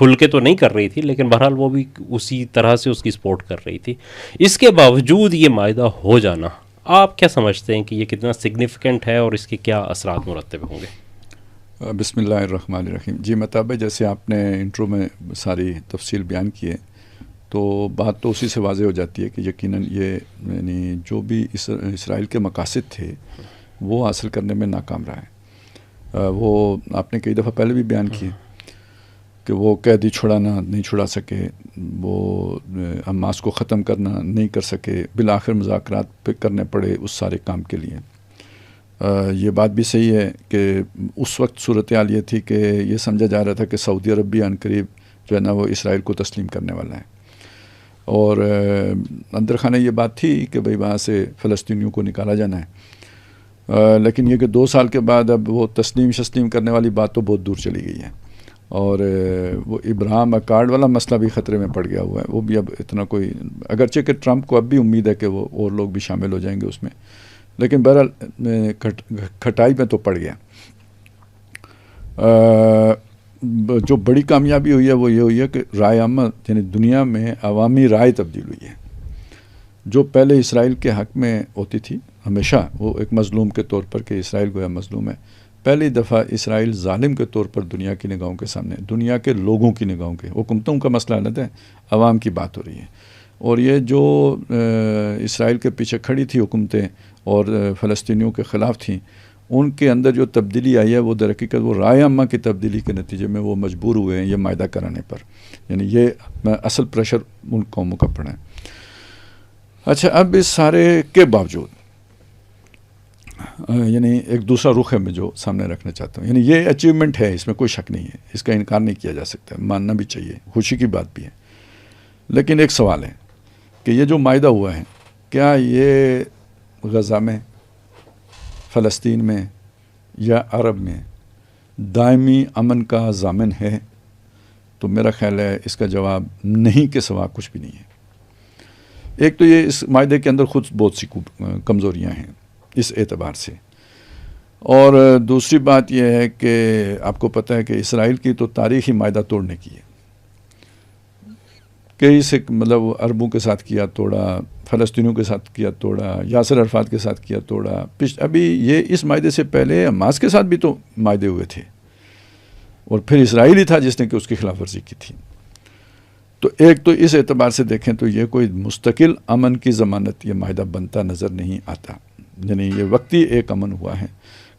کھل کے تو نہیں کر رہی تھی لیکن بہرحال وہ بھی اسی طرح سے اس کی سپورٹ کر رہی تھی. اس کے باوجود یہ معاہدہ ہو جانا آپ کیا سمجھتے ہیں کہ یہ کتنا سگنیفیکنٹ ہے اور اس کے کیا اثرات مرتب ہوں گے؟ بسم اللہ الرحمن الرحیم. جی مطابق جیسے آپ نے انٹرو میں ساری تفصیل بیان کی ہے تو بات تو اسی سے واضح ہو جاتی ہے کہ یقیناً یہ یعنی جو بھی اسرائیل کے مقاصد تھے وہ حاصل کرنے میں ناکام رہا ہے. وہ آپ نے کئی دفعہ پہلے بھی بیان کیے کہ وہ قیدی چھڑانا نہیں چھڑا سکے, وہ حماس کو ختم کرنا نہیں کر سکے, بالآخر مذاکرات پہ کرنے پڑے اس سارے کام کے لیے. یہ بات بھی صحیح ہے کہ اس وقت صورتحال یہ تھی کہ یہ سمجھا جا رہا تھا کہ سعودی عرب بھی عنقریب جو ہے نا وہ اسرائیل کو تسلیم کرنے والا ہے, اور اندر خانہ یہ بات تھی کہ بھئی وہاں سے فلسطینیوں کو نکالا جانا ہے. لیکن یہ کہ 2 سال کے بعد اب وہ تسلیم کرنے والی بات تو بہت دور چلی گئی ہے, اور وہ ابراہیم اکارڈ والا مسئلہ بھی خطرے میں پڑ گیا ہوا ہے. وہ بھی اب اتنا کوئی, اگرچہ کہ ٹرمپ کو اب بھی امید ہے کہ وہ اور لوگ بھی شامل ہو جائیں گے اس میں, لیکن بہرحال کھٹائی میں تو پڑ گیا. جو بڑی کامیابی ہوئی ہے وہ یہ ہوئی ہے کہ رائے عامہ یعنی دنیا میں عوامی رائے تبدیل ہوئی ہے. جو پہلے اسرائیل کے حق میں ہوتی تھی ہمیشہ, وہ ایک مظلوم کے طور پر کہ اسرائیل گویا مظلوم ہے, پہلی دفعہ اسرائیل ظالم کے طور پر دنیا کی نگاہوں کے سامنے, دنیا کے لوگوں کی نگاہوں کے, حکومتوں کا مسئلہ الگ ہے, عوام کی بات ہو رہی ہے. اور یہ جو اسرائیل کے پیچھے کھڑی تھی حکومتیں اور فلسطینیوں کے خلاف تھیں, ان کے اندر جو تبدیلی آئی ہے وہ در حقیقت وہ رائے عامہ کی تبدیلی کے نتیجے میں وہ مجبور ہوئے ہیں یہ معاہدہ کرانے پر. یعنی یہ اصل پریشر ان قوموں کا پڑا ہے. اچھا, اب اس سارے کے باوجود یعنی ایک دوسرا رخ ہے میں جو سامنے رکھنا چاہتا ہوں. یعنی یہ اچیومنٹ ہے, اس میں کوئی شک نہیں ہے, اس کا انکار نہیں کیا جا سکتا, ماننا بھی چاہیے, خوشی کی بات بھی ہے. لیکن ایک سوال ہے کہ یہ جو معاہدہ ہوا ہے کیا یہ غزہ میں, فلسطین میں یا عرب میں دائمی امن کا ضامن ہے؟ تو میرا خیال ہے اس کا جواب نہیں کے سوا کچھ بھی نہیں ہے. ایک تو یہ اس معاہدے کے اندر خود بہت سی کمزوریاں ہیں اس اعتبار سے, اور دوسری بات یہ ہے کہ آپ کو پتہ ہے کہ اسرائیل کی تو تاریخ ہی معاہدہ توڑنے کی ہے. کئی سے مطلب عربوں کے ساتھ کیا توڑا, فلسطینیوں کے ساتھ کیا توڑا, یاسر عرفات کے ساتھ کیا توڑا, ابھی یہ اس معاہدے سے پہلے حماس کے ساتھ بھی تو معاہدے ہوئے تھے, اور پھر اسرائیل ہی تھا جس نے کہ اس کی خلاف ورزی کی تھی. تو ایک تو اس اعتبار سے دیکھیں تو یہ کوئی مستقل امن کی ضمانت یہ معاہدہ بنتا نظر نہیں آتا. یعنی یہ وقتی ایک امن ہوا ہے.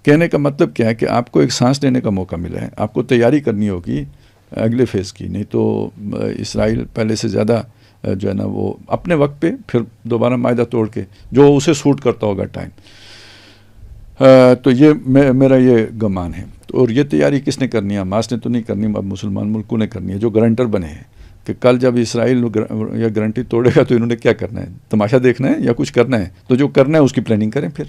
کہنے کا مطلب کیا ہے کہ آپ کو ایک سانس لینے کا موقع ملا ہے, آپ کو تیاری کرنی ہوگی اگلے فیز کی, نہیں تو اسرائیل پہلے سے زیادہ جو ہے نا وہ اپنے وقت پہ پھر دوبارہ معاہدہ توڑ کے جو اسے سوٹ کرتا ہوگا ٹائم, تو یہ میرا یہ گمان ہے. اور یہ تیاری کس نے کرنی ہے؟ حماس نے تو نہیں کرنی, اب مسلمان ملکوں نے کرنی ہے جو گارنٹر بنے ہیں کہ کل جب اسرائیل یا گارنٹی توڑے گا تو انہوں نے کیا کرنا ہے, تماشا دیکھنا ہے یا کچھ کرنا ہے؟ تو جو کرنا ہے اس کی پلاننگ کریں پھر,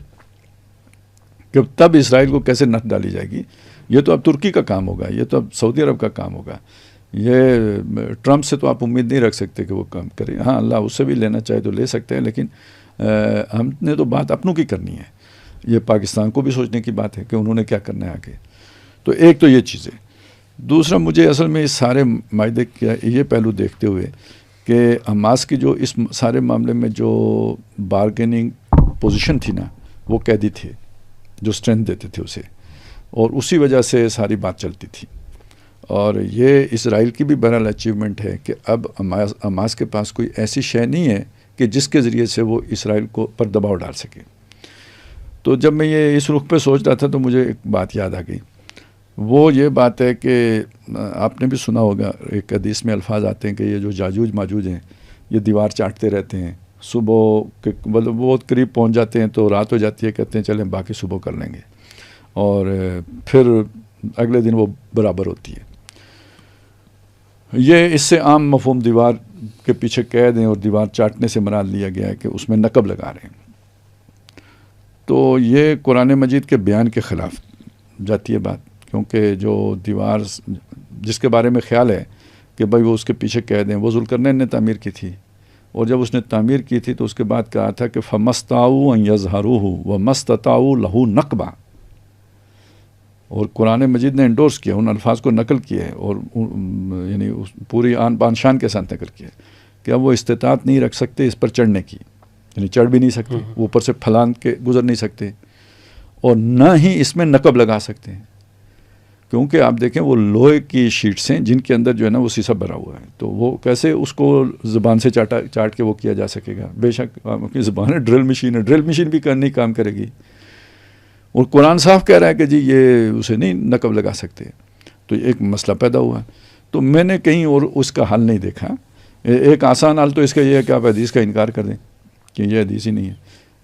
کہ تب اسرائیل کو کیسے نت ڈالی جائے گی. یہ تو اب ترکی کا کام ہوگا, یہ تو اب سعودی عرب کا کام ہوگا. یہ ٹرمپ سے تو آپ امید نہیں رکھ سکتے کہ وہ کام کرے. ہاں اللہ اس سے بھی لینا چاہے تو لے سکتے ہیں, لیکن ہم نے تو بات اپنوں کی کرنی ہے. یہ پاکستان کو بھی سوچنے کی بات ہے کہ انہوں نے کیا کرنا ہے آگے. تو ایک تو یہ چیز ہے. دوسرا, مجھے اصل میں اس سارے معاہدے کا یہ پہلو دیکھتے ہوئے کہ حماس کی جو اس سارے معاملے میں جو بارگیننگ پوزیشن تھی نا, وہ قیدی تھے جو اسٹرینتھ دیتے تھے اسے, اور اسی وجہ سے ساری بات چلتی تھی. اور یہ اسرائیل کی بھی بہرحال اچیومنٹ ہے کہ اب حماس کے پاس کوئی ایسی شے نہیں ہے کہ جس کے ذریعے سے وہ اسرائیل کو پر دباؤ ڈال سکے. تو جب میں یہ اس رخ پہ سوچ رہا تھا تو مجھے ایک بات یاد آ گئی. وہ یہ بات ہے کہ آپ نے بھی سنا ہوگا, ایک حدیث میں الفاظ آتے ہیں کہ یہ جو جاجوج ماجوج ہیں یہ دیوار چاٹتے رہتے ہیں, صبح کے مطلب بہت قریب پہنچ جاتے ہیں تو رات ہو جاتی ہے, کہتے ہیں چلیں باقی صبح کر لیں گے, اور پھر اگلے دن وہ برابر ہوتی ہے. یہ اس سے عام مفہوم دیوار کے پیچھے قید ہیں اور دیوار چاٹنے سے مراد لیا گیا ہے کہ اس میں نقب لگا رہے ہیں. تو یہ قرآن مجید کے بیان کے خلاف جاتی ہے بات, کیونکہ جو دیوار جس کے بارے میں خیال ہے کہ بھائی وہ اس کے پیچھے قید ہیں, وہ ذوالقرنین نے تعمیر کی تھی, اور جب اس نے تعمیر کی تھی تو اس کے بعد کہا تھا کہ فَمَسْتَطَاعُوا أَن يَظْهَرُوهُ وَمَسْتَطَاعُوا لَهُ نَقْبًا, اور قرآن مجید نے انڈورس کیا، ان الفاظ کو نقل کیا ہے، اور یعنی پوری آن بان شان کے ساتھ نقل کیا ہے کہ اب وہ استطاعت نہیں رکھ سکتے اس پر چڑھنے کی، یعنی چڑھ بھی نہیں سکتے، اوپر سے پھلان کے گزر نہیں سکتے، اور نہ ہی اس میں نقب لگا سکتے ہیں، کیونکہ آپ دیکھیں وہ لوہے کی شیٹس ہیں جن کے اندر جو ہے نا وہ سیسا بھرا ہوا ہے، تو وہ کیسے اس کو زبان سے چاٹ کے وہ کیا جا سکے گا؟ بے شک آپ کی زبان ہے، ڈرل مشین ہے، ڈرل مشین بھی نہیں کام کرے گی، اور قرآن صاف کہہ رہا ہے کہ جی یہ اسے نہیں نقب لگا سکتے، تو ایک مسئلہ پیدا ہوا۔ تو میں نے کہیں اور اس کا حل نہیں دیکھا۔ ایک آسان حل تو اس کا یہ ہے کہ آپ حدیث کا انکار کر دیں کہ یہ حدیث ہی نہیں ہے،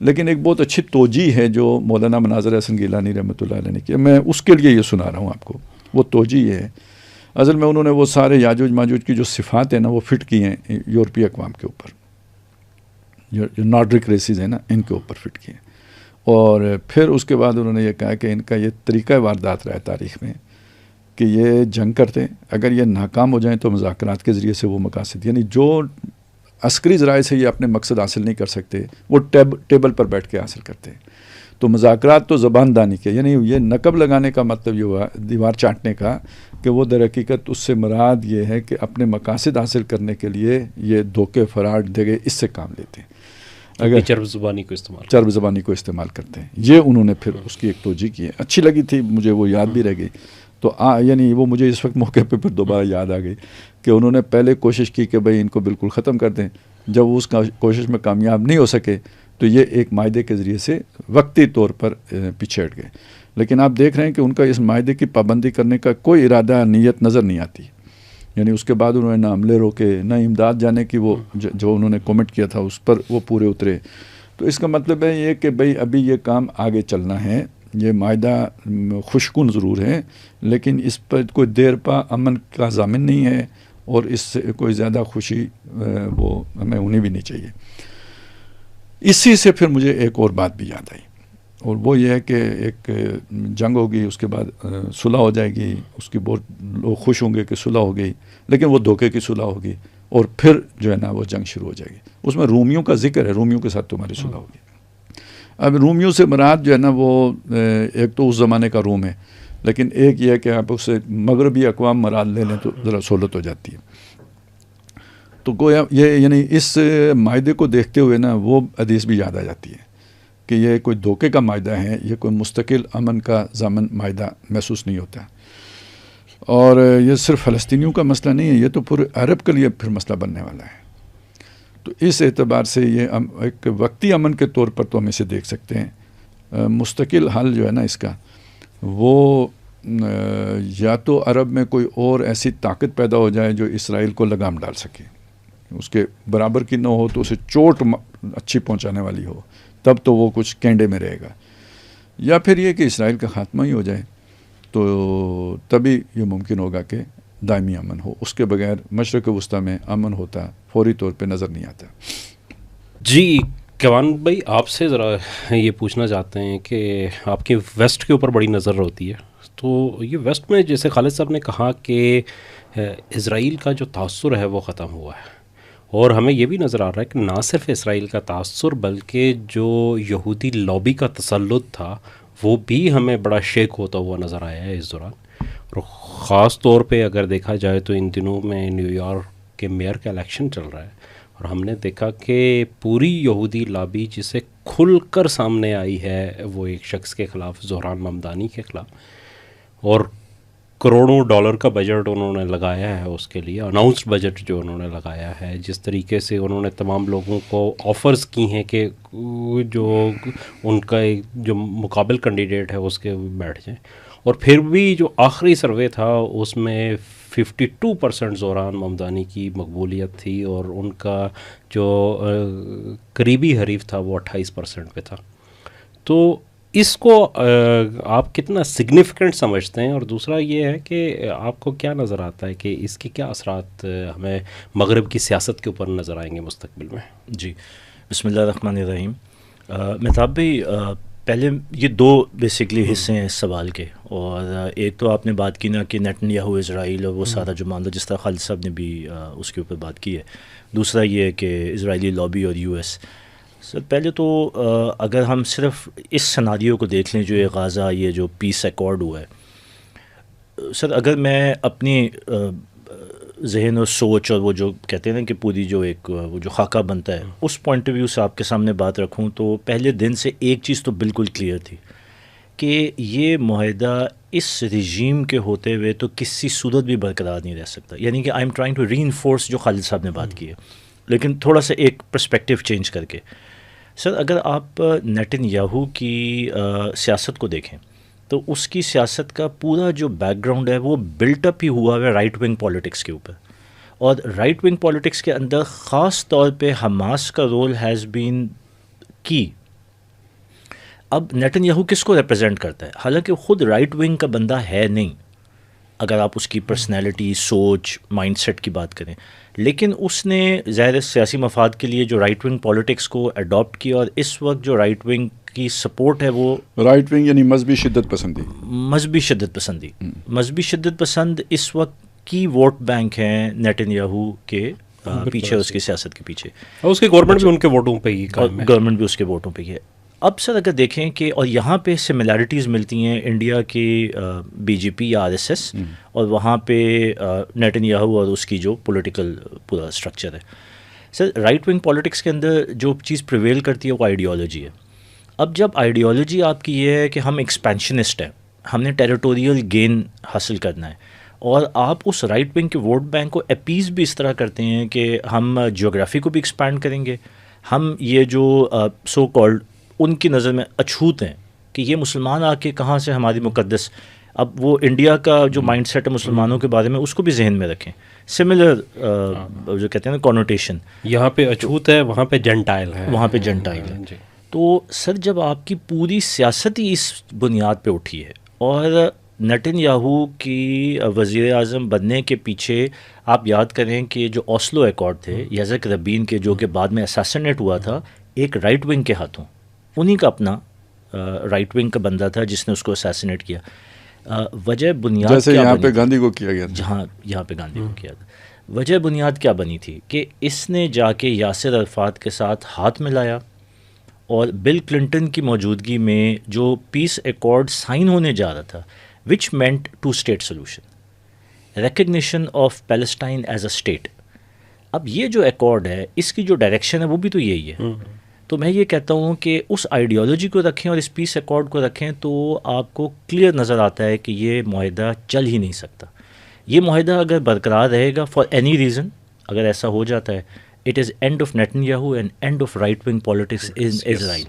لیکن ایک بہت اچھی توجیہ ہے جو مولانا مناظر حسن گیلانی رحمۃ اللہ علیہ نے کیا، میں اس کے لیے یہ سنا رہا ہوں آپ کو۔ وہ توجیہ یہ ہے، اصل میں انہوں نے وہ سارے یاجوج ماجوج کی جو صفات ہیں نا وہ فٹ کی ہیں یورپی اقوام کے اوپر، جو نارڈرک ریسز ہیں نا ان کے اوپر فٹ کی ہیں، اور پھر اس کے بعد انہوں نے یہ کہا کہ ان کا یہ طریقہ واردات رہا ہے تاریخ میں کہ یہ جنگ کرتے، اگر یہ ناکام ہو جائیں تو مذاکرات کے ذریعے سے وہ مقاصد، یعنی جو عسکری ذرائع سے یہ اپنے مقصد حاصل نہیں کر سکتے وہ ٹیبل پر بیٹھ کے حاصل کرتے ہیں۔ تو مذاکرات تو زبان دانی کے، یعنی یہ نقب لگانے کا مطلب یہ ہوا، دیوار چاٹنے کا، کہ وہ در حقیقت اس سے مراد یہ ہے کہ اپنے مقاصد حاصل کرنے کے لیے یہ دھوکے فراڈ دے گئے، اس سے کام لیتے ہیں، اگر چرب زبانی کو استعمال کرتے ہیں۔ یہ انہوں نے پھر اس کی ایک توجیہ کی ہے، اچھی لگی تھی مجھے، وہ یاد بھی رہ گئی، تو یعنی وہ مجھے اس وقت موقع پہ پھر دوبارہ یاد آ گئی کہ انہوں نے پہلے کوشش کی کہ بھئی ان کو بالکل ختم کر دیں، جب وہ اس کوشش میں کامیاب نہیں ہو سکے تو یہ ایک معاہدے کے ذریعے سے وقتی طور پر پیچھے ہٹ گئے، لیکن آپ دیکھ رہے ہیں کہ ان کا اس معاہدے کی پابندی کرنے کا کوئی ارادہ نیت نظر نہیں آتی، یعنی اس کے بعد انہوں نے نہ حملے روکے نہ امداد جانے کی، وہ جو انہوں نے کومٹ کیا تھا اس پر وہ پورے اترے۔ تو اس کا مطلب ہے یہ کہ بھئی ابھی یہ کام آگے چلنا ہے، یہ معاہدہ خوشکن ضرور ہے لیکن اس پر کوئی دیر پا امن کا ضامن نہیں ہے، اور اس سے کوئی زیادہ خوشی وہ ہمیں ہونی بھی نہیں چاہیے۔ اسی سے پھر مجھے ایک اور بات بھی یاد آئی، اور وہ یہ ہے کہ ایک جنگ ہوگی، اس کے بعد صلح ہو جائے گی، اس کی بہت لوگ خوش ہوں گے کہ صلح ہو گئی، لیکن وہ دھوکے کی صلح ہوگی، اور پھر جو ہے نا وہ جنگ شروع ہو جائے گی۔ اس میں رومیوں کا ذکر ہے، رومیوں کے ساتھ تمہاری صلح ہوگی۔ اب رومیوں سے مراد جو ہے نا وہ ایک تو اس زمانے کا روم ہے، لیکن ایک یہ ہے کہ آپ اسے مغربی اقوام مراد لے لیں تو ذرا سہولت ہو جاتی ہے۔ تو گویا یہ یعنی اس معاہدے کو دیکھتے ہوئے نا وہ حدیث بھی یاد آ جاتی ہے کہ یہ کوئی دھوکے کا معاہدہ ہے، یہ کوئی مستقل امن کا ضامن معاہدہ محسوس نہیں ہوتا، اور یہ صرف فلسطینیوں کا مسئلہ نہیں ہے، یہ تو پورے عرب کے لیے پھر مسئلہ بننے والا ہے۔ تو اس اعتبار سے یہ ایک وقتی امن کے طور پر تو ہم اسے دیکھ سکتے ہیں، مستقل حل جو ہے نا اس کا وہ یا تو عرب میں کوئی اور ایسی طاقت پیدا ہو جائے جو اسرائیل کو لگام ڈال سکے، اس کے برابر کی نہ ہو تو اسے چوٹ اچھی پہنچانے والی ہو، تب تو وہ کچھ کینڈے میں رہے گا، یا پھر یہ کہ اسرائیل کا خاتمہ ہی ہو جائے، تو تبھی یہ ممکن ہوگا کہ دائمی امن ہو، اس کے بغیر مشرق وسطیٰ میں امن ہوتا فوری طور پہ نظر نہیں آتا۔ جی کیوان بھائی، آپ سے ذرا یہ پوچھنا چاہتے ہیں کہ آپ کی ویسٹ کے اوپر بڑی نظر ہوتی ہے، تو یہ ویسٹ میں جیسے خالد صاحب نے کہا کہ اسرائیل کا جو تاثر ہے وہ ختم ہوا ہے، اور ہمیں یہ بھی نظر آ رہا ہے کہ نہ صرف اسرائیل کا تاثر بلکہ جو یہودی لابی کا تسلط تھا وہ بھی ہمیں بڑا شیک ہوتا ہوا نظر آیا ہے اس دوران، اور خاص طور پہ اگر دیکھا جائے تو ان دنوں میں نیو یارک کے میئر کا الیکشن چل رہا ہے، اور ہم نے دیکھا کہ پوری یہودی لابی جسے کھل کر سامنے آئی ہے وہ ایک شخص کے خلاف، زہران ممدانی کے خلاف، اور کروڑوں ڈالر کا بجٹ انہوں نے لگایا ہے اس کے لیے، اناؤنسڈ بجٹ جو انہوں نے لگایا ہے، جس طریقے سے انہوں نے تمام لوگوں کو آفرز کی ہیں کہ جو ان کا جو مقابل کینڈیڈیٹ ہے اس کے بیٹھ جائیں، اور پھر بھی جو آخری سروے تھا اس میں 52% زہران ممدانی کی مقبولیت تھی، اور ان کا جو قریبی حریف تھا وہ 28% پہ تھا۔ تو اس کو آپ کتنا سگنیفیکنٹ سمجھتے ہیں، اور دوسرا یہ ہے کہ آپ کو کیا نظر آتا ہے کہ اس کے کیا اثرات ہمیں مغرب کی سیاست کے اوپر نظر آئیں گے مستقبل میں؟ جی بسم اللہ الرحمن الرحیم۔ مہتاب بھائی، پہلے یہ دو بیسکلی حصے ہیں اس سوال کے، اور ایک تو آپ نے بات کی نا کہ نیتنیاہو اسرائیل اور وہ سارا جو معاملہ جس طرح خالد صاحب نے بھی اس کے اوپر بات کی ہے، دوسرا یہ ہے کہ اسرائیلی لابی اور یو ایس۔ سر پہلے تو اگر ہم صرف اس سناریو کو دیکھ لیں جو یہ غازہ یہ جو پیس ایکارڈ ہوا ہے، سر اگر میں اپنی ذہن اور سوچ اور وہ جو کہتے ہیں نا کہ پوری جو ایک وہ جو خاکہ بنتا ہے اس پوائنٹ آف ویو سے آپ کے سامنے بات رکھوں تو پہلے دن سے ایک چیز تو بالکل کلیئر تھی کہ یہ معاہدہ اس رجیم کے ہوتے ہوئے تو کسی صورت بھی برقرار نہیں رہ سکتا. یعنی کہ I am trying to reinforce جو خالد صاحب نے بات کی ہے, لیکن تھوڑا سا ایک پرسپیکٹیو چینج کر کے. سر اگر آپ نیتن یاہو کی سیاست کو دیکھیں تو اس کی سیاست کا پورا جو بیک گراؤنڈ ہے وہ بلٹ اپ ہی ہوا ہے رائٹ ونگ پالیٹکس کے اوپر, اور رائٹ ونگ پالیٹکس کے اندر خاص طور پہ حماس کا رول ہیز بین کی. اب نیتن یاہو کس کو ریپرزینٹ کرتا ہے؟ حالانکہ خود رائٹ ونگ کا بندہ ہے نہیں اگر آپ اس کی پرسنالٹی, سوچ, مائنڈ سیٹ کی بات کریں, لیکن اس نے ظاہر سیاسی مفاد کے لیے جو رائٹ ونگ پالیٹکس کو اڈاپٹ کیا, اور اس وقت جو رائٹ ونگ کی سپورٹ ہے وہ رائٹ ونگ یعنی مذہبی شدت پسندی. مذہبی شدت پسند اس وقت کی ووٹ بینک ہیں نیتن یاہو کے پیچھے, اس کی سیاست کے پیچھے, اور اس کی گورنمنٹ بھی ان کے ووٹوں پہ ہی قائم ہے. گورنمنٹ بھی اس کے ووٹوں پہ ہی ہے. اب سر اگر دیکھیں کہ اور یہاں پہ سملیرٹیز ملتی ہیں انڈیا کی بی جے پی یا آر ایس ایس, اور وہاں پہ نیتن یاہو اور اس کی جو پولیٹیکل پورا اسٹرکچر ہے. سر رائٹ ونگ پالیٹکس کے اندر جو چیز پریویل کرتی ہے وہ آئیڈیالوجی ہے. اب جب آئیڈیالوجی آپ کی یہ ہے کہ ہم ایکسپینشنسٹ ہیں, ہم نے ٹیریٹوریل گین حاصل کرنا ہے, اور آپ اس رائٹ ونگ کے ووٹ بینک کو اپیز بھی اس طرح کرتے ہیں کہ ہم جیوگرافی کو بھی ایکسپینڈ کریں گے, ہم یہ جو سو کالڈ ان کی نظر میں اچھوت ہیں کہ یہ مسلمان آ کے کہاں سے ہماری مقدس, اب وہ انڈیا کا جو مائنڈ سیٹ ہے مسلمانوں کے بارے میں اس کو بھی ذہن میں رکھیں. سملر جو کہتے ہیں نا کونوٹیشن, یہاں پہ اچھوت ہے, وہاں پہ جنٹائل ہے, وہاں پہ جنٹائل ہے. تو سر جب آپ کی پوری سیاست ہی اس بنیاد پہ اٹھی ہے, اور نیتن یاہو کی وزیر اعظم بننے کے پیچھے آپ یاد کریں کہ جو اوسلو ایکارڈ تھے یزک ربین کے, جو کہ بعد میں اساسنیٹ ہوا تھا ایک رائٹ ونگ کے ہاتھوں, انہی کا اپنا رائٹ ونگ کا بندہ تھا جس نے اس کو اساسنیٹ کیا. وجہ بنیاد جیسے یہاں پہ گاندھی کو کیا گیا تھا, جہاں یہاں پہ گاندھی کو کیا تھا. وجہ بنیاد کیا بنی تھی کہ اس نے جا کے یاسر عرفات کے ساتھ ہاتھ ملایا, اور بل کلنٹن کی موجودگی میں جو پیس ایکارڈ سائن ہونے جا رہا تھا which meant two state solution, recognition of Palestine as a state. اب یہ جو ایکارڈ ہے اس کی جو ڈائریکشن ہے وہ بھی تو یہی ہے. تو میں یہ کہتا ہوں کہ اس آئیڈیالوجی کو رکھیں اور اس پیس ایکارڈ کو رکھیں تو آپ کو کلیئر نظر آتا ہے کہ یہ معاہدہ چل ہی نہیں سکتا. یہ معاہدہ اگر برقرار رہے گا فار اینی ریزن, اگر ایسا ہو جاتا ہے, it is end of Netanyahu end end of right wing politics in Israel.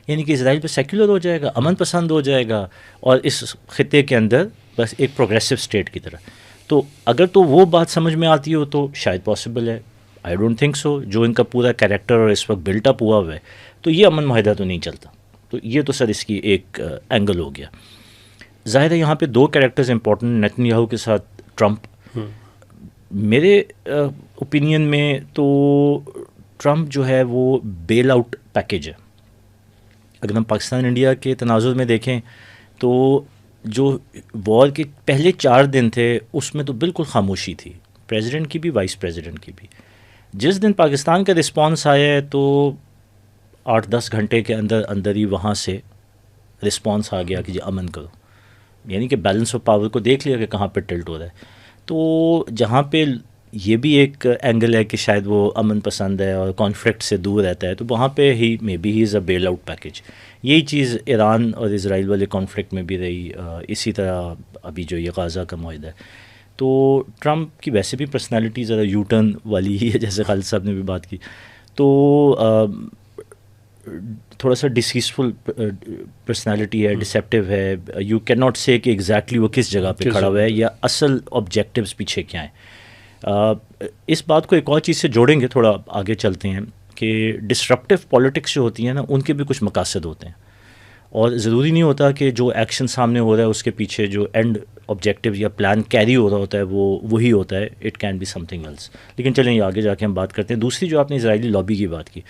یعنی کہ اسرائیل پہ سیکولر ہو جائے گا, امن پسند ہو جائے گا, اور اس خطے کے اندر بس ایک پروگریسو اسٹیٹ کی طرح. تو اگر تو وہ بات سمجھ میں آتی ہو تو شاید پاسبل ہے, آئی ڈونٹ تھنک سو. جو ان کا پورا کریکٹر اور اس وقت بلٹ اپ ہوا ہے تو یہ امن معاہدہ تو نہیں چلتا. تو یہ تو سر اس کی ایک اینگل ہو گیا. ظاہر ہے یہاں پہ دو کریکٹرز امپورٹنٹ, نیتن یاہو کے ساتھ ٹرمپ. میرے اوپینین میں تو ٹرمپ جو ہے وہ بیل آؤٹ پیکیج ہے. اگر ہم پاکستان انڈیا کے تناظر میں دیکھیں تو جو وار کے پہلے 4 دن تھے اس میں تو بالکل خاموشی تھی, پریزیڈنٹ کی بھی, وائس پریزیڈنٹ کی بھی. جس دن پاکستان کا رسپانس آیا ہے تو 8-10 گھنٹے کے اندر اندر ہی وہاں سے رسپانس آ گیا کہ جی امن کرو. یعنی کہ بیلنس آف پاور کو دیکھ لیا کہ کہاں پہ ٹلٹ ہو رہا ہے. تو جہاں پہ یہ بھی ایک اینگل ہے کہ شاید وہ امن پسند ہے اور کانفلکٹ سے دور رہتا ہے, تو وہاں پہ ہی maybe he is a bail out package. یہی چیز ایران اور اسرائیل والے کانفلکٹ میں بھی رہی. اسی طرح ابھی جو یہ غازہ کا معاہدہ ہے, تو ٹرمپ کی ویسے بھی پرسنالٹی ذرا یو ٹرن والی ہی ہے, جیسے خالد صاحب نے بھی بات کی. تو تھوڑا سا ڈسیزفل پرسنالٹی ہے, ڈسیپٹیو ہے. یو کین ناٹ سے کہ ایگزیکٹلی وہ کس جگہ پہ کھڑا ہوا ہے یا اصل آبجیکٹیوز پیچھے کیا ہیں. اس بات کو ایک اور چیز سے جوڑیں گے, تھوڑا آگے چلتے ہیں, کہ ڈسرپٹیو پالیٹکس جو ہوتی ہیں نا ان کے بھی کچھ مقاصد ہوتے ہیں, اور ضروری نہیں ہوتا کہ جو ایکشن سامنے ہو رہا ہے اس کے پیچھے جو اینڈ آبجیکٹیو یا پلان کیری ہو رہا ہوتا ہے وہ وہی ہوتا ہے. It can be something else. لیکن چلیں یہ آگے جا کے ہم بات کرتے ہیں. دوسری جو آپ نے اسرائیلی لابی کی بات کی,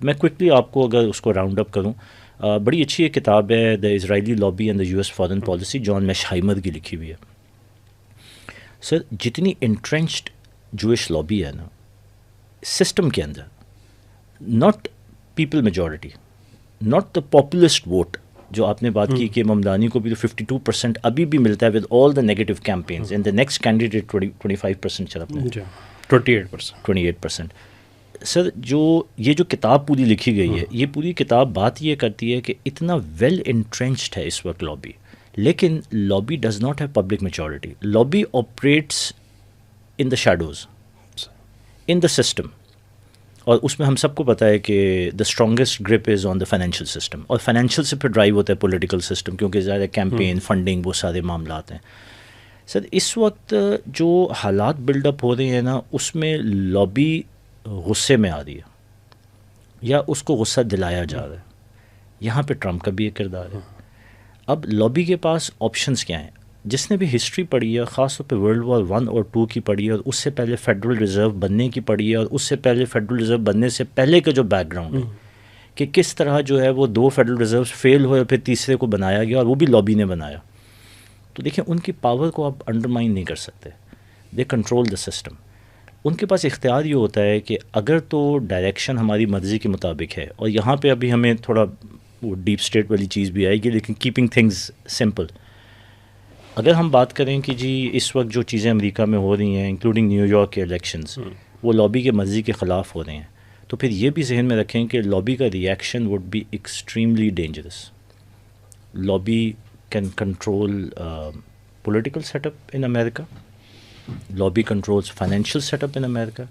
میں کوئکلی آپ کو اگر اس کو راؤنڈ اپ کروں, بڑی اچھی ایک کتاب ہے the Israeli lobby and the U S foreign policy, John Mearsheimer کی لکھی ہوئی ہے. سر جتنی انٹرینچڈ جوئش لابی ہے نا سسٹم کے اندر, not people majority, not the populist vote, جو آپ نے بات کی کہ ممدانی کو بھی تو 52% ابھی بھی ملتا ہے with all the negative campaigns, and the next candidate 25% چلا اپنے 28%. سر یہ جو کتاب پوری لکھی گئی ہے، یہ پوری کتاب بات یہ کرتی ہے کہ اتنا ویل انٹرینچڈ ہے اس وقت لابی، لیکن lobby does not have public majority. Lobby operates in the shadows in the system, اور اس میں ہم سب کو پتہ ہے کہ the strongest group is on the financial system, اور فائنینشیل سے پھر ڈرائیو ہوتا ہے پولیٹیکل سسٹم، کیونکہ زیادہ کیمپین فنڈنگ وہ سارے معاملات ہیں. سر اس وقت جو حالات بلڈ اپ ہو رہے ہیں نا، اس میں لابی غصے میں آ رہی ہے یا اس کو غصہ دلایا جا رہا ہے. یہاں پہ ٹرمپ کا بھی ایک کردار ہے. اب لابی کے پاس آپشنس کیا ہیں؟ جس نے بھی ہسٹری پڑھی ہے، خاص طور پہ ورلڈ وار 1 اور 2 کی پڑھی ہے، اور اس سے پہلے فیڈرل ریزرو بننے کی پڑھی ہے، اور اس سے پہلے فیڈرل ریزرو بننے سے پہلے کا جو بیک گراؤنڈ ہے کہ کس طرح جو ہے وہ 2 فیڈرل ریزروز فیل ہوئے، پھر تیسرے کو بنایا گیا، اور وہ بھی لابی نے بنایا. تو دیکھیں ان کی پاور کو آپ انڈرمائن نہیں کر سکتے. دے کنٹرول دا سسٹم. ان کے پاس اختیار یہ ہوتا ہے کہ اگر تو ڈائریکشن ہماری مرضی کے مطابق ہے، اور یہاں پہ ابھی ہمیں تھوڑا وہ ڈیپ اسٹیٹ والی چیز بھی آئے گی، لیکن کیپنگ تھنگز سمپل. اگر ہم بات کریں کہ جی اس وقت جو چیزیں امریکہ میں ہو رہی ہیں انکلوڈنگ نیو یارک کے الیکشنز، وہ لابی کے مرضی کے خلاف ہو رہے ہیں، تو پھر یہ بھی ذہن میں رکھیں کہ لابی کا reaction would be extremely dangerous. Lobby can control political set up in America, lobby controls financial set up in America,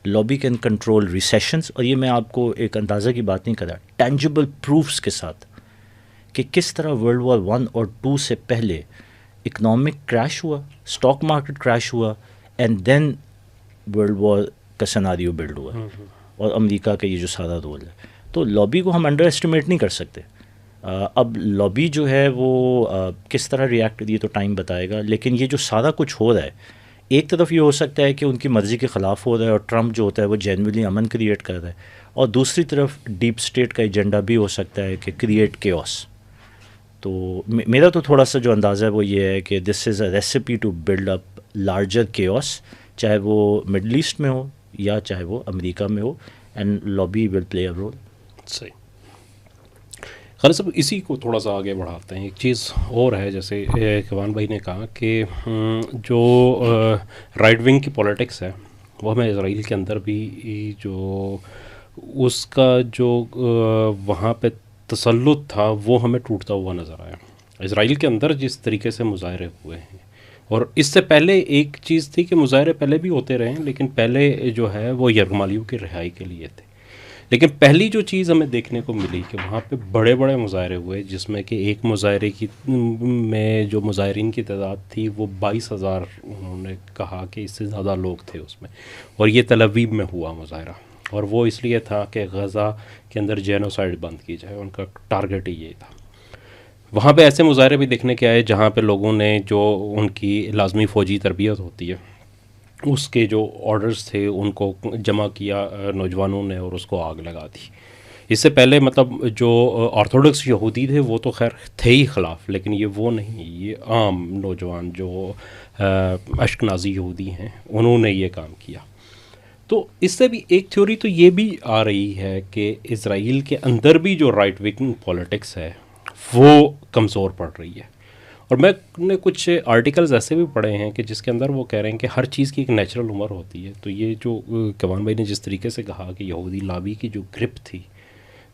lobby can control recessions. اور یہ میں آپ کو ایک اندازہ کی بات نہیں کر رہا، ٹینجیبل پروفس کے ساتھ کہ کس طرح ورلڈ وار 1 اور 2 سے پہلے اکنامک کریش ہوا، اسٹاک مارکیٹ کریش ہوا، اینڈ دین ورلڈ وار کا سیناریو بلڈ ہوا، اور امریکہ کا یہ جو سارا رول ہے. تو لابی کو ہم انڈر اسٹیمیٹ نہیں کر سکتے. اب لابی جو ہے وہ کس طرح ریئیکٹ، یہ تو ٹائم بتائے گا. لیکن یہ جو سارا کچھ ہو رہا ہے، ایک طرف یہ ہو سکتا ہے کہ ان کی مرضی کے خلاف ہو رہا ہے، اور ٹرمپ جو ہوتا ہے وہ جینولی امن کریٹ کر رہا ہے، اور دوسری طرف ڈیپ اسٹیٹ کا ایجنڈا بھی ہو سکتا ہے کہ کریٹ کیوس. تو میرا تو تھوڑا سا جو اندازہ ہے وہ یہ ہے کہ this is a recipe to build up larger chaos, چاہے وہ مڈل ایسٹ میں ہو یا چاہے وہ امریکہ میں ہو، and lobby will play a role. صحیح. خالد صاحب اسی کو تھوڑا سا آگے بڑھاتے ہیں. ایک چیز اور ہے، جیسے اقبال بھائی نے کہا کہ جو رائٹ ونگ کی پولیٹکس ہے وہ ہمیں اسرائیل کے اندر بھی جو اس کا جو وہاں پہ تسلط تھا وہ ہمیں ٹوٹتا ہوا نظر آیا. اسرائیل کے اندر جس طریقے سے مظاہرے ہوئے ہیں، اور اس سے پہلے ایک چیز تھی کہ مظاہرے پہلے بھی ہوتے رہے ہیں، لیکن پہلے جو ہے وہ یرغمالیوں کی رہائی کے لیے تھے. لیکن پہلی جو چیز ہمیں دیکھنے کو ملی کہ وہاں پہ بڑے بڑے مظاہرے ہوئے، جس میں کہ ایک مظاہرے کی میں جو مظاہرین کی تعداد تھی وہ 22,000 انہوں نے کہا کہ اس سے زیادہ لوگ تھے اس میں. اور یہ تل ابیب میں ہوا مظاہرہ، اور وہ اس لیے تھا کہ غزہ کے اندر جینوسائڈ بند کی جائے، ان کا ٹارگٹ ہی یہ تھا. وہاں پہ ایسے مظاہرے بھی دیکھنے کے آئے جہاں پہ لوگوں نے جو ان کی لازمی فوجی تربیت ہوتی ہے اس کے جو آرڈرز تھے ان کو جمع کیا نوجوانوں نے اور اس کو آگ لگا دی. اس سے پہلے مطلب جو آرتھوڈکس یہودی تھے وہ تو خیر تھے ہی خلاف، لیکن یہ وہ نہیں، یہ عام نوجوان جو اشکنازی یہودی ہیں انہوں نے یہ کام کیا. تو اس سے بھی ایک تھیوری تو یہ بھی آ رہی ہے کہ اسرائیل کے اندر بھی جو رائٹ ونگ پولیٹکس ہے وہ کمزور پڑ رہی ہے. اور میں نے کچھ آرٹیکلز ایسے بھی پڑھے ہیں کہ جس کے اندر وہ کہہ رہے ہیں کہ ہر چیز کی ایک نیچرل عمر ہوتی ہے. تو یہ جو کمان بھائی نے جس طریقے سے کہا کہ یہودی لابی کی جو گرپ تھی،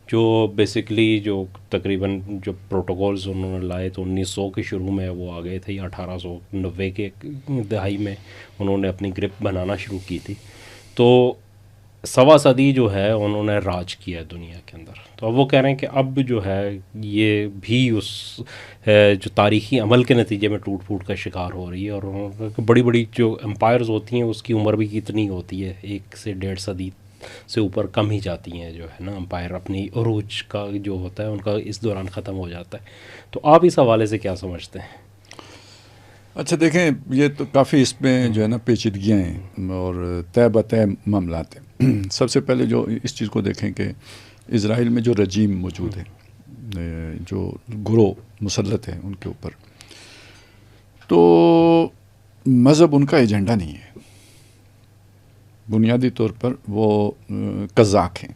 جو بیسکلی جو تقریباً جو پروٹوکولز انہوں نے لائے تو 1900 کے شروع میں وہ آ گئے تھے، یا 1890 کے دہائی میں انہوں نے اپنی گرپ بنانا شروع کی تھی. تو 1.25 صدی جو ہے انہوں نے راج کیا ہے دنیا کے اندر. تو اب وہ کہہ رہے ہیں کہ اب جو ہے یہ بھی اس جو تاریخی عمل کے نتیجے میں ٹوٹ پھوٹ کا شکار ہو رہی ہے. اور بڑی بڑی جو امپائرز ہوتی ہیں اس کی عمر بھی کتنی ہوتی ہے، 1 سے 1.5 صدی سے اوپر کم ہی جاتی ہیں جو ہے نا. امپائر اپنی عروج کا جو ہوتا ہے ان کا اس دوران ختم ہو جاتا ہے. تو آپ اس حوالے سے کیا سمجھتے ہیں؟ اچھا دیکھیں، یہ تو کافی اس میں جو ہے نا پیچیدگیاں ہیں اور طے بطے معاملات ہیں. سب سے پہلے جو اس چیز کو دیکھیں کہ اسرائیل میں جو رجیم موجود ہے، جو گروہ مسلط ہیں ان کے اوپر، تو مذہب ان کا ایجنڈا نہیں ہے. بنیادی طور پر وہ قزاق ہیں،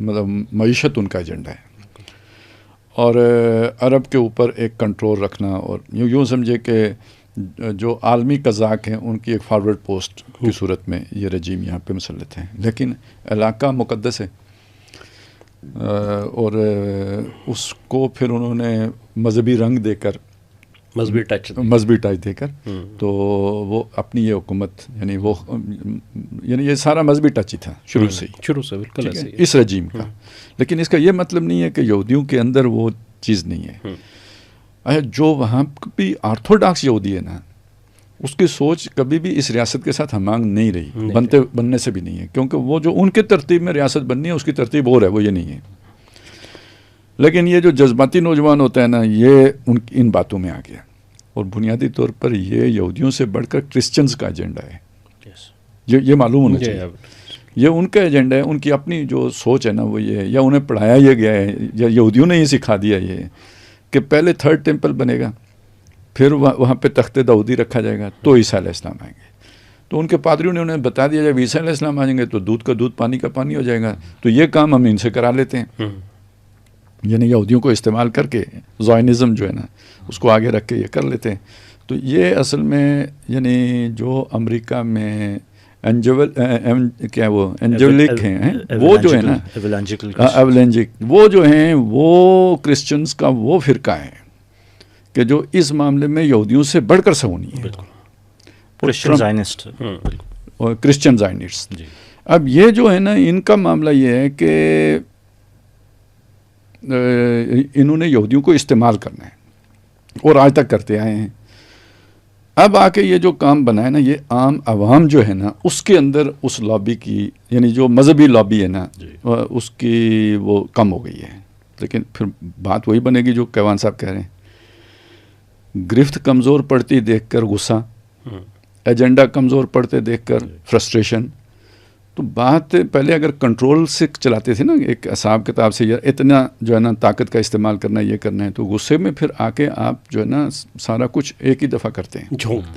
مطلب معیشت ان کا ایجنڈا ہے. اور عرب کے اوپر ایک کنٹرول رکھنا، اور یوں سمجھے کہ جو عالمی قزاق ہیں ان کی ایک فارورڈ پوسٹ کی صورت میں یہ رجیم یہاں پہ مسلط ہیں، لیکن علاقہ مقدس ہے، اور اس کو پھر انہوں نے مذہبی رنگ دے کر، مذہبی ٹچ دے کر، تو وہ اپنی یہ حکومت یعنی یہ سارا مذہبی ٹچ ہی تھا شروع سے بالکل اس رجیم کا. لیکن اس کا یہ مطلب نہیں ہے کہ یہودیوں کے اندر وہ چیز نہیں ہے. جو وہاں بھی آرتھوڈاکس یہودی ہے نا، اس کی سوچ کبھی بھی اس ریاست کے ساتھ ہمانگ نہیں رہی، بننے سے بھی نہیں ہے، کیونکہ وہ جو ان کے ترتیب میں ریاست بننی ہے اس کی ترتیب اور ہے، وہ یہ نہیں ہے. لیکن یہ جو جذباتی نوجوان ہوتا ہے نا، یہ ان باتوں میں آ گیا، اور بنیادی طور پر یہ یہودیوں سے بڑھ کر کرسچنز کا ایجنڈا ہے. یہ معلوم ہونا چاہیے، یہ ان کا ایجنڈا ہے، ان کی اپنی جو سوچ ہے نا وہ یہ ہے، یا انہیں پڑھایا یہ گیا ہے، یا یہودیوں نے یہ سکھا دیا یہ کہ پہلے 3rd ٹیمپل بنے گا، پھر وہاں پہ تخت داؤدی رکھا جائے گا تو عیسیٰ علیہ السلام آئیں گے. تو ان کے پادریوں نے انہیں بتا دیا جب عیسیٰ علیہ السلام آئیں گے تو دودھ کا دودھ پانی کا پانی ہو جائے گا، تو یہ کام ہم ان سے کرا لیتے ہیں. یعنی یہودیوں کو استعمال کر کے زائنزم جو ہے نا اس کو آگے رکھ کے یہ کر لیتے ہیں. تو یہ اصل میں یعنی جو امریکہ میں اینجولک ہیں وہ جو ہے نا ایولینجک، وہ جو ہیں وہ کرسچنز کا وہ فرقہ ہے کہ جو اس معاملے میں یہودیوں سے بڑھ کر سہونی ہے، اور کرسچن زائنسٹ. اب یہ جو ہے نا ان کا معاملہ یہ ہے کہ انہوں نے یہودیوں کو استعمال کرنا ہے اور آج تک کرتے آئے ہیں. اب آ کے یہ جو کام بنا ہے نا، یہ عام عوام جو ہے نا اس کے اندر اس لابی کی، یعنی جو مذہبی لابی ہے نا اس کی وہ کم ہو گئی ہے. لیکن پھر بات وہی بنے گی جو کیوان صاحب کہہ رہے ہیں، گرفت کمزور پڑتی دیکھ کر غصہ، ایجنڈا کمزور پڑتے دیکھ کر فرسٹریشن. تو بات پہلے اگر کنٹرول سے چلاتے تھے نا، ایک حساب کتاب سے، یا اتنا جو ہے نا طاقت کا استعمال کرنا ہے، یہ کرنا ہے، تو غصے میں پھر آ کے آپ جو ہے نا سارا کچھ ایک ہی دفعہ کرتے ہیں، جھونک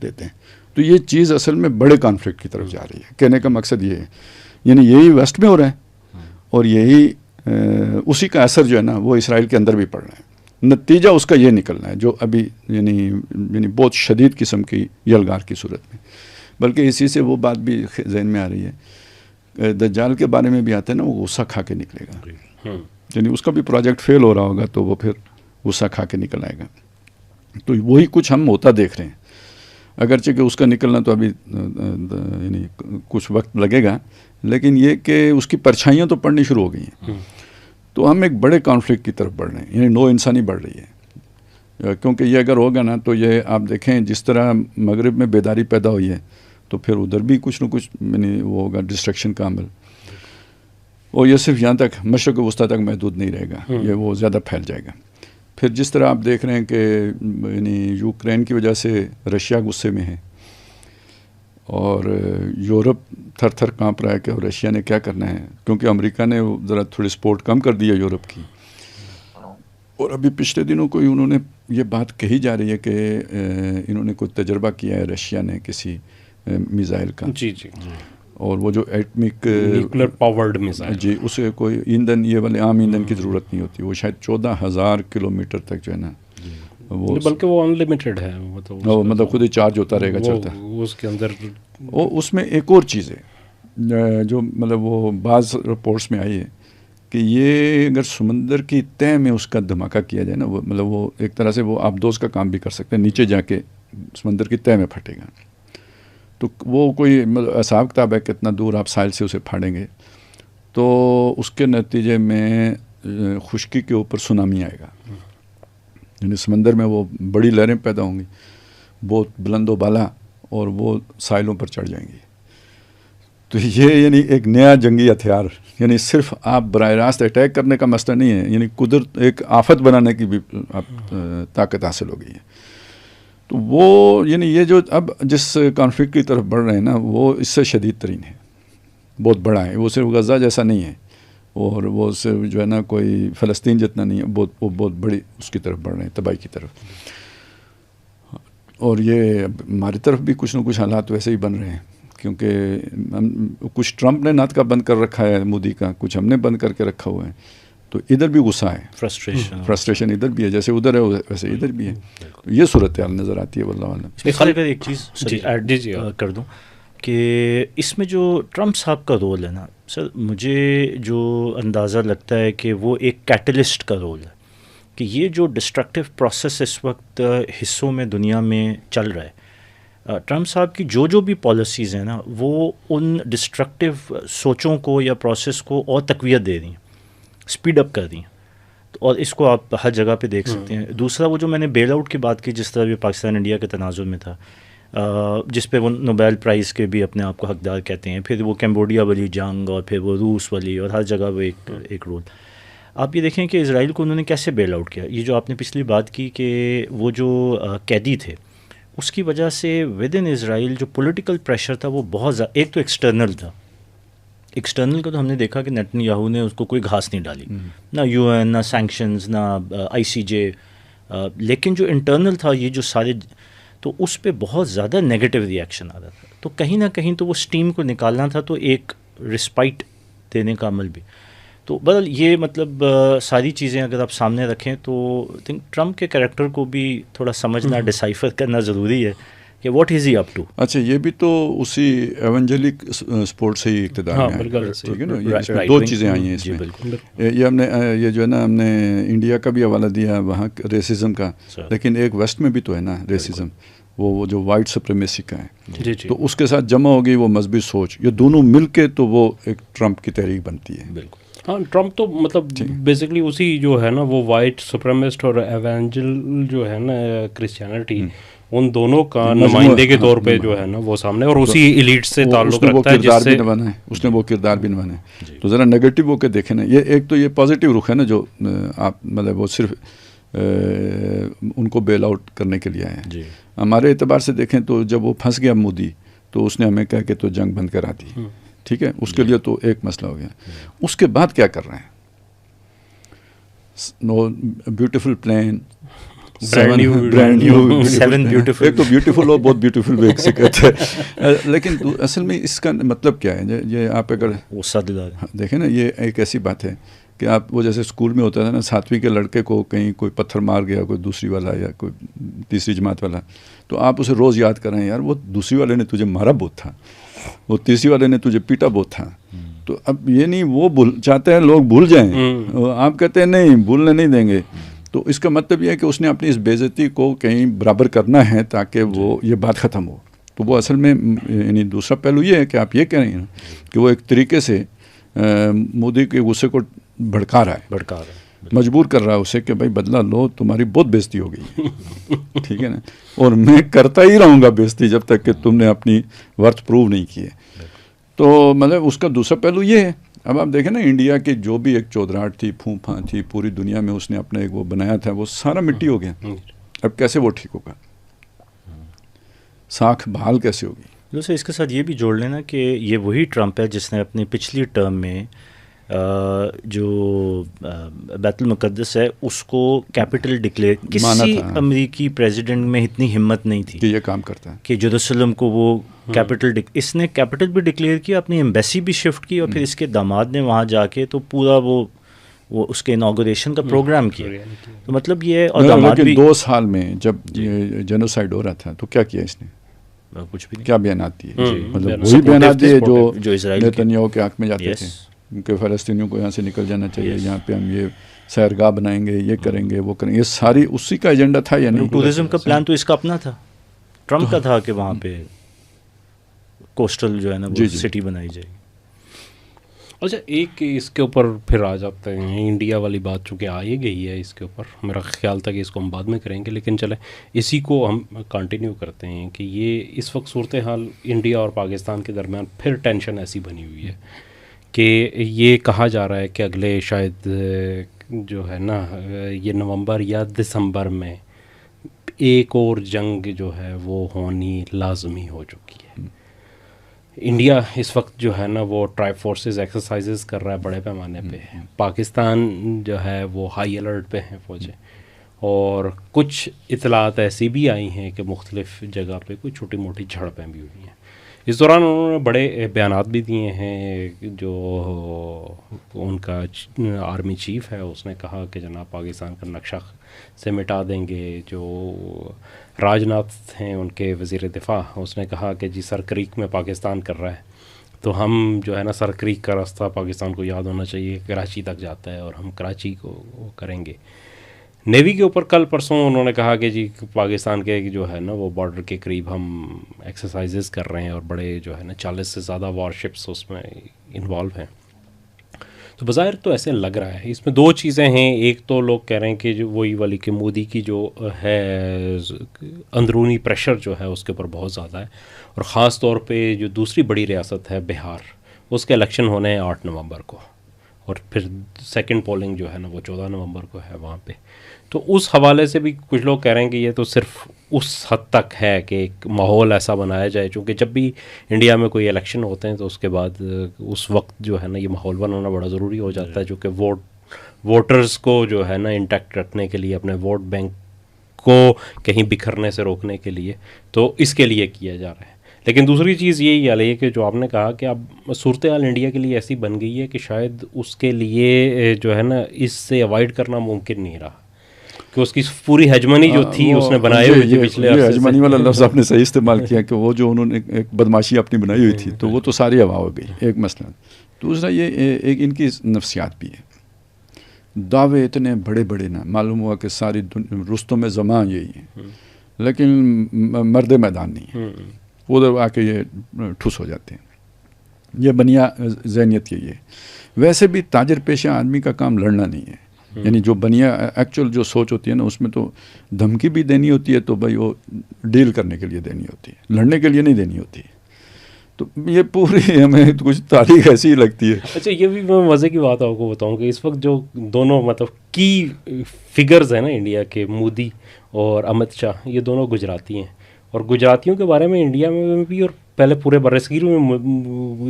دیتے ہیں. تو یہ چیز اصل میں بڑے کانفلکٹ کی طرف جا رہی ہے. کہنے کا مقصد یہ ہے، یعنی یہی ویسٹ میں ہو رہا ہے، اور یہی اسی کا اثر جو ہے نا وہ اسرائیل کے اندر بھی پڑ رہا ہے. نتیجہ اس کا یہ نکلنا ہے جو ابھی یعنی بہت شدید قسم کی یلغار کی صورت میں. بلکہ اسی سے وہ بات بھی ذہن میں آ رہی ہے، دجال کے بارے میں بھی آتا ہے نا، وہ غصہ کھا کے نکلے گا، یعنی اس کا بھی پروجیکٹ فیل ہو رہا ہوگا تو وہ پھر غصہ کھا کے نکل آئے گا. تو وہی کچھ ہم ہوتا دیکھ رہے ہیں، اگرچہ کہ اس کا نکلنا تو ابھی یعنی کچھ وقت لگے گا، لیکن یہ کہ اس کی پرچھائیاں تو پڑنی شروع ہو گئی ہیں. تو ہم ایک بڑے کانفلکٹ کی طرف بڑھ رہے ہیں، یعنی نو انسانی بڑھ رہی ہے. کیونکہ یہ اگر ہوگا نا تو یہ آپ دیکھیں جس طرح مغرب میں بیداری پیدا ہوئی ہے تو پھر ادھر بھی کچھ نہ کچھ یعنی وہ ہوگا ڈسٹرکشن کا عمل. اور یہ صرف یہاں تک مشرق وسطیٰ تک محدود نہیں رہے گا، یہ وہ زیادہ پھیل جائے گا. پھر جس طرح آپ دیکھ رہے ہیں کہ یعنی یوکرین کی وجہ سے رشیا غصے میں ہے، اور یورپ تھر تھر کانپ رہا ہے کہ رشیا نے کیا کرنا ہے، کیونکہ امریکہ نے ذرا تھوڑی سپورٹ کم کر دی ہے یورپ کی. اور ابھی پچھلے دنوں کو انہوں نے یہ بات کہی جا رہی ہے کہ انہوں نے کوئی تجربہ کیا ہے رشیا نے کسی میزائل کا، جی اور وہ جو ایٹمک نیوکلیر پاورڈ میزائل، جی اسے کوئی ایندھن، یہ والے عام ایندھن کی ضرورت نہیں ہوتی. وہ شاید 14,000 کلومیٹر تک جو ہے نا وہ، بلکہ وہ ان لمیٹڈ ہے، مطلب خود ہی چارج ہوتا رہے گا، چلتا ہے اس کے اندر. اس میں ایک اور چیز ہے جو مطلب وہ بعض رپورٹس میں آئی ہے کہ یہ اگر سمندر کی تہہ میں اس کا دھماکہ کیا جائے نا، وہ مطلب وہ ایک طرح سے وہ آبدوز کا کام بھی کر سکتے ہیں، نیچے جا کے سمندر کی تہہ میں پھٹے گا. تو وہ کوئی حساب کتاب ہے کتنا دور آپ ساحل سے اسے پھاڑیں گے، تو اس کے نتیجے میں خشکی کے اوپر سونامی آئے گا، یعنی سمندر میں وہ بڑی لہریں پیدا ہوں گی بہت بلند و بالا، اور وہ ساحلوں پر چڑھ جائیں گی. تو یہ یعنی ایک نیا جنگی ہتھیار، یعنی صرف آپ براہ راست اٹیک کرنے کا مسئلہ نہیں ہے، یعنی قدرت ایک آفت بنانے کی بھی آپ طاقت حاصل ہو گئی ہے. تو وہ یعنی یہ جو اب جس کانفلکٹ کی طرف بڑھ رہے ہیں نا، وہ اس سے شدید ترین ہے، بہت بڑا ہے. وہ صرف غزہ جیسا نہیں ہے، اور وہ صرف جو ہے نا کوئی فلسطین جتنا نہیں ہے، وہ بہت بڑی اس کی طرف بڑھ رہے ہیں، تباہی کی طرف. اور یہ ہماری طرف بھی کچھ نہ کچھ حالات ویسے ہی بن رہے ہیں، کیونکہ کچھ ٹرمپ نے نعت کا بند کر رکھا ہے مودی کا، کچھ ہم نے بند کر کے رکھا ہوا ہے. تو ادھر بھی غصہ ہے, فرسٹریشن ادھر بھی ہے, جیسے ادھر ہے ویسے ادھر بھی ہے. تو یہ صورتحال نظر آتی ہے واللہ عالم. اگر ایک چیز ایڈ کر دوں کہ اس میں جو ٹرمپ صاحب کا رول ہے نا سر, مجھے جو اندازہ لگتا ہے کہ وہ ایک کیٹلسٹ کا رول ہے, کہ یہ جو ڈسٹرکٹیو پروسیس اس وقت حصوں میں دنیا میں چل رہا ہے, ٹرمپ صاحب کی جو بھی پالیسیز ہیں نا وہ ان ڈسٹرکٹیو سوچوں کو یا پروسیس کو اور تقویت دے رہی ہیں, اسپیڈ اپ کر رہی ہیں, اور اس کو آپ ہر جگہ پہ دیکھ سکتے ہیں. دوسرا وہ جو میں نے بیل آؤٹ کی بات کی, جس طرح بھی پاکستان انڈیا کے تناظر میں تھا, جس پہ وہ نوبیل پرائز کے بھی اپنے آپ کو حقدار کہتے ہیں, پھر وہ کمبوڈیا والی جنگ, اور پھر وہ روس والی, اور ہر جگہ وہ ایک رول. آپ یہ دیکھیں کہ اسرائیل کو انہوں نے کیسے بیل آؤٹ کیا. یہ جو آپ نے پچھلی بات کی کہ وہ جو قیدی تھے, اس کی وجہ سے ود ان اسرائیل جو پولیٹیکل پریشر تھا وہ بہت زیادہ, ایک تو ایکسٹرنل تھا, ایکسٹرنل کا تو ہم نے دیکھا کہ نیتن یاہو نے اس کو کوئی گھاس نہیں ڈالی, نہ یو این, نہ سینکشنز, نہ آئی سی جے, لیکن جو انٹرنل تھا یہ جو سارے, تو اس پہ بہت زیادہ نیگیٹو ریئیکشن آ رہا تھا. تو کہیں نہ کہیں تو وہ اسٹیم کو نکالنا تھا, تو ایک رسپائٹ دینے کا عمل بھی. تو بہرحال یہ مطلب ساری چیزیں اگر آپ سامنے رکھیں تو آئی تھنک ٹرمپ کے کریکٹر کو بھی تھوڑا سمجھنا, ڈیسائفر کرنا ضروری ہے کہ what is he up to. اچھا, یہ بھی تو اسی ایونجلک سپورٹ سے ہی اقتدار میں ہے, ٹھیک ہے نا. اس میں دو چیزیں آئی ہیں اس میں. یہ ہم نے یہ جو ہے نا, ہم نے انڈیا کا بھی حوالہ دیا وہاں ریسزم کا, لیکن ایک ویسٹ میں بھی تو ہے نا ریسزم, وہ جو وائٹ سپریمیسی کا ہے. تو اس کے ساتھ جمع ہو گئی وہ مذہبی سوچ, یہ دونوں مل کے تو وہ ایک ٹرمپ کی تحریک بنتی ہے. بالکل. ہاں, ٹرمپ تو مطلب بیسکلی اسی جو ہے نا وہ وائٹ سپریمسٹ اور ایونجل جو ہے نا کرسچینٹی, ان دونوں کا نمائندے کے طور پہ جو ہے نا وہ سامنے, اور اسی ایلیٹ سے تعلق رکھتا ہے جس سے اس نے وہ کردار بھی نبھانا ہے. تو ذرا نیگیٹو ہو کے دیکھیں نا, یہ ایک تو یہ پازیٹیو رخ ہے نا جو آپ مطلب وہ صرف ان کو بیل آؤٹ کرنے کے لیے آئے ہیں. ہمارے اعتبار سے دیکھیں تو جب وہ پھنس گیا مودی, تو اس نے ہمیں کہا کہ تو جنگ بند کرا دی, ٹھیک ہے, اس کے لیے تو ایک مسئلہ ہو گیا. اس کے بعد کیا کر رہے ہیں, نو بیوٹیفل پلان, ایک تو بیوٹیفل ہو, بہت بیوٹیفل ایک سے کہتے ہیں, لیکن اصل میں اس کا مطلب کیا ہے. یہ آپ اگر دیکھیں نا, یہ ایک ایسی بات ہے کہ آپ وہ جیسے اسکول میں ہوتا تھا نا, 7ویں کے لڑکے کو کہیں کوئی پتھر مار گیا, کوئی دوسری والا یا کوئی تیسری جماعت والا, تو آپ اسے روز یاد کر رہے ہیں, یار وہ دوسری والے نے تجھے مارا بہت تھا, وہ تیسری والے نے تجھے پیٹا بہت تھا. تو اب یہ نہیں, وہ چاہتے ہیں لوگ بھول جائیں, آپ کہتے ہیں نہیں بھولنے نہیں دیں گے. تو اس کا مطلب یہ ہے کہ اس نے اپنی اس بے عزتی کو کہیں برابر کرنا ہے تاکہ وہ یہ بات ختم ہو. تو وہ اصل میں یعنی دوسرا پہلو یہ ہے کہ آپ یہ کہہ رہے ہیں کہ وہ ایک طریقے سے مودی کے غصے کو بھڑکا رہا ہے, مجبور کر رہا ہے اسے کہ بھائی بدلہ لو, تمہاری بہت بےزتی ہو گئی ہے, ٹھیک ہے نا, اور میں کرتا ہی رہوں گا بےزتی جب تک کہ تم نے اپنی ورتھ پروو نہیں کی ہے. تو مطلب اس کا دوسرا پہلو یہ ہے. اب آپ دیکھیں نا, انڈیا کی جو بھی ایک چودراہٹ تھی, پھوں پھاں تھی پوری دنیا میں, اس نے اپنا ایک وہ بنایا تھا, وہ سارا مٹی ہو گیا. اب کیسے وہ ٹھیک ہوگا, ساکھ بحال کیسے ہوگی. دوسرے اس کے ساتھ یہ بھی جوڑ لینا کہ یہ وہی ٹرمپ ہے جس نے اپنی پچھلی ٹرم میں جو بیت المقدس ہے اس کو کیپٹل ڈکلیئر, کسی امریکی پریزیڈنٹ میں اتنی ہمت نہیں تھی کہ یہ کام کرتا ہے کہ جیروسلم کو وہ کیپٹل, اس نے کیپٹل بھی ڈکلیئر کیا, اپنی ایمبیسی بھی شفٹ کی, اور پھر اس کے داماد نے وہاں جا کے تو پورا وہ اس کے انوگریشن کا پروگرام کیا. تو مطلب یہ, اور داماد بھی 2 سال میں جب یہ جینوسائیڈ ہو رہا تھا تو کیا کیا اس نے, کچھ بھی نہیں. کیا بیانات دیے, مطلب وہی بیانات دیے جو اسرائیل نیتنیاہو کے حق میں جاتے تھے کہ فلسطینیوں کو یہاں سے نکل جانا چاہیے, یہاں پہ ہم یہ سیرگاہ بنائیں گے, یہ کریں گے, وہ کریں گے. یہ ساری اسی کا ایجنڈا تھا یا نہیں؟ ٹورزم کا پلان تو اس کا اپنا تھا, ٹرمپ کا تھا کہ وہاں پہ کوسٹل جو ہے نا وہ سٹی بنائی جائے گی. اچھا, ایک اس کے اوپر پھر آ جاتے ہیں, انڈیا والی بات چونکہ آ ہی گئی ہے اس کے اوپر, میرا خیال تھا کہ اس کو ہم بعد میں کریں گے, لیکن چلیں اسی کو ہم کنٹینیو کرتے ہیں کہ یہ اس وقت صورتحال انڈیا اور پاکستان کے درمیان پھر ٹینشن ایسی بنی ہوئی ہے کہ یہ کہا جا رہا ہے کہ اگلے شاید جو ہے نا یہ نومبر یا دسمبر میں ایک اور جنگ جو ہے وہ ہونی لازمی ہو چکی ہے. انڈیا اس وقت جو ہے نا وہ ٹرائی فورسز ایکسرسائزز کر رہا ہے بڑے پیمانے پہ, پاکستان جو ہے وہ ہائی الرٹ پہ ہیں فوجیں, اور کچھ اطلاعات ایسی بھی آئی ہیں کہ مختلف جگہ پہ کوئی چھوٹی موٹی جھڑپیں بھی ہوئی ہیں. اس دوران انہوں نے بڑے بیانات بھی دیے ہیں. جو ان کا آرمی چیف ہے اس نے کہا کہ جناب پاکستان کا نقشہ سے مٹا دیں گے. جو راج ناتھ ہیں ان کے وزیر دفاع, اس نے کہا کہ جی سر کریک میں پاکستان کر رہا ہے, تو ہم جو ہے نا سر کریک کا راستہ پاکستان کو یاد ہونا چاہیے, کراچی تک جاتا ہے اور ہم کراچی کو کریں گے. نیوی کے اوپر کل پرسوں انہوں نے کہا کہ جی پاکستان کے جو ہے نا وہ بارڈر کے قریب ہم ایکسرسائزز کر رہے ہیں اور بڑے جو ہے نا 40 سے زیادہ وار شپس اس میں انوالو ہیں. تو بظاہر تو ایسے لگ رہا ہے. اس میں دو چیزیں ہیں. ایک تو لوگ کہہ رہے ہیں کہ جو وہی والی کہ مودی کی جو ہے اندرونی پریشر جو ہے اس کے اوپر بہت زیادہ ہے, اور خاص طور پہ جو دوسری بڑی ریاست ہے بہار, اس کے الیکشن ہونے ہیں 8 نومبر کو, اور پھر سیکنڈ پولنگ جو ہے نا وہ 14 نومبر کو ہے وہاں پہ. تو اس حوالے سے بھی کچھ لوگ کہہ رہے ہیں کہ یہ تو صرف اس حد تک ہے کہ ایک ماحول ایسا بنایا جائے, چونکہ جب بھی انڈیا میں کوئی الیکشن ہوتے ہیں تو اس کے بعد اس وقت جو ہے نا یہ ماحول بنانا بڑا ضروری ہو جاتا ہے, جو کہ ووٹرز کو جو ہے نا انٹیکٹ رکھنے کے لیے, اپنے ووٹ بینک کو کہیں بکھرنے سے روکنے کے لیے, تو اس کے لیے کیا جا رہا ہے. لیکن دوسری چیز یہی ہے کہ جو آپ نے کہا کہ اب صورتحال انڈیا کے لیے ایسی بن گئی ہے کہ شاید اس کے لیے جو ہے نا اس سے اوائڈ کرنا ممکن نہیں رہا, کہ اس کی پوری ہیجمنی جو تھی اس نے بنائی ہوئی تھی پچھلے عرصے سے. ہیجمنی والا لفظ آپ نے صحیح استعمال کیا کہ وہ جو انہوں نے ایک بدماشی اپنی بنائی ہوئی تھی تو وہ تو ساری ہوا ہو گئی, ایک مسئلہ. دوسرا یہ ایک ان کی نفسیات بھی ہے. دعوے اتنے بڑے بڑے نا, معلوم ہوا کہ ساری رستم زمان یہی ہیں, لیکن مرد میدان نہیں ہے, ادھر آ کے یہ ٹھوس ہو جاتے ہیں. یہ بنیا ذہنیت یہی ہے. ویسے بھی تاجر پیشہ آدمی کا کام لڑنا نہیں ہے, یعنی جو بنیا ایکچوئل جو سوچ ہوتی ہے نا اس میں تو دھمکی بھی دینی ہوتی ہے, تو بھائی وہ ڈیل کرنے کے لیے دینی ہوتی ہے, لڑنے کے لیے نہیں دینی ہوتی ہے. تو یہ پوری ہمیں کچھ تاریخ ایسی ہی لگتی ہے. اچھا, یہ بھی میں مزے کی بات آپ کو بتاؤں کہ اس وقت جو دونوں مطلب کی فگرز ہیں نا انڈیا کے, مودی اور امت شاہ, یہ دونوں گجراتی ہیں, اور گجراتیوں کے بارے میں انڈیا میں بھی اور پہلے پورے برصغیر میں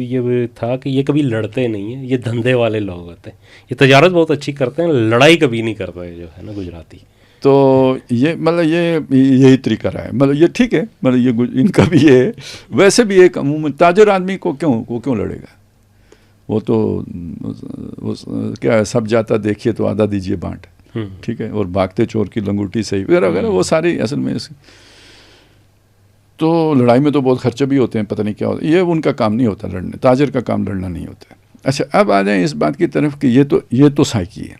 یہ تھا کہ یہ کبھی لڑتے نہیں ہیں, یہ دھندے والے لوگ ہوتے ہیں, یہ تجارت بہت اچھی کرتے ہیں, لڑائی کبھی نہیں کرتے جو ہے نا گجراتی. تو یہ مطلب یہی طریقہ رہا ہے. مطلب یہ ٹھیک ہے, مطلب یہ ان کا بھی یہ ہے. ویسے بھی ایک عموماً تاجر آدمی کو کیوں لڑے گا, وہ تو کیا ہے, سب جاتا دیکھیے تو آدھا دیجیے بانٹ, ٹھیک ہے, اور بھاگتے چور کی لنگوٹی صحیح وغیرہ وغیرہ, وہ ساری اصل میں تو لڑائی میں تو بہت خرچے بھی ہوتے ہیں, پتہ نہیں کیا ہوتا ہے. یہ ان کا کام نہیں ہوتا لڑنے, تاجر کا کام لڑنا نہیں ہوتا ہے. اچھا, اب آ جائیں اس بات کی طرف کہ یہ تو سائیکی ہے,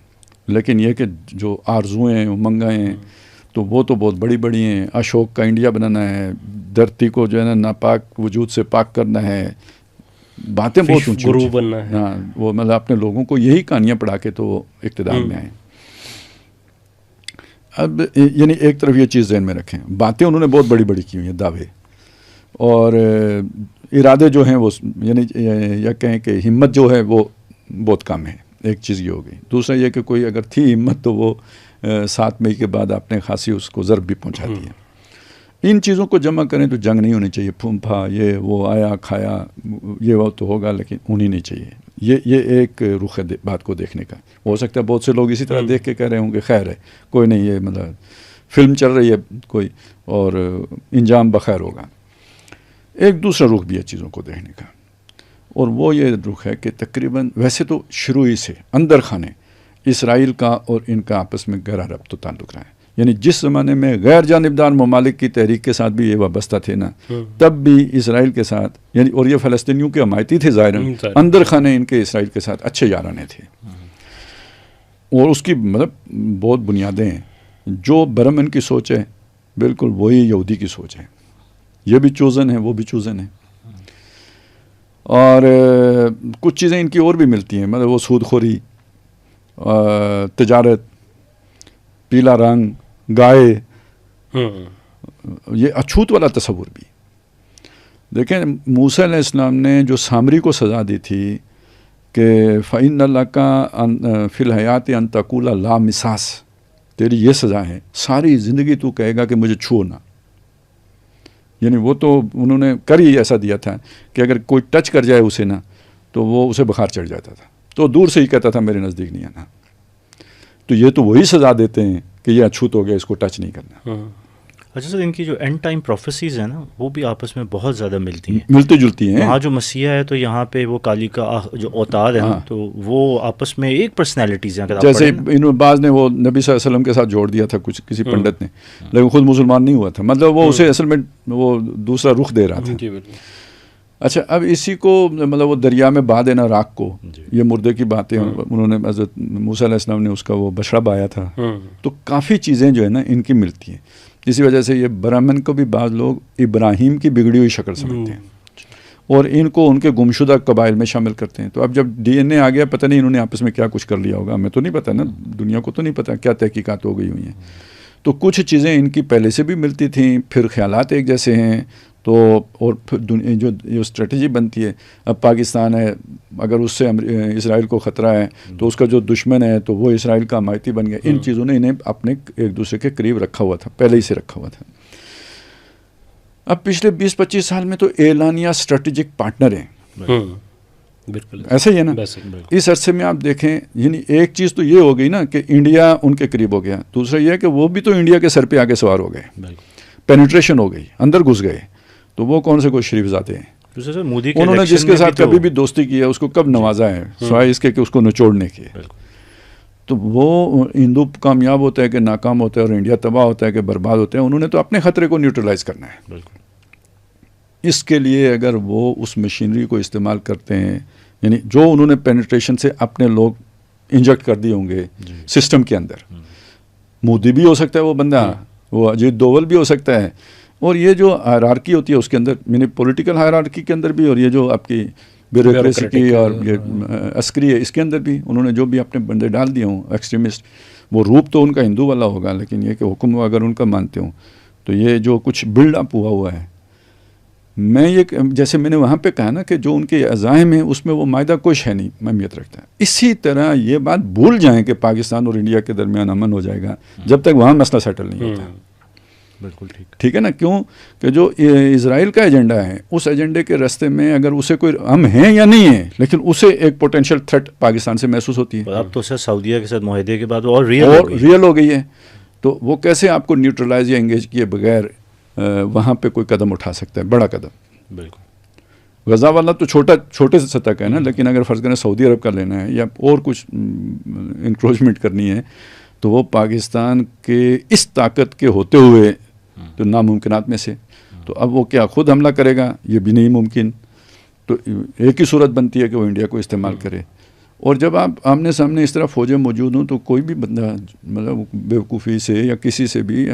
لیکن یہ کہ جو آرزویں ہیں, امنگیں ہیں, تو وہ تو بہت بڑی بڑی ہیں. اشوک کا انڈیا بنانا ہے, دھرتی کو جو ہے نا ناپاک وجود سے پاک کرنا ہے, باتیں بہت اونچی بننا ہے. ہاں, وہ مطلب اپنے لوگوں کو یہی کہانیاں پڑھا کے تو وہ اقتدار میں آئیں. اب یعنی ایک طرف یہ چیز ذہن میں رکھیں, باتیں انہوں نے بہت بڑی بڑی کی ہوئی ہیں, دعوے, اور ارادے جو ہیں وہ یعنی یا کہیں کہ ہمت جو ہے وہ بہت کم ہے. ایک چیز یہ ہو گئی. دوسرا یہ کہ کوئی اگر تھی ہمت تو وہ 7 مئی کے بعد آپ نے خاصی اس کو ضرب بھی پہنچا دی ہے. ان چیزوں کو جمع کریں تو جنگ نہیں ہونی چاہیے, پھونپا یہ وہ آیا کھایا یہ وہ تو ہوگا, لیکن ہونی نہیں چاہیے. یہ ایک رخ ہے بات کو دیکھنے کا. ہو سکتا ہے بہت سے لوگ اسی طرح دیکھ کے کہہ رہے ہوں کہ خیر ہے, کوئی نہیں, یہ مطلب فلم چل رہی ہے کوئی, اور انجام بخیر ہوگا. ایک دوسرا رخ بھی ہے چیزوں کو دیکھنے کا, اور وہ یہ رخ ہے کہ تقریباً ویسے تو شروع ہی سے اندر خانے اسرائیل کا اور ان کا آپس میں گہرا ربط و تعلق رہا ہے. یعنی جس زمانے میں غیر جانبدار ممالک کی تحریک کے ساتھ بھی یہ وابستہ تھے نا, تب بھی اسرائیل کے ساتھ یعنی, اور یہ فلسطینیوں کے حمایتی تھے ظاہراً, اندر خانے ان کے اسرائیل کے ساتھ اچھے یارانے تھے. اور اس کی مطلب بہت بنیادیں ہیں. جو برہمن کی سوچ ہے بالکل وہی یہودی کی سوچ ہے. یہ بھی چوزن ہے, وہ بھی چوزن ہے. اور کچھ چیزیں ان کی اور بھی ملتی ہیں, مطلب وہ سود خوری, تجارت, پیلا رنگ, گائے, یہ اچھوت والا تصور بھی. دیکھیں موسیٰ علیہ السلام نے جو سامری کو سزا دی تھی کہ فَإِنَّ لَكَ فِي الْحَيَاةِ أَن تَقُولَ لَا مِسَاسَ, تیری یہ سزا ہے, ساری زندگی تو کہے گا کہ مجھے چھو نہ. یعنی وہ تو انہوں نے کر ہی ایسا دیا تھا کہ اگر کوئی ٹچ کر جائے اسے نا تو وہ اسے بخار چڑھ جاتا تھا, تو دور سے ہی کہتا تھا میرے نزدیک نہیں آنا. تو یہ تو وہی سزا دیتے ہیں کہ یہ اچھوت ہو گیا, اس کو ٹچ نہیں کرنا. اچھا سر، ان کی جو اینڈ ٹائم پروفیسیز ہیں نا وہ بھی آپس میں بہت زیادہ ملتی ہیں، ملتی جلتی ہیں. وہاں جو مسیح ہے تو یہاں پہ وہ کالی کا جو اوتار ہے نا تو وہ آپس میں ایک پرسنالٹیز ہیں. جیسے بعض نے وہ نبی صلی اللہ علیہ وسلم کے ساتھ جوڑ دیا تھا کسی پنڈت نے، لیکن خود مسلمان نہیں ہوا تھا، مطلب وہ اسے اصل میں وہ دوسرا رخ دے رہا تھا. اچھا، اب اسی کو مطلب وہ دریا میں بہا دینا راکھ کو، یہ مردے کی باتیں انہوں نے حضرت موسیٰ علیہ السلام نے اس کا وہ بچڑا بایا تھا. تو کافی چیزیں جو ہے نا ان کی ملتی ہیں. اسی وجہ سے یہ برہمن کو بھی بعض لوگ ابراہیم کی بگڑی ہوئی شکل سمجھتے ہیں اور ان کو ان کے گمشدہ قبائل میں شامل کرتے ہیں. تو اب جب ڈی این اے آ گیا، پتہ نہیں انہوں نے آپس میں کیا کچھ کر لیا ہوگا، ہمیں تو نہیں پتہ نا، دنیا کو تو نہیں پتہ کیا تحقیقات ہو گئی ہوئی ہیں. تو کچھ چیزیں ان کی پہلے سے بھی ملتی تھیں، پھر خیالات ایک جیسے ہیں. تو اور پھر جو اسٹریٹجی بنتی ہے، اب پاکستان ہے، اگر اس سے اسرائیل کو خطرہ ہے تو اس کا جو دشمن ہے تو وہ اسرائیل کا حمایتی بن گیا. ان چیزوں نے انہیں اپنے ایک دوسرے کے قریب رکھا ہوا تھا، پہلے ہی سے رکھا ہوا تھا. اب پچھلے 20-25 سال میں تو اعلانیہ اسٹریٹجک پارٹنر ہیں. بالکل ایسا ہی ہے نا. اس عرصے میں آپ دیکھیں، یعنی ایک چیز تو یہ ہو گئی نا کہ انڈیا ان کے قریب ہو گیا، دوسرا یہ ہے کہ وہ بھی تو انڈیا کے سر پہ آگے سوار ہو گئے، پینیٹریشن ہو گئی، اندر گھس گئے. تو وہ کون سے کوئی شریف ذاتے ہیں؟ انہوں نے جس کے ساتھ کبھی بھی دوستی کی ہے اس کو کب نوازا ہے سوائے اس کے کہ اس کو نچوڑنے کے. تو وہ ہندو کامیاب ہوتا ہے کہ ناکام ہوتا ہے اور انڈیا تباہ ہوتا ہے کہ برباد ہوتا ہے. انہوں نے تو اپنے خطرے کو نیوٹرلائز کرنا ہے. اس کے لیے اگر وہ اس مشینری کو استعمال کرتے ہیں، یعنی جو انہوں نے پینیٹریشن سے اپنے لوگ انجیکٹ کر دیے ہوں گے سسٹم کے اندر، مودی بھی ہو سکتا ہے وہ بندہ، وہ اجیت دوول بھی ہو سکتا ہے، اور یہ جو ہائرارکی ہوتی ہے اس کے اندر، یعنی پولیٹیکل ہائرارکی کے اندر بھی، اور یہ جو آپ کی بیوروکریسی کی اور یہ عسکری ہے اس کے اندر بھی انہوں نے جو بھی اپنے بندے ڈال دیے ہوں ایکسٹریمسٹ. وہ روپ تو ان کا ہندو والا ہوگا، لیکن یہ کہ حکم اگر ان کا مانتے ہوں تو یہ جو کچھ بلڈ اپ ہوا ہے. میں یہ جیسے میں نے وہاں پہ کہا نا کہ جو ان کے عزائم ہیں اس میں وہ معاہدہ کچھ ہے نہیں، اہمیت رکھتا ہے. اسی طرح یہ بات بھول جائیں کہ پاکستان اور انڈیا کے درمیان امن ہو جائے گا جب تک وہاں مسئلہ سیٹل نہیں ہوتا. بالکل ٹھیک ہے نا. کیوں کہ جو اسرائیل کا ایجنڈا ہے اس ایجنڈے کے راستے میں اگر اسے کوئی ہم ہیں یا نہیں ہیں، لیکن اسے ایک پوٹینشیل تھریٹ پاکستان سے محسوس ہوتی ہے. اب تو سعودیہ کے ساتھ معاہدے کے بعد اور ریئل ہو گئی ہے. تو وہ کیسے آپ کو نیوٹرلائز یا انگیج کیے بغیر وہاں پہ کوئی قدم اٹھا سکتا ہے، بڑا قدم. بالکل. غزہ والا تو چھوٹے سطح کا ہے نا، لیکن اگر فرض کریں سعودی عرب کا لینا ہے یا اور کچھ انکروچمنٹ کرنی ہے تو وہ پاکستان کے اس طاقت کے ہوتے ہوئے تو ناممکنات میں سے. تو اب وہ کیا خود حملہ کرے گا؟ یہ بھی نہیں ممکن. تو ایک ہی صورت بنتی ہے کہ وہ انڈیا کو استعمال کرے. اور جب آپ آمنے سامنے اس طرح فوجیں موجود ہوں تو کوئی بھی بندہ مطلب بیوقوفی سے یا کسی سے بھی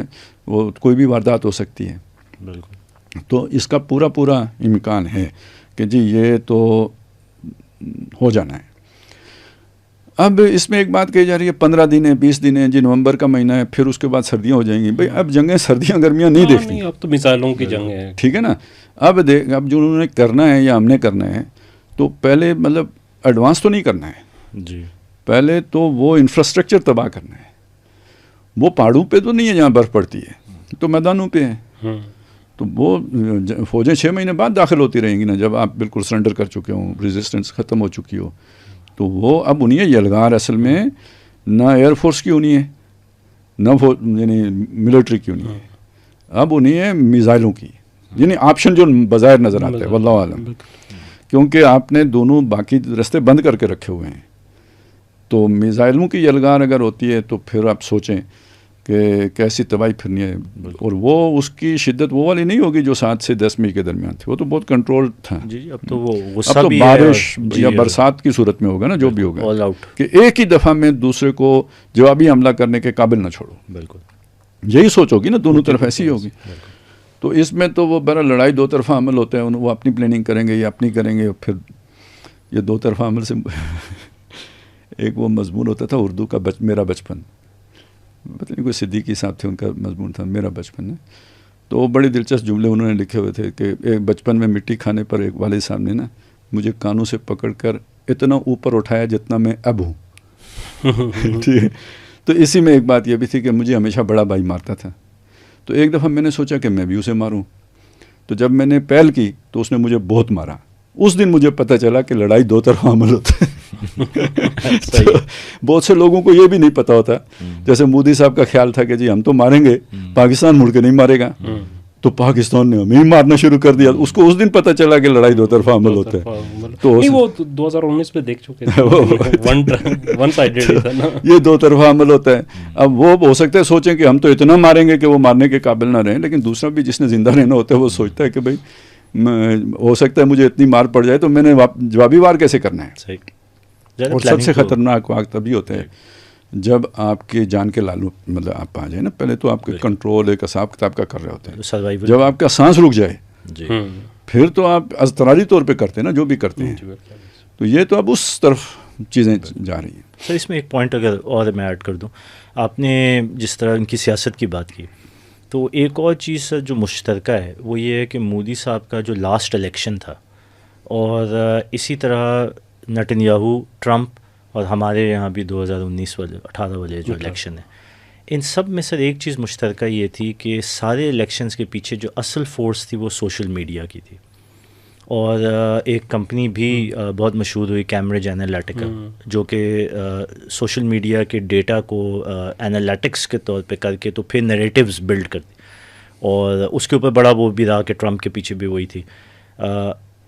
وہ کوئی بھی واردات ہو سکتی ہے. بالکل. تو اس کا پورا امکان ہے کہ جی یہ تو ہو جانا ہے. اب اس میں ایک بات کہی جا رہی ہے 15 دن ہے 20 دن ہے جی، نومبر کا مہینہ ہے، پھر اس کے بعد سردیاں ہو جائیں گی. بھائی اب جنگیں سردیاں گرمیاں نہیں دیکھتی، اب تو مثالوں کی جنگ ہے. ٹھیک ہے نا. اب جو انہوں نے کرنا ہے یا ہم نے کرنا ہے تو پہلے مطلب ایڈوانس تو نہیں کرنا ہے جی، پہلے تو وہ انفراسٹرکچر تباہ کرنا ہے. وہ پہاڑوں پہ تو نہیں ہے جہاں برف پڑتی ہے، تو میدانوں پہ ہے. تو وہ فوجیں 6 مہینے بعد داخل ہوتی رہیں گی نا، جب آپ بالکل سرنڈر کر چکے ہوں، ریزسٹنس ختم ہو چکی ہو. تو وہ اب انہیں یلغار اصل میں نہ ایئر فورس کی ہونی ہے نہ یعنی ملٹری کی ہونی ہے، اب انہیں ہے میزائلوں کی، یعنی آپشن جو بظاہر نظر آتا ہے واللہ عالم، کیونکہ آپ نے دونوں باقی رستے بند کر کے رکھے ہوئے ہیں. تو میزائلوں کی یلغار اگر ہوتی ہے تو پھر آپ سوچیں کہ کیسی تباہی پھرنی ہے. اور وہ اس کی شدت وہ والی نہیں ہوگی جو 7 سے 10 مئی کے درمیان تھی، وہ تو بہت کنٹرول تھا. اب تو وہ بارش یا برسات کی صورت میں ہوگا نا، جو بھی ہوگا کہ ایک ہی دفعہ میں دوسرے کو جوابی حملہ کرنے کے قابل نہ چھوڑو. بالکل یہی سوچ ہوگی نا، دونوں طرف ایسی ہوگی. تو اس میں تو وہ بڑا لڑائی 2 طرفہ عمل ہوتا ہے، وہ اپنی پلاننگ کریں گے یا اپنی کریں گے. پھر یہ 2 طرفہ عمل سے ایک وہ مضمون ہوتا تھا اردو کا میرا بچپن، پتہ نہیں کوئی صدیقی صاحب تھے، ان کا مضمون تھا میرا بچپن. تو وہ بڑی دلچسپ جملے انہوں نے لکھے ہوئے تھے کہ ایک بچپن میں مٹی کھانے پر ایک والد صاحب نے نا مجھے کانوں سے پکڑ کر اتنا اوپر اٹھایا جتنا میں اب ہوں. ٹھیک ہے. تو اسی میں ایک بات یہ بھی تھی کہ مجھے ہمیشہ بڑا بھائی مارتا تھا. تو ایک دفعہ میں نے سوچا کہ میں بھی اسے ماروں. تو جب میں نے پہل کی تو اس نے مجھے بہت مارا. اس دن مجھے پتہ چلا کہ لڑائی 2 طرفہ عمل ہوتا ہے. بہت سے لوگوں کو یہ بھی نہیں پتا ہوتا, جیسے مودی صاحب کا خیال تھا کہ جی ہم تو ماریں گے, پاکستان مڑ کے نہیں مارے گا, تو پاکستان نے ہمیں مارنا شروع کر دیا. اس کو اس دن پتہ چلا کہ لڑائی دو طرفہ عمل ہوتا ہے. تو وہ 2019 میں دیکھ چکے تھے, ون سائیڈڈ تھا نا, یہ دو طرفہ عمل ہوتا ہے. اب وہ ہو سکتا ہے سوچیں کہ ہم تو اتنا ماریں گے کہ وہ مارنے کے قابل نہ رہیں, لیکن دوسرا بھی جس نے زندہ رہنا ہوتا ہے وہ سوچتا ہے کہ بھائی ہو سکتا ہے مجھے اتنی مار پڑ جائے تو میں نے جوابی وار کیسے کرنا ہے. اور سب سے خطرناک وقت تبھی ہوتا ہے جب آپ کے جان کے لالو مطلب آپ آ جائیں نا, پہلے تو آپ کے کنٹرول ایک حساب کتاب کا کر رہے ہوتے ہیں, جب آپ کا سانس رک جائے پھر تو آپ اضطراری طور پہ کرتے ہیں نا جو بھی کرتے ہیں. تو یہ تو اب اس طرف چیزیں جا رہی ہیں. سر اس میں ایک پوائنٹ اگر اور میں ایڈ کر دوں, آپ نے جس طرح ان کی سیاست کی بات کی, تو ایک اور چیز جو مشترکہ ہے وہ یہ ہے کہ مودی صاحب کا جو لاسٹ الیکشن تھا اور اسی طرح نتن-یاہو, ٹرمپ اور ہمارے یہاں بھی 2019 والے 18 والے جو الیکشن ہیں, ان سب میں سر ایک چیز مشترکہ یہ تھی کہ سارے الیکشنز کے پیچھے جو اصل فورس تھی وہ سوشل میڈیا کی تھی. اور ایک کمپنی بھی بہت مشہور ہوئی, کیمبرج انالیٹیکا, جو کہ سوشل میڈیا کے ڈیٹا کو انالیٹکس کے طور پہ کر کے تو پھر نیریٹیوز بلڈ کرتی, اور اس کے اوپر بڑا وہ بھی رہا کہ ٹرمپ کے پیچھے بھی وہی تھی,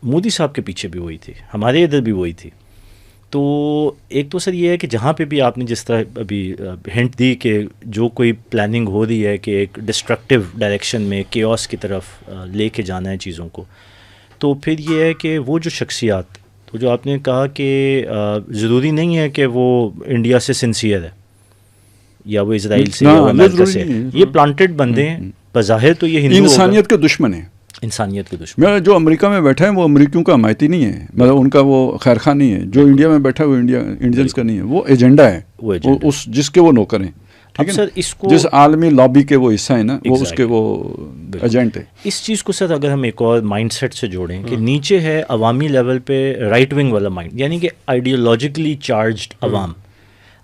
مودی صاحب کے پیچھے بھی وہی تھی, ہمارے ادھر بھی وہی تھی. تو ایک تو سر یہ ہے کہ جہاں پہ بھی آپ نے جس طرح ابھی ہنٹ دی کہ جو کوئی پلاننگ ہو رہی ہے کہ ایک ڈسٹرکٹیو ڈائریکشن میں کیوس کی طرف لے کے جانا ہے چیزوں کو, تو پھر یہ ہے کہ وہ جو شخصیات, تو جو آپ نے کہا کہ ضروری نہیں ہے کہ وہ انڈیا سے سنسیئر ہے یا وہ اسرائیل سے یا وہ امریکہ سے, یہ پلانٹڈ بندے ہیں بظاہر, تو یہ ہندو انسانیت کے دشمن ہیں, انسانیت کے دشمن. جو امریکہ میں بیٹھا ہے وہ امریکیوں کا حمایتی نہیں ہے, مطلب ان کا وہ خیر خواہ نہیں ہے. جو انڈیا میں بیٹھا ہے وہ انڈینس کا نہیں ہے, وہ ایجنڈا ہے, اس جس کے وہ نوکر ہیں. اب سر اس کو جس عالمی لابی کے وہ حصہ ہیں نا, وہ اس کے وہ ایجنٹ ہے. اس چیز کو سر اگر ہم ایک اور مائنڈ سیٹ سے جوڑیں کہ نیچے ہے عوامی لیول پہ رائٹ ونگ والا مائنڈ, یعنی کہ آئیڈیالوجیکلی چارجڈ عوام.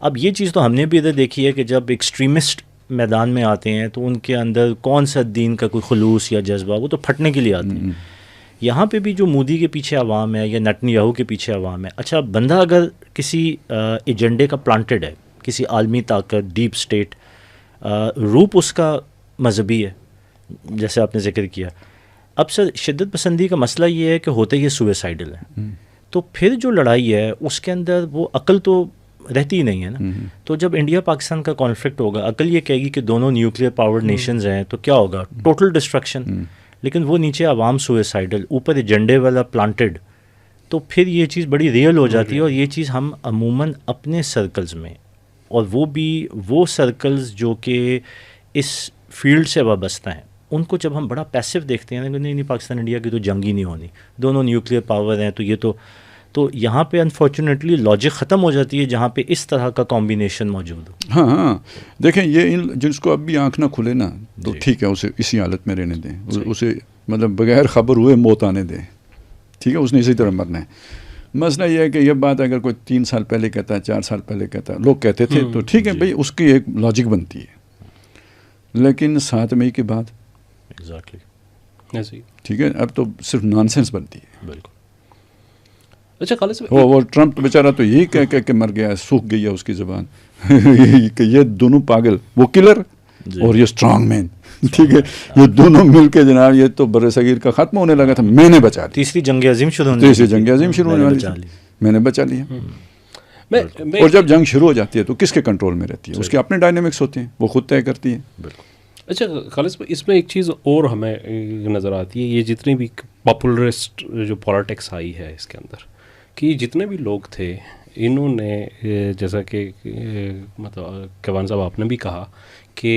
اب یہ چیز تو ہم نے بھی ادھر دیکھی ہے کہ جب ایکسٹریمسٹ میدان میں آتے ہیں تو ان کے اندر کون سا دین کا کوئی خلوص یا جذبہ, وہ تو پھٹنے کے لیے آتے ہیں. یہاں پہ بھی جو مودی کے پیچھے عوام ہے یا نتن-یاہو کے پیچھے عوام ہے, اچھا بندہ اگر کسی ایجنڈے کا پلانٹڈ ہے, کسی عالمی طاقت, ڈیپ اسٹیٹ, روپ اس کا مذہبی ہے جیسے آپ نے ذکر کیا. اب سر شدت پسندی کا مسئلہ یہ ہے کہ ہوتے یہ سوئسائڈل ہے, تو پھر جو لڑائی ہے اس کے اندر وہ عقل تو رہتی ہی نہیں ہے نا. تو جب انڈیا پاکستان کا کانفلکٹ ہوگا, عقل یہ کہے گی کہ دونوں نیوکلیئر پاورڈ نیشنز ہیں, تو کیا ہوگا, ٹوٹل ڈسٹرکشن. لیکن وہ نیچے عوام سوئسائڈل, اوپر ایجنڈے والا پلانٹڈ, تو پھر یہ چیز بڑی ریئل ہو جاتی ہے. اور یہ چیز ہم عموماً اپنے سرکلز میں, اور وہ بھی وہ سرکلز جو کہ اس فیلڈ سے وابستہ ہیں, ان کو جب ہم بڑا پیسو دیکھتے ہیں, نہیں پاکستان انڈیا کی تو جنگ ہی نہیں ہونی, دونوں نیوکلیئر پاور ہیں, تو یہ تو یہاں پہ انفارچونیٹلی لاجک ختم ہو جاتی ہے جہاں پہ اس طرح کا کمبینیشن موجود ہو. ہاں دیکھیں, یہ جس کو اب بھی آنکھ نہ کھلے نا, تو ٹھیک ہے اسے اسی حالت میں رہنے دیں, اسے مطلب بغیر خبر ہوئے موت آنے دیں, ٹھیک ہے, اس نے اسی طرح مرنا ہے. مسئلہ یہ ہے کہ یہ بات اگر کوئی 3 سال پہلے کہتا ہے, 4 سال پہلے کہتا ہے, لوگ کہتے تھے, تو ٹھیک ہے بھائی, اس کی ایک لاجک بنتی ہے. لیکن 7 مئی کے بعد ٹھیک ہے, اب تو صرف نانسنس بنتی ہے. بالکل. اچھا خالص, وہ ٹرمپ بیچارہ تو یہی کہہ کہ مر گیا, سوکھ گئی ہے اس کی زبان کہ یہ دونوں پاگل, وہ کلر اور یہ اسٹرانگ مین, ٹھیک ہے, یہ دونوں مل کے جناب یہ تو بر صغیر کا ختم ہونے لگا تھا, میں نے بچا لیا. تیسری جنگ عظیم شروع ہونے والی تھی, میں نے بچا لیا. اور جب جنگ شروع ہو جاتی ہے تو کس کے کنٹرول میں رہتی ہے, اس کے اپنے ڈائنامکس ہوتے ہیں, وہ خود طے کرتی ہے. بالکل. اچھا خالص, اس میں ایک چیز اور ہمیں نظر آتی ہے, یہ جتنی بھی پاپولرسٹ جو پالیٹکس آئی ہے اس کے اندر, کہ جتنے بھی لوگ تھے انہوں نے جیسا کہ مطلب کیوان صاحب آپ نے بھی کہا کہ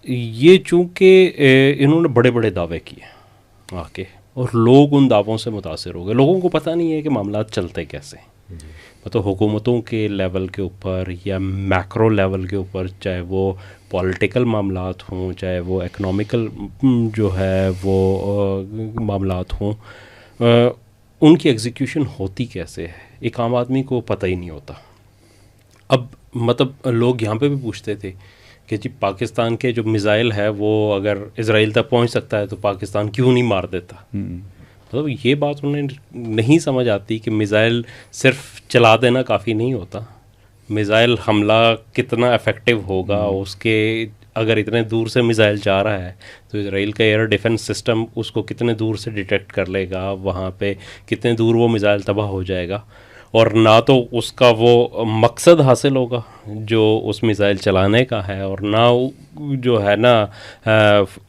یہ چونکہ انہوں نے بڑے بڑے دعوے کیے آ کے, اور لوگ ان دعووں سے متاثر ہو گئے. لوگوں کو پتہ نہیں ہے کہ معاملات چلتے کیسے, مطلب حکومتوں کے لیول کے اوپر یا میکرو لیول کے اوپر, چاہے وہ پولیٹیکل معاملات ہوں, چاہے وہ اکنامیکل جو ہے وہ معاملات ہوں, ان کی ایگزیکیوشن ہوتی کیسے ہے, ایک عام آدمی کو پتہ ہی نہیں ہوتا. اب مطلب لوگ یہاں پہ بھی پوچھتے تھے کہ جی پاکستان کے جو میزائل ہے وہ اگر اسرائیل تک پہنچ سکتا ہے تو پاکستان کیوں نہیں مار دیتا, مطلب یہ بات انہیں نہیں سمجھ آتی کہ میزائل صرف چلا دینا کافی نہیں ہوتا. میزائل حملہ کتنا افیکٹو ہوگا اس کے، اگر اتنے دور سے میزائل جا رہا ہے تو اسرائیل کا ایئر ڈیفنس سسٹم اس کو کتنے دور سے ڈیٹیکٹ کر لے گا، وہاں پہ کتنے دور وہ میزائل تباہ ہو جائے گا، اور نہ تو اس کا وہ مقصد حاصل ہوگا جو اس میزائل چلانے کا ہے، اور نہ جو ہے نا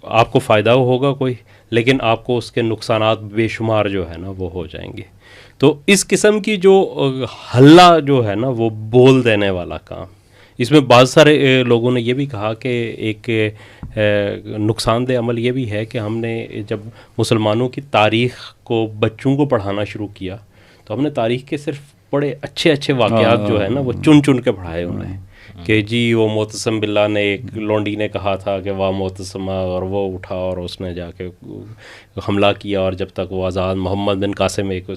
آپ کو فائدہ ہوگا کوئی، لیکن آپ کو اس کے نقصانات بے شمار جو ہے نا وہ ہو جائیں گے. تو اس قسم کی جو حلہ جو ہے نا وہ بول دینے والا کام، اس میں بعض سارے لوگوں نے یہ بھی کہا کہ ایک نقصان دہ عمل یہ بھی ہے کہ ہم نے جب مسلمانوں کی تاریخ کو بچوں کو پڑھانا شروع کیا تو ہم نے تاریخ کے صرف بڑے اچھے اچھے واقعات جو ہے نا وہ چن چن کے پڑھائے انہیں کہ جی وہ معتصم باللہ نے ایک لونڈی نے کہا تھا کہ واہ معتصمہ، اور وہ اٹھا اور اس نے جا کے حملہ کیا، اور جب تک وہ آزاد محمد بن قاسم ایک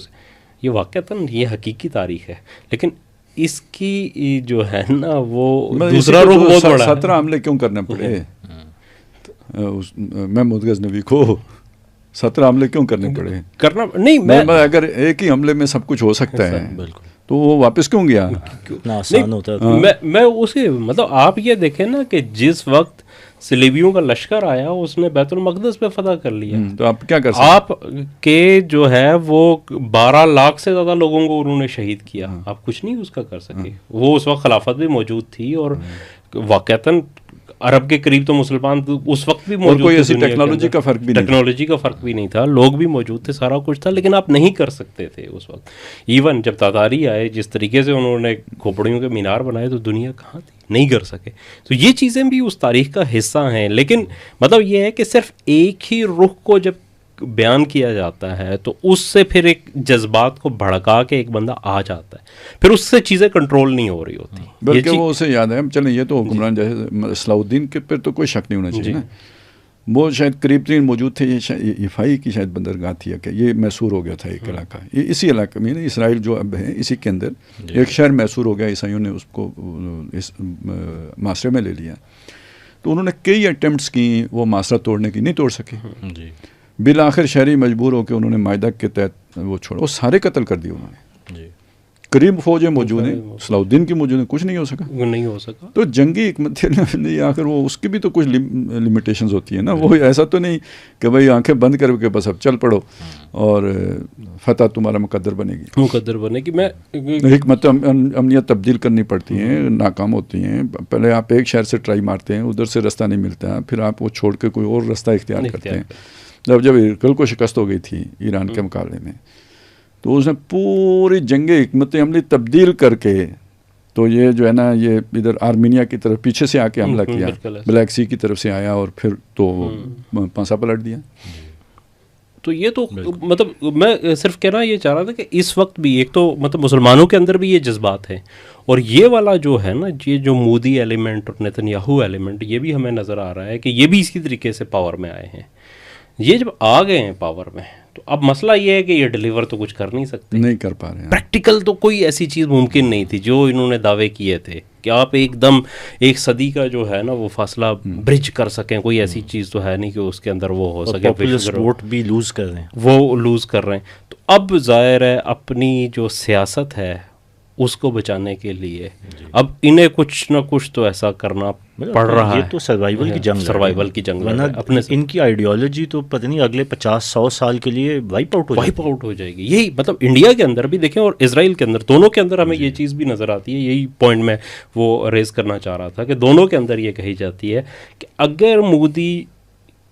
یہ واقعتاً یہ حقیقی تاریخ ہے. لیکن اس کی جو ہے نا وہ دوسرا رخ بہت بڑا ہے. 17 حملے کیوں کرنے پڑے محمود غزنوی کو؟ 17 حملے کیوں کرنے پڑے؟ کرنا نہیں، میں اگر ایک ہی حملے میں سب کچھ ہو سکتا ہے تو وہ واپس کیوں گیا؟ آسان ہوتا ہے. میں اسی مطلب آپ یہ دیکھیں نا کہ جس وقت صلیبیوں کا لشکر آیا اس نے بیت المقدس پہ فتح کر لیا، تو آپ کیا کر سکتے؟ آپ کے جو ہے وہ 12 لاکھ سے زیادہ لوگوں کو انہوں نے شہید کیا، آپ کچھ نہیں اس کا کر سکے. وہ اس وقت خلافت بھی موجود تھی، اور واقعتاً عرب کے قریب تو مسلمان اس وقت بھی موجود تھے، کوئی ایسی ٹیکنالوجی کا فرق بھی نہیں، ٹیکنالوجی کا فرق بھی نہیں تھا، لوگ بھی موجود تھے، سارا کچھ تھا، لیکن آپ نہیں کر سکتے تھے اس وقت. ایون جب تاتاری آئے جس طریقے سے انہوں نے کھوپڑیوں کے مینار بنائے تو دنیا کہاں تھی، نہیں کر سکے. تو یہ چیزیں بھی اس تاریخ کا حصہ ہیں. لیکن مطلب یہ ہے کہ صرف ایک ہی رخ کو جب بیان کیا جاتا ہے تو اس سے پھر ایک جذبات کو بھڑکا کے ایک بندہ آ جاتا ہے، پھر اس سے چیزیں کنٹرول نہیں ہو رہی ہوتی. بلکہ وہ اسے یاد ہے، چلیں یہ تو حکمران جیسے صلاح الدین کے پہ تو کوئی شک نہیں ہونا چاہیے نا، وہ شاید قریب ترین موجود تھے. یہ عیفائی کی شاید بندرگاہ تھی کہ یہ میسور ہو گیا تھا ایک علاقہ، یہ اسی علاقے میں اسرائیل جو اب ہے اسی کے اندر ایک شہر میسور ہو گیا، عیسائیوں نے اس کو اس معاشرے میں لے لیا. تو انہوں نے کئی اٹیمپٹس کی وہ معاشرہ توڑنے کی، نہیں توڑ سکے. بالآخر شہری مجبور ہو کے انہوں نے معاہدہ کے تحت وہ چھوڑا، وہ سارے قتل کر دیے انہوں نے. قریب فوجیں موجود ہیں، صلاح الدین کی موجود ہیں، کچھ نہیں ہو سکا. تو جنگی حکمت آخر وہ اس کی بھی تو کچھ لمیٹیشنز ہوتی ہیں نا. وہ ایسا تو نہیں کہ بھائی آنکھیں بند کر کے بس اب چل پڑو اور فتح تمہارا مقدر بنے گی. میں حکمت عملیاں تبدیل کرنی پڑتی ہیں، ناکام ہوتی ہیں. پہلے آپ ایک شہر سے ٹرائی مارتے ہیں، ادھر سے راستہ نہیں ملتا، پھر آپ وہ چھوڑ کے کوئی اور راستہ اختیار کرتے ہیں. جب ہرقل کو شکست ہو گئی تھی ایران کے مقابلے میں تو اس نے پوری جنگ حکمت عملی تبدیل کر کے تو یہ جو ہے نا یہ ادھر آرمینیا کی طرف پیچھے سے آ کے حملہ کیا، بلیک سی کی طرف سے آیا اور پھر تو پانسا پلٹ دیا. تو یہ تو مطلب میں صرف کہنا یہ چاہ رہا تھا کہ اس وقت بھی ایک تو مطلب مسلمانوں کے اندر بھی یہ جذبات ہیں، اور یہ والا جو ہے نا یہ جو مودی ایلیمنٹ اور نیتنیاہو ایلیمنٹ یہ بھی ہمیں نظر آ رہا ہے کہ یہ بھی اسی طریقے سے پاور میں آئے ہیں. یہ جب آ گئے ہیں پاور میں تو اب مسئلہ یہ ہے کہ یہ ڈیلیور تو کچھ کر نہیں سکتے، نہیں کر پا رہے ہیں. پریکٹیکل تو کوئی ایسی چیز ممکن نہیں تھی جو انہوں نے دعوے کیے تھے کہ آپ ایک دم ایک صدی کا جو ہے نا وہ فاصلہ برج کر سکیں. کوئی ایسی چیز تو ہے نہیں کہ اس کے اندر وہ ہو سکے. ووٹ بھی لوز کر رہے ہیں، وہ لوز کر رہے ہیں. تو اب ظاہر ہے اپنی جو سیاست ہے اس کو بچانے کے لیے اب انہیں کچھ نہ کچھ تو ایسا کرنا پڑ رہا ہے. یہ تو سروائیول کی جنگ ورنہ ان کی آئیڈیالوجی تو پتہ نہیں اگلے 50-100 سال کے لیے وائپ آؤٹ ہو جائے گی. یہی مطلب انڈیا کے اندر بھی دیکھیں اور اسرائیل کے اندر، دونوں کے اندر ہمیں یہ چیز بھی نظر آتی ہے. یہی پوائنٹ میں وہ ریز کرنا چاہ رہا تھا کہ دونوں کے اندر یہ کہی جاتی ہے کہ اگر مودی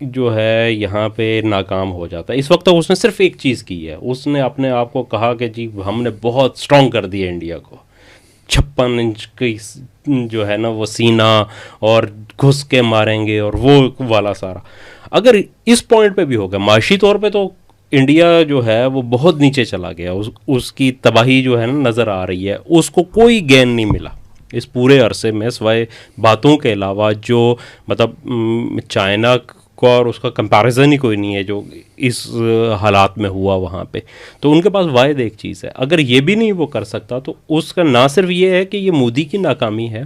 جو ہے یہاں پہ ناکام ہو جاتا ہے، اس وقت تک اس نے صرف ایک چیز کی ہے، اس نے اپنے آپ کو کہا کہ جی ہم نے بہت اسٹرانگ کر دیا انڈیا کو، 56 انچ کی جو ہے نا وہ سینہ اور گھس کے ماریں گے اور وہ والا سارا. اگر اس پوائنٹ پہ بھی ہوگا معاشی طور پہ تو انڈیا جو ہے وہ بہت نیچے چلا گیا، اس کی تباہی جو ہے نا نظر آ رہی ہے. اس کو کوئی گین نہیں ملا اس پورے عرصے میں سوائے باتوں کے علاوہ، جو مطلب چائنا کو اور اس کا کمپیریزن ہی کوئی نہیں ہے جو اس حالات میں ہوا وہاں پہ. تو ان کے پاس واحد ایک چیز ہے، اگر یہ بھی نہیں وہ کر سکتا تو اس کا نہ صرف یہ ہے کہ یہ مودی کی ناکامی ہے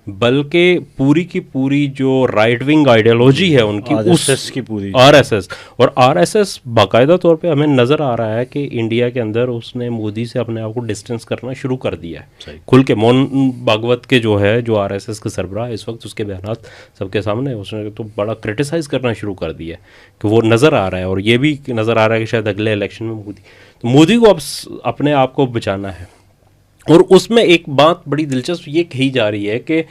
بلکہ پوری کی پوری جو رائٹ ونگ آئیڈیالوجی ہے ان کی RSS کی پوری RSS، اور RSS باقاعدہ طور پہ ہمیں نظر آ رہا ہے کہ انڈیا کے اندر اس نے مودی سے اپنے آپ کو ڈسٹینس کرنا شروع کر دیا ہے کھل کے. مون بھاگوت کے جو ہے جو RSS کے سربراہ اس وقت اس کے بیانات سب کے سامنے، اس نے تو بڑا کرٹیسائز کرنا شروع کر دیا ہے کہ وہ نظر آ رہا ہے، اور یہ بھی نظر آ رہا ہے کہ شاید اگلے الیکشن میں مودی کو اب اپنے آپ کو بچانا ہے. اور اس میں ایک بات بڑی دلچسپ یہ کہی جا رہی ہے کہ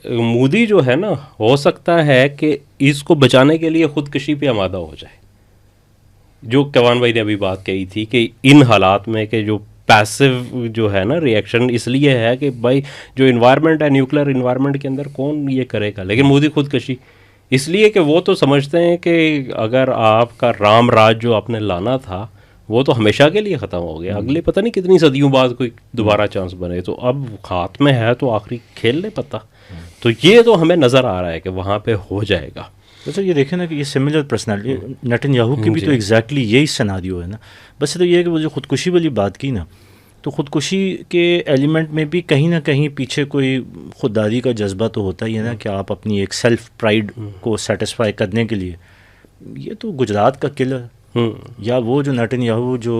مودی جو ہے نا ہو سکتا ہے کہ اس کو بچانے کے لیے خودکشی پہ آمادہ ہو جائے، جو کیوان بھائی نے ابھی بات کہی تھی کہ ان حالات میں کہ جو پیسو جو ہے نا ریئیکشن اس لیے ہے کہ بھائی جو انوائرمنٹ ہے نیوکلیر انوائرمنٹ کے اندر کون یہ کرے گا. لیکن مودی خودکشی اس لیے کہ وہ تو سمجھتے ہیں کہ اگر آپ کا رام راج جو آپ نے لانا تھا وہ تو ہمیشہ کے لیے ختم ہو گیا، اگلے پتہ نہیں کتنی صدیوں بعد کوئی دوبارہ چانس بنے، تو اب ہاتھ میں ہے تو آخری کھیل لے پتہ. تو یہ تو ہمیں نظر آ رہا ہے کہ وہاں پہ ہو جائے گا. اچھا یہ دیکھیں نا کہ یہ سملر پرسنالٹی نیتن یاہو کی بھی تو ایگزیکٹلی یہی سیناریو ہے نا. بس تو یہ ہے کہ وہ جو خودکشی والی بات کی نا، تو خودکشی کے ایلیمنٹ میں بھی کہیں نہ کہیں پیچھے کوئی خودداری کا جذبہ تو ہوتا ہی ہے نا، کہ آپ اپنی ایک سیلف پرائڈ کو سیٹسفائی کرنے کے لیے. یہ تو گجرات کا قلعہ یا وہ جو نیتن یاہو جو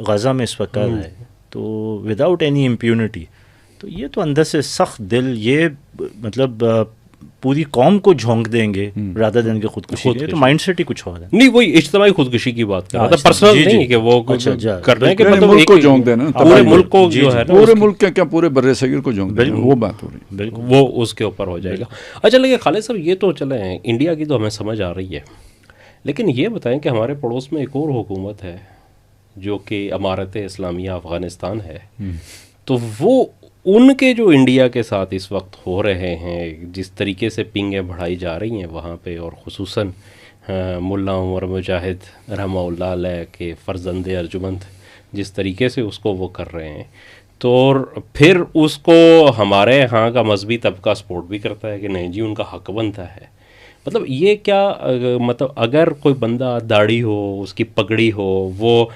غزہ میں اس وقت کر رہا ہے، تو وداؤٹ اینی امپیونٹی، تو یہ تو اندر سے سخت دل، یہ مطلب پوری قوم کو جھونک دیں گے رادر دین کے خودکشی کے. تو مائنڈ سیٹ ہی کچھ اور ہے. نہیں وہی اجتماعی خودکشی کی بات کر رہا تھا، پرسنل نہیں کہ وہ کرنے کے مطلب ملک کو جھونک دینا، پورے ملک کو جو ہے نا، پورے ملک کیا پورے بر صغیر کو جھونک دینا، وہ بات ہو رہی ہے، وہ اس کے اوپر ہو جائے گا. اچھا لیکن خالد صاحب یہ تو چلیں انڈیا کی تو ہمیں سمجھ آ رہی ہے، لیکن یہ بتائیں کہ ہمارے پڑوس میں ایک اور حکومت ہے جو کہ امارت اسلامیہ افغانستان ہے، تو وہ ان کے جو انڈیا کے ساتھ اس وقت ہو رہے ہیں، جس طریقے سے پنگیں بڑھائی جا رہی ہیں وہاں پہ، اور خصوصاً ملا عمر مجاہد رحمہ اللہ علیہ کے فرزند ارجمند جس طریقے سے اس کو وہ کر رہے ہیں، تو پھر اس کو ہمارے ہاں کا مذہبی طبقہ سپورٹ بھی کرتا ہے کہ نہیں جی ان کا حق بنتا ہے. مطلب یہ کیا مطلب اگر کوئی بندہ داڑھی ہو، اس کی پگڑی ہو، وہ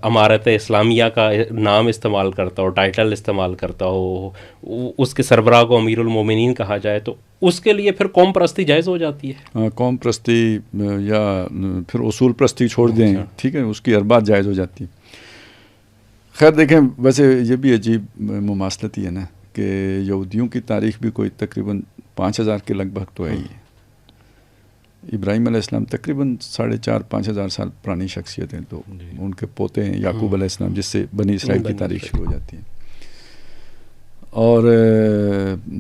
امارت اسلامیہ کا نام استعمال کرتا ہو، ٹائٹل استعمال کرتا ہو، اس کے سربراہ کو امیر المومنین کہا جائے، تو اس کے لیے پھر قوم پرستی جائز ہو جاتی ہے؟ قوم پرستی یا پھر اصول پرستی چھوڑ دیں، ٹھیک ہے، اس کی ہر بات جائز ہو جاتی ہے. خیر دیکھیں، ویسے یہ بھی عجیب مماثلت ہی ہے نا کہ یہودیوں کی تاریخ بھی کوئی تقریباً 5000 کے لگ بھگ تو ہے ہی. ابراہیم علیہ السلام تقریباً 4,500-5,000 سال پرانی شخصیت ہیں، تو ان کے پوتے ہیں یعقوب علیہ السلام، جس سے بنی اسرائیل کی تاریخ شروع ہو جاتی ہے. اور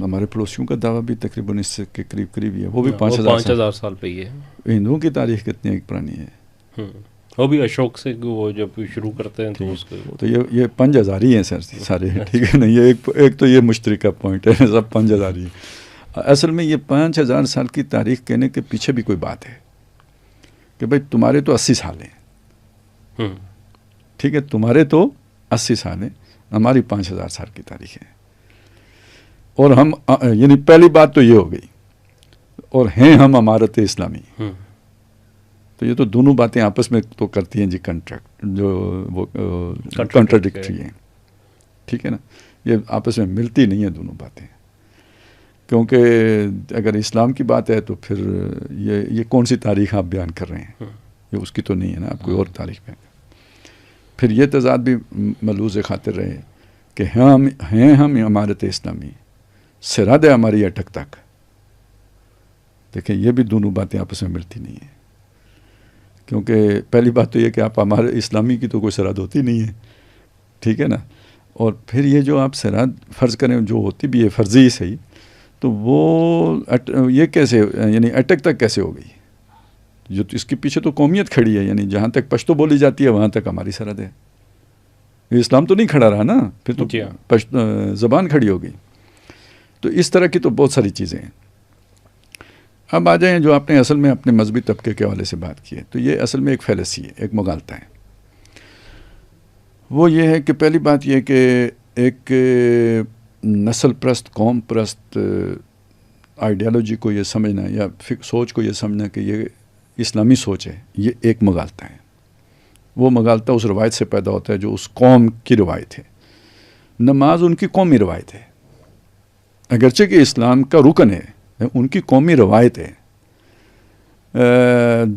ہمارے پڑوسیوں کا دعویٰ بھی تقریباً اس کے قریب قریب ہی ہے، وہ بھی 5,000 سال پہ ہی ہے. ہندوؤں کی تاریخ کتنی پرانی ہے، وہ بھی اشوک سے وہ جب شروع کرتے ہیں تو اس کو تو یہ 5,000 ہی ہیں سارے، ٹھیک ہے نا. یہ ایک تو یہ مشترکہ پوائنٹ ہے، سب 5,000 ہی. اصل میں یہ 5,000 سال کی تاریخ کہنے کے پیچھے بھی کوئی بات ہے کہ بھائی تمہارے تو 80 سال ہیں، ٹھیک ہے، تمہارے تو 80 سال ہیں، ہماری 5,000 سال کی تاریخ ہے. اور ہم یعنی پہلی بات تو یہ ہو گئی، اور ہیں ہم امارت اسلامی. تو یہ تو دونوں باتیں آپس میں تو کرتی ہیں جی کنٹریکٹ، جو وہ کنٹراڈکٹری ہیں، ٹھیک ہے نا. یہ آپس میں ملتی نہیں ہیں دونوں باتیں، کیونکہ اگر اسلام کی بات ہے تو پھر یہ کون سی تاریخ آپ بیان کر رہے ہیں، یہ اس کی تو نہیں ہے نا، آپ کوئی اور تاریخ بیان کر. پھر یہ تضاد بھی ملحوظ خاطر رہے کہ ہم امارت اسلامی، سرحد ہے ہماری اٹک تک. دیکھیں یہ بھی دونوں باتیں آپس میں ملتی نہیں ہیں، کیونکہ پہلی بات تو یہ کہ آپ ہمارے اسلامی کی تو کوئی سرحد ہوتی نہیں ہے، ٹھیک ہے نا. اور پھر یہ جو آپ سرحد فرض کریں جو ہوتی بھی ہے فرضی صحیح، تو وہ یہ کیسے یعنی اٹک تک کیسے ہو گئی؟ جو اس کے پیچھے تو قومیت کھڑی ہے، یعنی جہاں تک پشتو بولی جاتی ہے وہاں تک ہماری سرحد ہے. یہ اسلام تو نہیں کھڑا رہا نا، پھر تو زبان کھڑی ہو گئی. تو اس طرح کی تو بہت ساری چیزیں ہیں. اب آ جائیں جو آپ نے اصل میں اپنے مذہبی طبقے کے حوالے سے بات کی ہے، تو یہ اصل میں ایک فیلسی ہے، ایک مغالطہ ہے. وہ یہ ہے کہ پہلی بات یہ کہ ایک نسل پرست، قوم پرست آئیڈیالوجی کو یہ سمجھنا یا سوچ کو یہ سمجھنا کہ یہ اسلامی سوچ ہے، یہ ایک مغالطہ ہے. وہ مغالطہ اس روایت سے پیدا ہوتا ہے جو اس قوم کی روایت ہے. نماز ان کی قومی روایت ہے، اگرچہ کہ اسلام کا رکن ہے، ان کی قومی روایت ہے،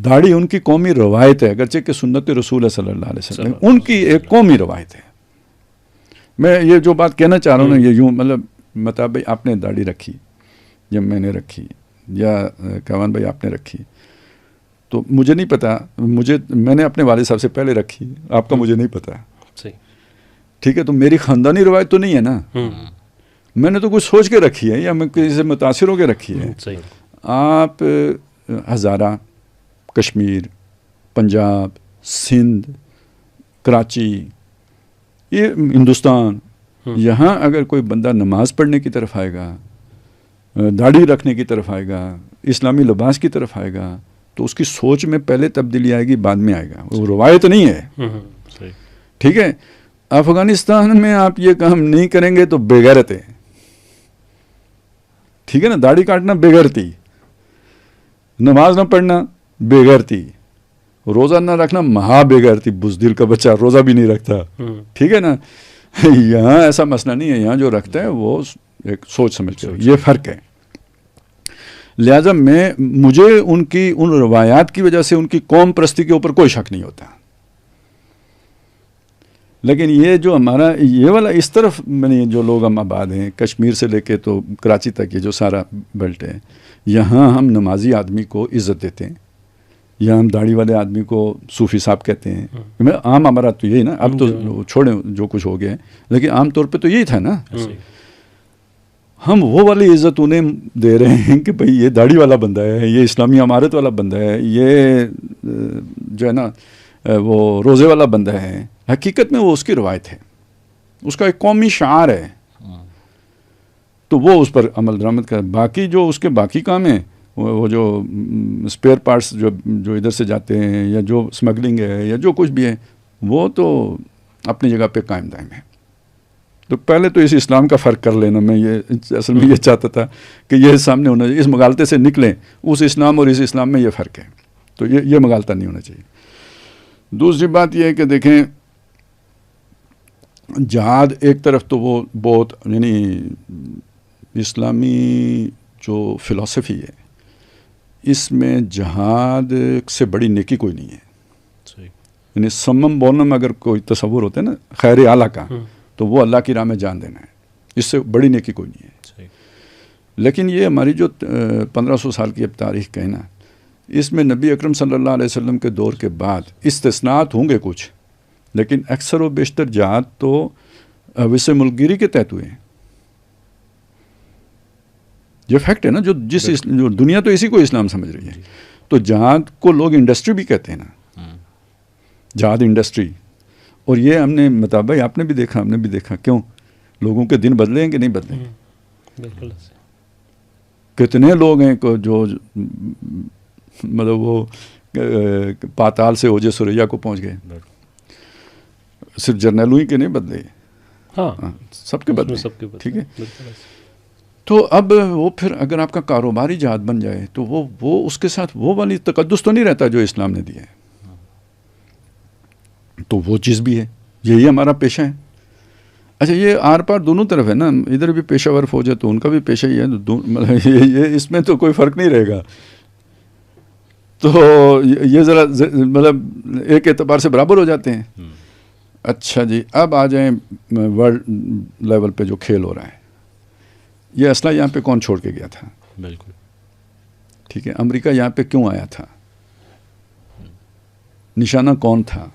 داڑھی ان کی قومی روایت ہے، اگرچہ کہ سنت رسول صلی اللہ علیہ وسلم ان کی ایک قومی روایت ہے. میں یہ جو بات کہنا چاہ رہا ہوں نا، یہ یوں مطلب بھائی آپ نے داڑھی رکھی یا میں نے رکھی یا کیوان بھائی آپ نے رکھی، تو مجھے نہیں پتا، میں نے اپنے والد صاحب سے پہلے رکھی، آپ کا مجھے نہیں پتا، ٹھیک ہے، تو میری خاندانی روایت تو نہیں ہے نا، میں نے تو کچھ سوچ کے رکھی ہے یا میں کسی سے متاثر ہو کے رکھی ہے. آپ ہزارہ، کشمیر، پنجاب، سندھ، کراچی، یہ ہندوستان، یہاں اگر کوئی بندہ نماز پڑھنے کی طرف آئے گا، داڑھی رکھنے کی طرف آئے گا، اسلامی لباس کی طرف آئے گا، تو اس کی سوچ میں پہلے تبدیلی آئے گی، بعد میں آئے گا، وہ روایت نہیں ہے. ٹھیک ہے، افغانستان میں آپ یہ کام نہیں کریں گے تو بے غیرت ہے، ٹھیک ہے نا، داڑھی کاٹنا بے غیرتی، نماز نہ پڑھنا بے غیرتی، روزہ نہ رکھنا مہا بے غیرتی، بزدل کا بچہ روزہ بھی نہیں رکھتا، ٹھیک ہے نا. یہاں ایسا مسئلہ نہیں ہے، یہاں جو رکھتا ہے وہ ایک سوچ سمجھ کے، یہ فرق ہے. لہذا مجھے ان روایات کی وجہ سے ان کی قوم پرستی کے اوپر کوئی شک نہیں ہوتا. لیکن یہ جو ہمارا یہ والا اس طرف میں نے جو لوگ ہم آباد ہیں، کشمیر سے لے کے تو کراچی تک یہ جو سارا بیلٹ ہے، یہاں ہم نمازی آدمی کو عزت دیتے ہیں، یا ہم داڑھی والے آدمی کو صوفی صاحب کہتے ہیں. عام ہمارا تو یہی نا، اب تو چھوڑیں جو کچھ ہو گیا، لیکن عام طور پہ تو یہی تھا نا. ہم وہ والی عزت انہیں دے رہے ہیں کہ بھئی یہ داڑھی والا بندہ ہے، یہ اسلامی امارت والا بندہ ہے، یہ جو ہے نا وہ روزے والا بندہ ہے. حقیقت میں وہ اس کی روایت ہے، اس کا ایک قومی شعار ہے، تو وہ اس پر عمل درآمد کر. باقی جو اس کے باقی کام ہیں، وہ جو اسپیئر پارٹس جو ادھر سے جاتے ہیں، یا جو اسمگلنگ ہے، یا جو کچھ بھی ہے، وہ تو اپنی جگہ پہ قائم دائم ہے. تو پہلے تو اس اسلام کا فرق کر لینا، میں یہ اصل میں یہ چاہتا تھا کہ یہ سامنے ہونا چاہیے، اس مغالطے سے نکلیں، اس اسلام اور اس اسلام میں یہ فرق ہے، تو یہ مغالطہ نہیں ہونا چاہیے. دوسری بات یہ ہے کہ دیکھیں، جہاد ایک طرف تو وہ بہت، یعنی اسلامی جو فلسفی ہے، اس میں جہاد سے بڑی نیکی کوئی نہیں ہے. یعنی سمم بونم اگر کوئی تصور ہوتا ہے نا خیر اعلیٰ کا، تو وہ اللہ کی راہ میں جان دینا ہے، اس سے بڑی نیکی کوئی نہیں ہے. لیکن یہ ہماری جو 1500 سال کی اب تاریخ کا ہے نا، اس میں نبی اکرم صلی اللہ علیہ وسلم کے دور کے بعد استثناءات ہوں گے کچھ، لیکن اکثر و بیشتر جہاد تو وسع ملک گیری کے تحت ہوئے ہیں. یہ فیکٹ ہے نا، جو دنیا تو اسی کو اسلام سمجھ رہی ہے. تو جہاد کو لوگ انڈسٹری بھی کہتے ہیں نا، جہاد انڈسٹری. اور یہ ہم نے مطابق آپ نے بھی دیکھا، ہم نے بھی دیکھا، کیوں لوگوں کے دن بدلے ہیں کہ نہیں بدلے. بالکل. کتنے لوگ ہیں جو مطلب وہ پاتال سے اوجے سوریا کو پہنچ گئے، صرف جرنیلوں ہی کے نہیں بدلے، ہاں سب کے بدلے، ٹھیک ہے. تو اب وہ پھر اگر آپ کا کاروباری جہاد بن جائے تو وہ اس کے ساتھ وہ والی تقدس تو نہیں رہتا جو اسلام نے دیا ہے. تو وہ چیز بھی ہے، یہی ہمارا پیشہ ہے. اچھا، یہ آر پار دونوں طرف ہے نا، ادھر بھی پیشہ ور فوج ہے تو ان کا بھی پیشہ ہی ہے، مطلب یہ اس میں تو کوئی فرق نہیں رہے گا. تو یہ ذرا مطلب ایک اعتبار سے برابر ہو جاتے ہیں. اچھا جی، اب آ جائیں ورلڈ لیول پہ جو کھیل ہو رہا ہے. یہ اسلحہ یہاں پہ کون چھوڑ کے گیا تھا؟ بالکل ٹھیک ہے. امریکہ یہاں پہ کیوں آیا تھا؟ نشانہ کون تھا؟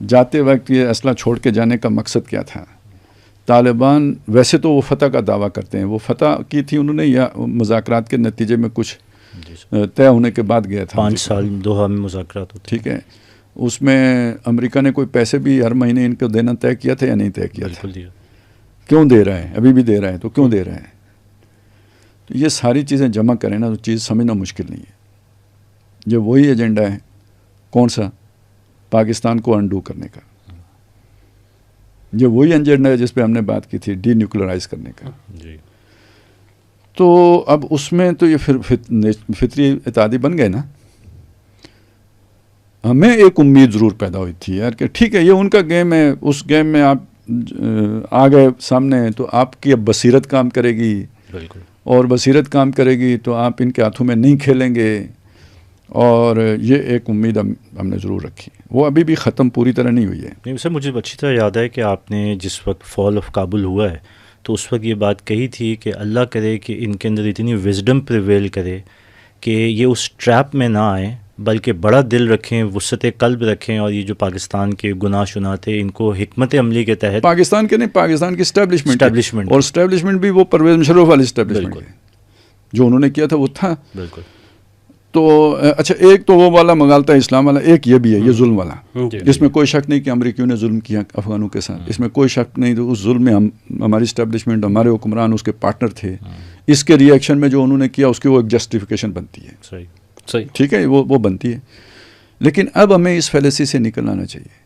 جاتے وقت یہ اسلحہ چھوڑ کے جانے کا مقصد کیا تھا؟ طالبان ویسے تو وہ فتح کا دعویٰ کرتے ہیں، وہ فتح کی تھی انہوں نے یا مذاکرات کے نتیجے میں کچھ طے ہونے کے بعد گیا تھا؟ 5 سال دوحہ میں مذاکرات ہوتے. ٹھیک ہے. اس میں امریکہ نے کوئی پیسے بھی ہر مہینے ان کو دینا طے کیا تھا یا نہیں طے کیا تھا؟ کیوں دے رہا ہے؟ ابھی بھی دے رہا ہے، تو کیوں دے رہا ہے؟ تو یہ ساری چیزیں جمع کریں نا تو چیز سمجھنا مشکل نہیں ہے. یہ وہی ایجنڈا ہے، کون سا؟ پاکستان کو انڈو کرنے کا. یہ وہی ایجنڈا ہے جس پہ ہم نے بات کی تھی، ڈی نیوکلرائز کرنے کا. جی. تو اب اس میں تو یہ پھر فطری اتحادی بن گئے نا. ہمیں ایک امید ضرور پیدا ہوئی تھی یار کہ ٹھیک ہے یہ ان کا گیم ہے، اس گیم میں آپ آ گئے سامنے تو آپ کی اب بصیرت کام کرے گی, بالکل, اور بصیرت کام کرے گی تو آپ ان کے ہاتھوں میں نہیں کھیلیں گے. اور یہ ایک امید ہم نے ضرور رکھی, وہ ابھی بھی ختم پوری طرح نہیں ہوئی ہے. نہیں سر, مجھے اچھی طرح یاد ہے کہ آپ نے جس وقت فال آف کابل ہوا ہے تو اس وقت یہ بات کہی تھی کہ اللہ کرے کہ ان کے اندر اتنی وزڈم پریویل کرے کہ یہ اس ٹریپ میں نہ آئیں, بلکہ بڑا دل رکھیں, وسعت قلب رکھیں, اور یہ جو پاکستان کے گناہ شناہ تھے ان کو حکمت عملی کے تحت, پاکستان کے نہیں, پاکستان کی اسٹیبلشمنٹ, اور اور اسٹیبلشمنٹ بھی وہ پرویز مشرف والی اسٹیبلشمنٹ ہے, جو انہوں نے کیا تھا وہ تھا. بالکل. تو اچھا, ایک تو وہ والا مغالطہ اسلام والا, ایک یہ بھی ہے, یہ ظلم والا. اس میں کوئی شک نہیں کہ امریکیوں نے ظلم کیا افغانوں کے ساتھ, اس میں کوئی شک نہیں. تو اس ظلم میں ہماری اسٹیبلشمنٹ, ہمارے حکمران اس کے پارٹنر تھے. اس کے ری ایکشن میں جو انہوں نے کیا اس کی وہ ایک جسٹیفیکیشن بنتی ہے. صحیح, ٹھیک ہے, وہ بنتی ہے. لیکن اب ہمیں اس فیلیسی سے نکل آنا چاہیے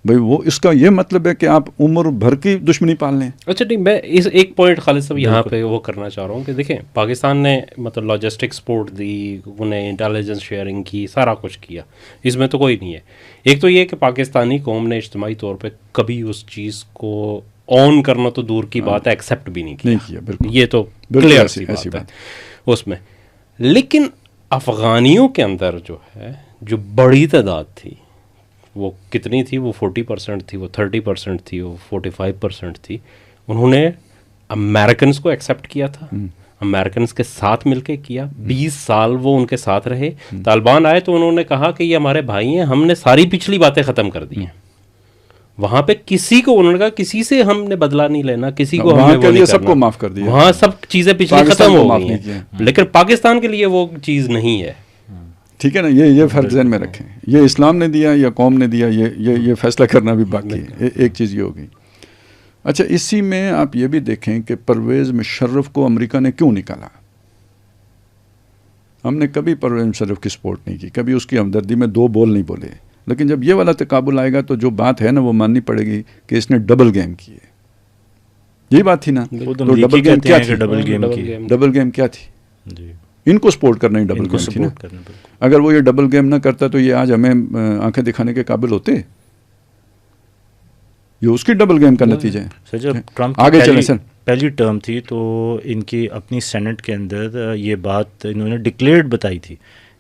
بھائی. وہ اس کا یہ مطلب ہے کہ آپ عمر بھر کی دشمنی پال لیں. اچھا نہیں, میں اس ایک پوائنٹ خالد صاحب یہاں پہ وہ کرنا چاہ رہا ہوں کہ دیکھیں پاکستان نے مطلب لاجسٹک سپورٹ دی, انہیں انٹیلیجنس شیئرنگ کی, سارا کچھ کیا, اس میں تو کوئی نہیں ہے. ایک تو یہ کہ پاکستانی قوم نے اجتماعی طور پہ کبھی اس چیز کو آن کرنا تو دور کی بات ہے, ایکسیپٹ بھی نہیں کیا. بالکل, یہ تو کلیئر سی بات ہے اس میں. لیکن افغانیوں کے اندر جو ہے, جو بڑی تعداد تھی, وہ کتنی تھی, وہ 40% تھی, وہ 30% تھی, وہ 45% تھی, انہوں نے امریکنز کو ایکسیپٹ کیا تھا, امریکنز کے ساتھ مل کے کیا. 20 سال وہ ان کے ساتھ رہے. طالبان آئے تو انہوں نے کہا کہ یہ ہمارے بھائی ہیں, ہم نے ساری پچھلی باتیں ختم کر دی ہیں. وہاں پہ کسی کو انہوں نے کہا کسی سے ہم نے بدلہ نہیں لینا, کسی کو ہم نے وہ نہیں سب کو معاف کر دیا, وہاں سب چیزیں پچھلی ختم ہو گئی ہیں. لیکن پاکستان کے لیے وہ چیز نہیں ہے. ٹھیک ہے نا, یہ فرق ذہن میں رکھیں. یہ اسلام نے دیا یا قوم نے دیا, یہ فیصلہ کرنا بھی باقی ہے. ایک چیز یہ ہوگی. اچھا, اسی میں آپ یہ بھی دیکھیں کہ پرویز مشرف کو امریکہ نے کیوں نکالا. ہم نے کبھی پرویز مشرف کی سپورٹ نہیں کی, کبھی اس کی ہمدردی میں 2 بول نہیں بولے. لیکن جب یہ والا تقابل آئے گا تو جو بات ہے نا وہ ماننی پڑے گی کہ اس نے ڈبل گیم کی ہے. یہی بات تھی نا. تو ڈبل گیم کیا تھی؟ ڈبل گیم کیا تھی؟ ان کو سپورٹ کرنا ہی ڈبل گیم تھی نا. اگر وہ یہ ڈبل گیم نہ کرتا تو یہ آج ہمیں آنکھیں دکھانے کے قابل ہوتے. یہ اس کی ڈبل گیم کا نتیجہ ہے. سر, جب ٹرمپ آگے چلیں سر, پہلی ٹرم تھی تو ان کی اپنی سینٹ کے اندر یہ بات انہوں نے ڈکلیئرڈ بتائی تھی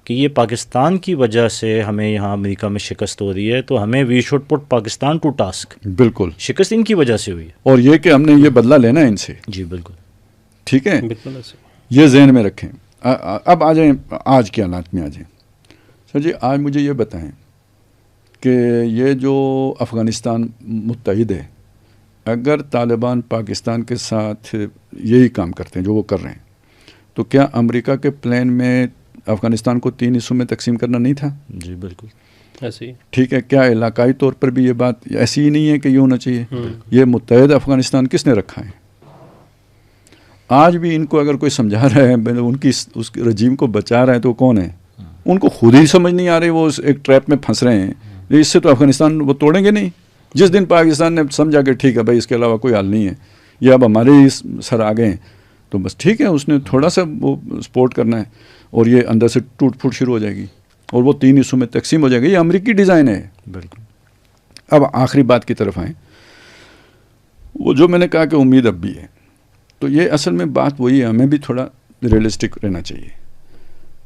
کہ یہ پاکستان کی وجہ سے ہمیں یہاں امریکہ میں شکست ہو رہی ہے, تو ہمیں we should put Pakistan to task. بالکل, شکست ان کی وجہ سے ہوئی ہے, اور یہ کہ ہم نے یہ بدلہ لینا ہے ان سے. جی بالکل, ٹھیک ہے, یہ ذہن میں رکھیں. اب آ جائیں آج کے حالات میں. آ جائیں سر جی, آج مجھے یہ بتائیں کہ یہ جو افغانستان متحد ہے, اگر طالبان پاکستان کے ساتھ یہی کام کرتے ہیں جو وہ کر رہے ہیں, تو کیا امریکہ کے پلان میں افغانستان کو 3 حصوں میں تقسیم کرنا نہیں تھا؟ جی بالکل ایسے ہی. ٹھیک ہے, کیا علاقائی طور پر بھی یہ بات ایسی ہی نہیں ہے کہ یہ ہونا چاہیے؟ یہ متحد افغانستان کس نے رکھا ہے؟ آج بھی ان کو اگر کوئی سمجھا رہا ہے, ان کی اس رجیم کو بچا رہا ہے, تو کون ہے؟ ان کو خود ہی سمجھ نہیں آ رہی, وہ ایک ٹریپ میں پھنس رہے ہیں. اس سے تو افغانستان وہ توڑیں گے نہیں. جس دن پاکستان نے سمجھا کہ ٹھیک ہے بھائی اس کے علاوہ کوئی حل نہیں ہے, یہ اب ہمارے ہی سر آ گئے ہیں, تو بس ٹھیک ہے, اس نے تھوڑا سا وہ سپورٹ کرنا ہے اور یہ اندر سے ٹوٹ پھوٹ شروع ہو جائے گی اور وہ 3 حصوں میں تقسیم ہو جائے گی. یہ امریکی ڈیزائن ہے. بالکل. اب آخری بات کی طرف آئیں. وہ جو میں نے کہا کہ امید اب بھی ہے, تو یہ اصل میں بات وہی ہے, ہمیں بھی تھوڑا ریئلسٹک رہنا چاہیے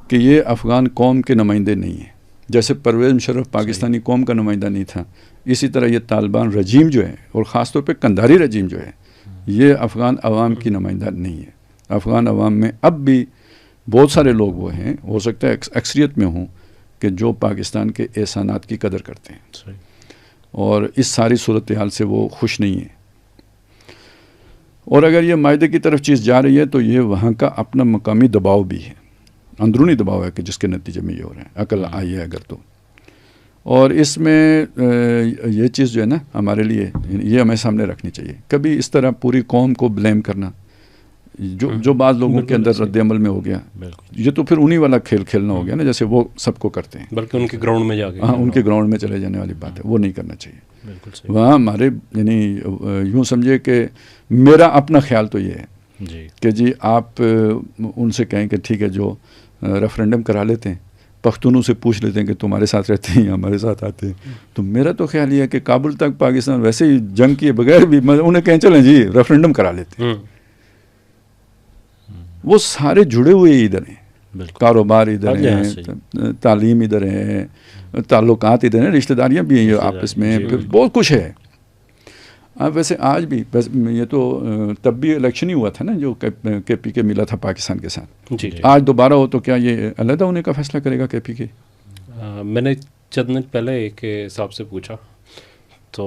کہ یہ افغان قوم کے نمائندے نہیں ہیں. جیسے پرویز مشرف پاکستانی قوم کا نمائندہ نہیں تھا, اسی طرح یہ طالبان رجیم جو ہے, اور خاص طور پہ قندھاری رجیم جو ہے, یہ افغان عوام کی نمائندہ نہیں ہے. افغان عوام میں اب بھی بہت سارے لوگ وہ ہیں, ہو سکتا ہے اکثریت میں ہوں, کہ جو پاکستان کے احسانات کی قدر کرتے ہیں, اور اس ساری صورتحال سے وہ خوش نہیں ہیں. اور اگر یہ معاہدے کی طرف چیز جا رہی ہے تو یہ وہاں کا اپنا مقامی دباؤ بھی ہے, اندرونی دباؤ ہے کہ جس کے نتیجے میں یہ ہو رہا ہے. عقل آئی ہے اگر تو. اور اس میں یہ چیز جو ہے نا ہمارے لیے, یہ ہمیں سامنے رکھنی چاہیے. کبھی اس طرح پوری قوم کو بلیم کرنا, جو بعض لوگوں کے اندر رد عمل میں ہو گیا, یہ تو پھر انہی والا کھیل کھیلنا ہو گیا نا, جیسے وہ سب کو کرتے ہیں, بلکہ ان کے گراؤنڈ میں جا کے, ہاں ان کے گراؤنڈ میں چلے جانے والی بات ہے, وہ نہیں کرنا چاہیے. وہاں ہمارے یعنی یوں سمجھے کہ میرا اپنا خیال تو یہ ہے کہ جی آپ ان سے کہیں کہ ٹھیک ہے جو ریفرینڈم کرا لیتے ہیں, پختونوں سے پوچھ لیتے ہیں کہ تمہارے ساتھ رہتے ہیں یا ہمارے ساتھ آتے ہیں. تو میرا تو خیال یہ ہے کہ کابل تک پاکستان ویسے ہی جنگ کیے بغیر بھی انہیں کہیں چلیں جی ریفرینڈم کرا لیتے ہیں. وہ سارے جڑے ہوئے ادھر ہیں, کاروبار ادھر ہیں, تعلیم ادھر ہے, تعلقات ادھر ہیں, رشتہ داریاں بھی ہیں آپس میں, پھر بہت کچھ ہے. اب ویسے آج بھی یہ تو تب بھی الیکشن ہی ہوا تھا نا جو کے پی کے ملا تھا پاکستان کے ساتھ. آج دوبارہ ہو تو کیا یہ علیحدہ ہونے کا فیصلہ کرے گا کے پی کے؟ میں نے چند دن پہلے ایک صاحب سے پوچھا تو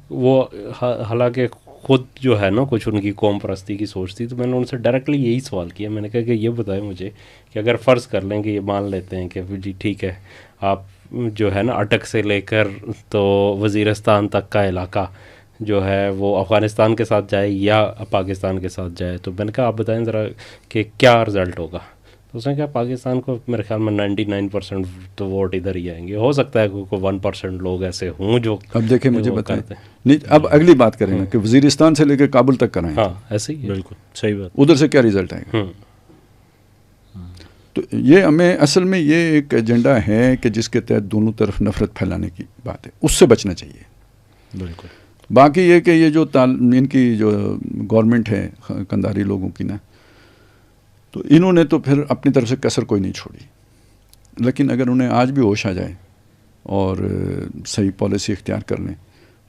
وہ حالانکہ خود جو ہے نا کچھ ان کی قوم پرستی کی سوچ تھی, تو میں نے ان سے ڈائریکٹلی یہی سوال کیا. میں نے کہا کہ یہ بتائیں مجھے کہ اگر فرض کر لیں کہ یہ مان لیتے ہیں کہ جی ٹھیک ہے آپ جو ہے نا اٹک سے لے کر تو وزیرستان تک کا علاقہ جو ہے وہ افغانستان کے ساتھ جائے یا پاکستان کے ساتھ جائے, تو میں نے کہا آپ بتائیں ذرا کہ کیا رزلٹ ہوگا. تو اس نے کہا پاکستان کو میرے خیال میں 99% تو ووٹ ادھر ہی آئیں گے. ہو سکتا ہے کوئی 1% لوگ ایسے ہوں جو اب دیکھیں مجھے بتائیں نہیں, اب اگلی بات کریں گے کہ وزیرستان سے لے کے کابل تک کرائیں. ہاں ایسے ہی بالکل صحیح بات. ادھر سے کیا رزلٹ آئے گا؟ تو یہ ہمیں اصل میں یہ ایک ایجنڈا ہے کہ جس کے تحت دونوں طرف نفرت پھیلانے کی بات ہے, اس سے بچنا چاہیے. بالکل. باقی یہ کہ یہ جو ان کی جو گورنمنٹ ہے قندھاری لوگوں کی نا, تو انہوں نے تو پھر اپنی طرف سے کسر کوئی نہیں چھوڑی. لیکن اگر انہیں آج بھی ہوش آ جائے اور صحیح پالیسی اختیار کر لیں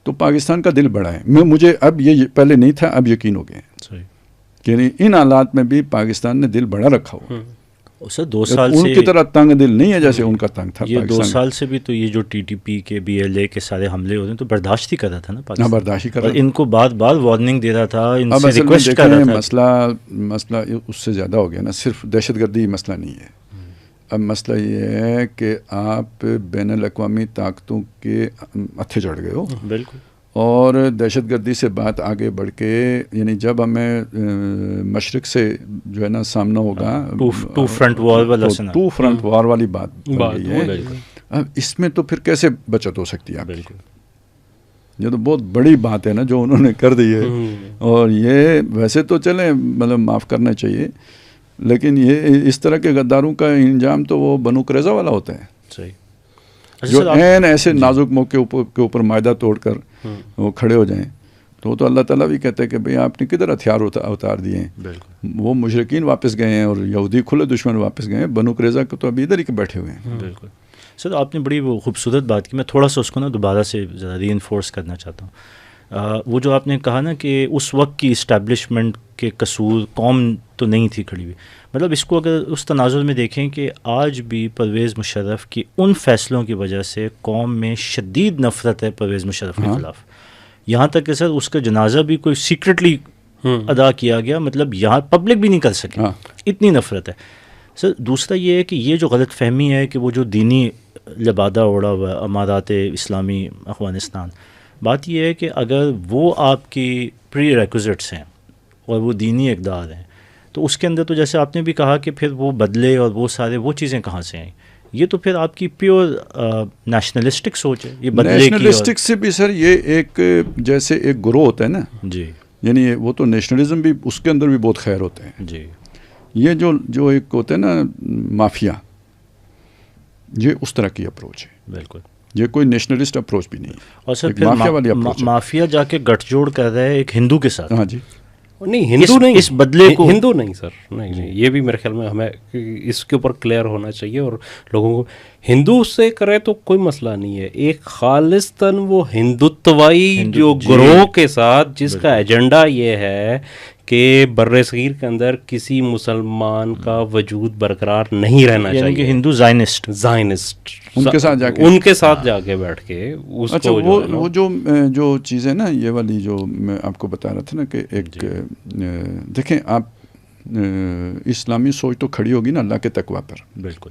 تو پاکستان کا دل بڑا ہے. مجھے اب یہ پہلے نہیں تھا, اب یقین ہو گیا ہے یعنی ان حالات میں بھی پاکستان نے دل بڑا رکھا ہوا. سر 2 سال سے ان کی طرح تنگ دل نہیں ہے جیسے ان کا تنگ تھا. یہ 2 سال سے بھی تو یہ جو ٹی ٹی پی کے بی ایل اے کے سارے حملے ہوتے ہیں تو برداشت ہی کر رہا تھا نا پاکستان. برداشت ہی کر رہا تھا. ان کو بار بار وارننگ دے رہا تھا, ان سے ریکویسٹ کر رہا تھا. مسئلہ اس سے زیادہ ہو گیا نا, صرف دہشت گردی مسئلہ نہیں ہے. اب مسئلہ یہ ہے کہ آپ بین الاقوامی طاقتوں کے ہتھے چڑھ گئے ہو. بالکل. اور دہشت گردی سے بات آگے بڑھ کے یعنی جب ہمیں مشرق سے جو ہے نا سامنا ہوگا ٹو فرنٹ وار والی بات بن گئی ہے. اب اس میں تو پھر کیسے بچت ہو سکتی ہے آپ کی؟ یہ تو بہت بڑی بات ہے نا جو انہوں نے کر دی ہے. اور یہ ویسے تو چلیں مطلب معاف کرنا چاہیے, لیکن یہ اس طرح کے غداروں کا انجام تو وہ بنو قریظہ والا ہوتا ہے. صحیح. جو این ایسے نازک موقع کے اوپر معاہدہ توڑ کر وہ کھڑے ہو جائیں تو اللہ تعالیٰ بھی کہتے ہیں کہ بھئی آپ نے کدھر ہتھیار اتار دیے ہیں. وہ مشرکین واپس گئے ہیں اور یہودی کھلے دشمن واپس گئے ہیں, بنو قریظہ کو تو ابھی ادھر ہی بیٹھے ہوئے ہیں. بالکل. سر آپ نے بڑی وہ خوبصورت بات کی, میں تھوڑا سا اس کو نا دوبارہ سے ذرا ری انفورس کرنا چاہتا ہوں. وہ جو آپ نے کہا نا کہ اس وقت کی اسٹیبلشمنٹ کے قصور قوم تو نہیں تھی کھڑی ہوئی, مطلب اس کو اگر اس تناظر میں دیکھیں کہ آج بھی پرویز مشرف کی ان فیصلوں کی وجہ سے قوم میں شدید نفرت ہے پرویز مشرف کے خلاف. یہاں تک کہ سر اس کا جنازہ بھی کوئی سیکرٹلی ادا کیا گیا, مطلب یہاں پبلک بھی نہیں کر سکے, اتنی نفرت ہے. سر دوسرا یہ ہے کہ یہ جو غلط فہمی ہے کہ وہ جو دینی لبادہ اوڑا ہوا ہے امارات اسلامی افغانستان, بات یہ ہے کہ اگر وہ آپ کی پری ریکوزٹس ہیں اور وہ دینی اقدار ہیں تو اس کے اندر تو جیسے آپ نے بھی کہا کہ پھر وہ بدلے اور وہ سارے وہ چیزیں کہاں سے آئیں. یہ تو پھر آپ کی پیور نیشنلسٹک سوچ ہے. یہ بدلے نیشنلسٹک سے بھی سر یہ ایک جیسے ایک گروہ ہوتا ہے نا جی, یعنی وہ تو نیشنلزم بھی اس کے اندر بھی بہت خیر ہوتے ہیں جی. یہ جو ایک ہوتا ہے نا مافیا, یہ اس طرح کی اپروچ ہے. بالکل. یہ کوئی نیشنلسٹ اپروچ بھی نہیں ہے. اور سر پھر مافیا جا کے گٹھ جوڑ کر رہا ہے ایک ہندو کے ساتھ. ہاں جی. نہیں ہندو نہیں, اس بدلے کو ہندو نہیں سر, نہیں یہ بھی میرے خیال میں ہمیں اس کے اوپر کلیئر ہونا چاہیے. اور لوگوں کو ہندو سے کرے تو کوئی مسئلہ نہیں ہے, ایک خالصتاً وہ ہندوتوائی جو گروہ کے ساتھ جس کا ایجنڈا یہ ہے کہ بر صغیر کے اندر کسی مسلمان کا وجود برقرار نہیں رہنا چاہیے, یعنی کہ ہندو زائنسٹ ان کے ساتھ جا کے بیٹھ کے اس اچھا وہ جو چیز ہے نا یہ والی جو میں آپ کو بتا رہا تھا نا کہ ایک دیکھیں آپ اسلامی سوچ تو کھڑی ہوگی نا اللہ کے تقویٰ پر. بالکل.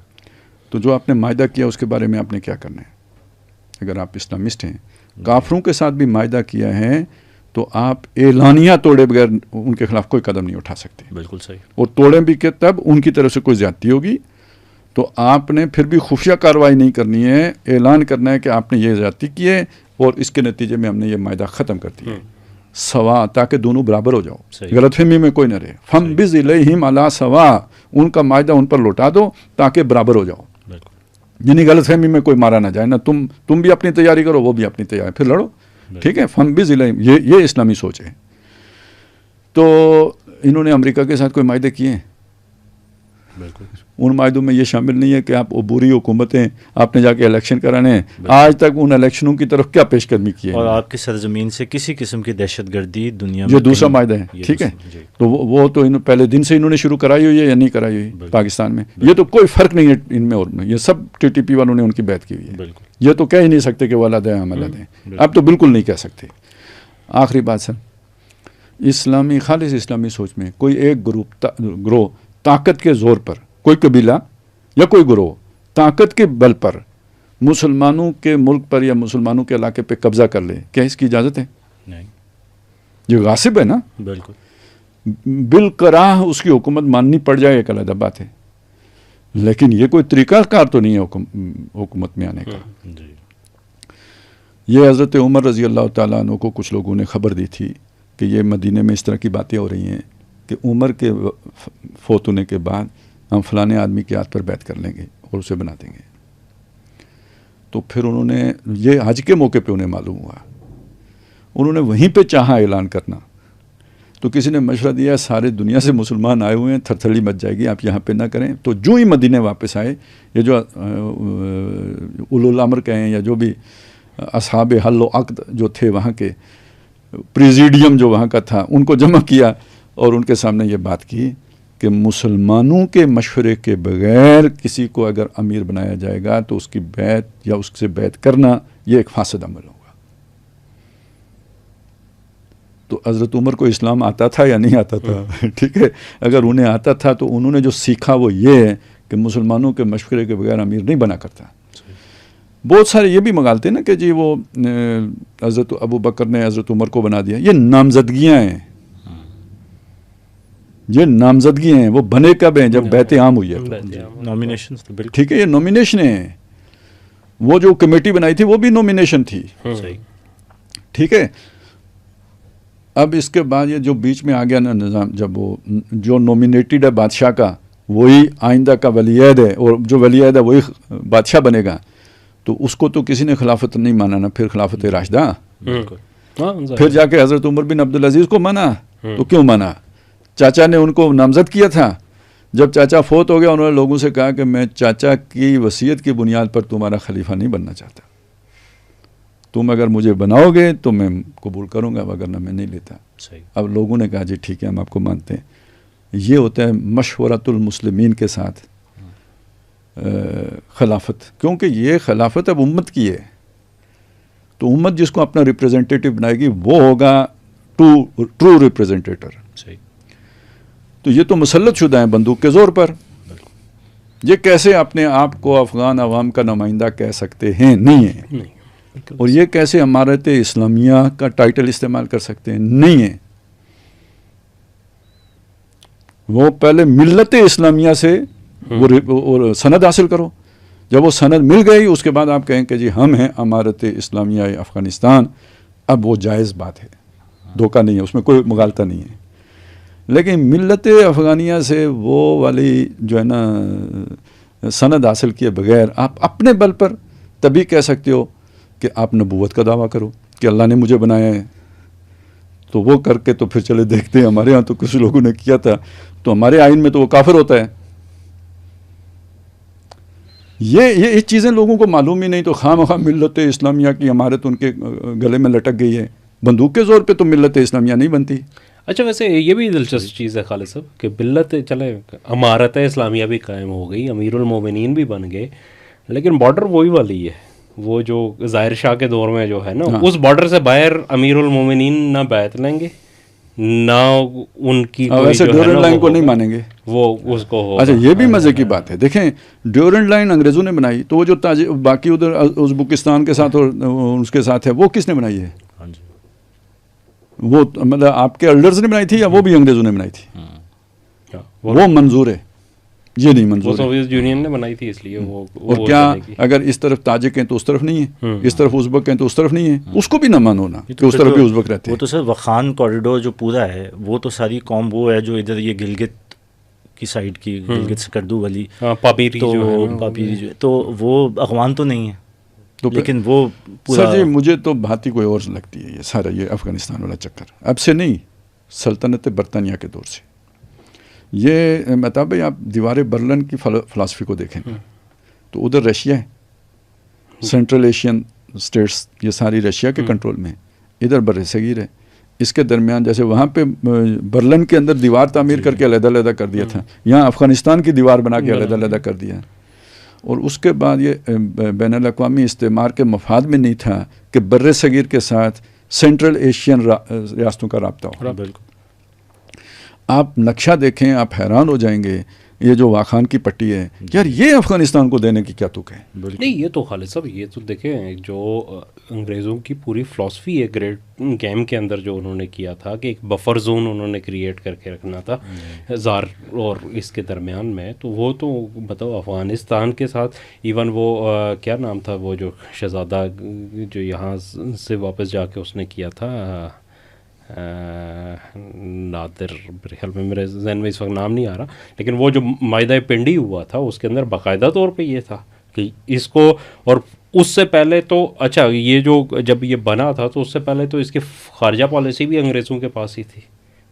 تو جو آپ نے معاہدہ کیا اس کے بارے میں آپ نے کیا کرنا ہے؟ اگر آپ اسلامسٹ ہیں, کافروں کے ساتھ بھی معاہدہ کیا ہے تو آپ اعلانیہ توڑے بغیر ان کے خلاف کوئی قدم نہیں اٹھا سکتے. بالکل صحیح. اور توڑیں بھی کہ تب ان کی طرف سے کوئی زیادتی ہوگی تو آپ نے پھر بھی خفیہ کارروائی نہیں کرنی ہے, اعلان کرنا ہے کہ آپ نے یہ زیادتی کی ہے اور اس کے نتیجے میں ہم نے یہ معاہدہ ختم کر دیا سوا, تاکہ دونوں برابر ہو جاؤ, غلط فہمی میں کوئی نہ رہے. فم بز الیہم علی سوا, ان کا معاہدہ ان پر لوٹا دو تاکہ برابر ہو جاؤ. یعنی غلط فہمی میں کوئی مارا نہ جائے، نہ تم بھی اپنی تیاری کرو، وہ بھی اپنی تیاری، پھر لڑو، ٹھیک ہے، ہم بھی ضلع، یہ اسلامی سوچ ہے۔ تو انہوں نے امریکہ کے ساتھ کوئی معاہدے کیے ہیں؟ بالکل، ان معاہدوں میں یہ شامل نہیں ہے کہ آپ عبوری حکومتیں آپ نے جا کے الیکشن کرانے ہیں، آج تک ان الیکشنوں کی طرف کیا پیش قدمی کی ہے؟ اور آپ کی سرزمین سے کسی قسم کی دہشت گردی دنیا میں، یہ دوسرا معاہدہ ہے، ٹھیک ہے، تو وہ تو پہلے دن سے انہوں نے شروع کرائی ہوئی ہے یا نہیں کرائی ہوئی پاکستان میں؟ یہ تو کوئی فرق نہیں ہے ان میں اور میں، یہ سب ٹی ٹی پی والوں نے ان کی بیعت کی ہوئی ہے، یہ تو کہہ ہی نہیں سکتے کہ وہ علیحدہ ہیں ہم علیحدہ ہیں، اب تو بالکل نہیں کہہ سکتے۔ آخری بات سر، اسلامی خالص اسلامی سوچ میں کوئی ایک گروہ طاقت کے زور پر، کوئی قبیلہ یا کوئی گروہ طاقت کے بل پر مسلمانوں کے ملک پر یا مسلمانوں کے علاقے پہ قبضہ کر لے، کیا اس کی اجازت ہے؟ نہیں، یہ غاصب ہے نا، بالکل، بالکراہ اس کی حکومت ماننی پڑ جائے، ایک علیحدہ بات ہے، لیکن یہ کوئی طریقہ کار تو نہیں ہے حکومت میں آنے کا۔ یہ حضرت عمر رضی اللہ تعالیٰ عنہ کو کچھ لوگوں نے خبر دی تھی کہ یہ مدینے میں اس طرح کی باتیں ہو رہی ہیں کہ عمر کے فوت ہونے کے بعد ہم فلانے آدمی کے ہاتھ پر بیعت کر لیں گے اور اسے بنا دیں گے۔ تو پھر انہوں نے، یہ حج کے موقع پہ انہیں معلوم ہوا، انہوں نے وہیں پہ چاہا اعلان کرنا، تو کسی نے مشورہ دیا سارے دنیا سے مسلمان آئے ہوئے ہیں، تھر تھڑی مچ جائے گی، آپ یہاں پہ نہ کریں۔ تو جو ہی مدینے واپس آئے، یہ جو اولو الامر کہیں یا جو بھی اصحاب حل و عقد جو تھے وہاں کے، پریزیڈیم جو وہاں کا تھا، ان کو جمع کیا اور ان کے سامنے یہ بات کی کہ مسلمانوں کے مشورے کے بغیر کسی کو اگر امیر بنایا جائے گا تو اس کی بیعت یا اس سے بیعت کرنا یہ ایک فاسد عمل ہوگا۔ تو حضرت عمر کو اسلام آتا تھا یا نہیں آتا تھا؟ ٹھیک ہے، اگر انہیں آتا تھا تو انہوں نے جو سیکھا وہ یہ ہے کہ مسلمانوں کے مشورے کے بغیر امیر نہیں بنا کرتا۔ بہت سارے یہ بھی مغالتے ہیں نا کہ جی وہ حضرت ابو بکر نے حضرت عمر کو بنا دیا، یہ نامزدگیاں ہیں، یہ نامزدگیاں ہیں، وہ بنے کب ہیں؟ جب بیعت عام ہوئی ہے، نامینیشن، ٹھیک ہے، یہ نومینیشن ہیں، وہ جو کمیٹی بنائی تھی وہ بھی نومینیشن تھی، ٹھیک ہے۔ اب اس کے بعد یہ جو بیچ میں آ گیا نا نظام، جب وہ جو نومینیٹڈ ہے بادشاہ کا وہی آئندہ کا ولی عہد ہے، اور جو ولی عہد ہے وہی بادشاہ بنے گا، تو اس کو تو کسی نے خلافت نہیں مانا نا، پھر خلافت راشدہ، پھر جا کے حضرت عمر بن عبدالعزیز کو مانا، تو کیوں مانا؟ چاچا نے ان کو نامزد کیا تھا، جب چاچا فوت ہو گیا انہوں نے لوگوں سے کہا کہ میں چاچا کی وصیت کی بنیاد پر تمہارا خلیفہ نہیں بننا چاہتا، تم اگر مجھے بناؤ گے تو میں قبول کروں گا، ورنہ میں نہیں لیتا۔ اب لوگوں نے کہا جی ٹھیک ہے ہم آپ کو مانتے ہیں۔ یہ ہوتا ہے مشورۃ المسلمین کے ساتھ خلافت، کیونکہ یہ خلافت اب امت کی ہے، تو امت جس کو اپنا ریپریزنٹیٹیو بنائے گی وہ ہوگا ٹرو ریپریزنٹیٹر۔ تو یہ تو مسلط شدہ ہیں بندوق کے زور پر، یہ کیسے اپنے آپ کو افغان عوام کا نمائندہ کہہ سکتے ہیں؟ نہیں ہے۔ اور یہ کیسے امارت اسلامیہ کا ٹائٹل استعمال کر سکتے ہیں؟ نہیں ہے۔ وہ پہلے ملت اسلامیہ سے وہ سند حاصل کرو، جب وہ سند مل گئی اس کے بعد آپ کہیں کہ جی ہم ہیں امارت اسلامیہ افغانستان، اب وہ جائز بات ہے، دھوکہ نہیں ہے، اس میں کوئی مغالطہ نہیں ہے۔ لیکن ملت افغانیہ سے وہ والی جو ہے نا سند حاصل کیے بغیر آپ اپنے بل پر تبھی کہہ سکتے ہو کہ آپ نبوت کا دعویٰ کرو کہ اللہ نے مجھے بنایا ہے، تو وہ کر کے تو پھر چلے دیکھتے ہیں، ہمارے ہاں تو کچھ لوگوں نے کیا تھا، تو ہمارے آئین میں تو وہ کافر ہوتا ہے۔ یہ چیزیں لوگوں کو معلوم ہی نہیں، تو خواہ مخواہ ملت اسلامیہ کی عمارت ان کے گلے میں لٹک گئی ہے، بندوق کے زور پہ تو ملت اسلامیہ نہیں بنتی۔ اچھا، ویسے یہ بھی دلچسپ چیز ہے خالد صاحب کہ ملت چلے امارت اسلامیہ بھی قائم ہو گئی، امیر المومنین بھی بن گئے، لیکن بارڈر وہی والی ہے، وہ جو ظاہر شاہ کے دور میں جو ہے نا، اس بارڈر سے باہر امیر المومنین نہ بیعت لیں گے، نہ ان کی ویسے ڈیورنڈ لائن کو نہیں مانیں گے، وہ اس کو ہوگا۔ اچھا، یہ بھی مزے کی بات ہے، دیکھیں ڈیورنڈ لائن انگریزوں نے بنائی، تو وہ جو باقی ادھر ازبکستان کے ساتھ اور اس کے ساتھ ہے، وہ کس نے بنائی ہے؟ وہ مطلب آپ کے ایلڈرز نے بنائی تھی یا وہ بھی انگریزوں نے بنائی تھی؟ وہ منظور ہے، یہ نہیں منظور ہے، سوویت یونین نے بنائی تھی، اس لیے وہ اور کیا اگر اس طرف تاجک ہیں تو اس طرف نہیں ہے، اس طرف ازبک ہیں تو اس طرف نہیں ہے، اس کو بھی نہ مانو نا کہ اس طرف بھی ازبک رہتے ہیں۔ وہ تو سر وخان کوریڈور جو پورا ہے وہ تو ساری قوم وہ ہے جو ادھر یہ گلگت کی سائڈ کی گلگت سکردو والی پاپیری تو جو ہے نا، پاپیری جو ہے، تو وہ افغان تو نہیں ہے تو لیکن وہ پورا سر جی مجھے تو بھاتی کوئی اور لگتی ہے یہ سارا یہ افغانستان والا چکر اب سے نہیں، سلطنت برطانیہ کے دور سے. یہ مطلب بھائی آپ دیوار برلن کی فلاسفی کو دیکھیں تو ادھر رشیا ہے، سینٹرل ایشین اسٹیٹس یہ ساری رشیا کے کنٹرول میں، ادھر بر صغیر ہے. اس کے درمیان جیسے وہاں پہ برلن کے اندر دیوار تعمیر کر کے علیحدہ علیحدہ کر دیا تھا، یہاں افغانستان کی دیوار بنا کے علیحدہ علیحدہ کر دیا. اور اس کے بعد یہ بین الاقوامی استعمار کے مفاد میں نہیں تھا کہ بر صغیر کے ساتھ سینٹرل ایشین ریاستوں کا رابطہ ہو. بالکل آپ نقشہ دیکھیں آپ حیران ہو جائیں گے، یہ جو واخان کی پٹی ہے یار یہ افغانستان کو دینے کی کیا تک ہے. نہیں یہ تو خالد صاحب یہ تو دیکھیں جو انگریزوں کی پوری فلاسفی ہے گریٹ گیم کے اندر جو انہوں نے کیا تھا کہ ایک بفر زون انہوں نے کریٹ کر کے رکھنا تھا زار اور اس کے درمیان میں، تو وہ تو بتاؤ افغانستان کے ساتھ ایون وہ کیا نام تھا وہ جو شہزادہ جو یہاں سے واپس جا کے اس نے کیا تھا نادر، میرے خیال میں میرے ذہن میں اس وقت نام نہیں آ رہا، لیکن وہ جو معاہدہ پنڈی ہوا تھا اس کے اندر باقاعدہ طور پہ یہ تھا کہ اس کو، اور اس سے پہلے تو اچھا یہ جو جب یہ بنا تھا تو اس سے پہلے تو اس کی خارجہ پالیسی بھی انگریزوں کے پاس ہی تھی.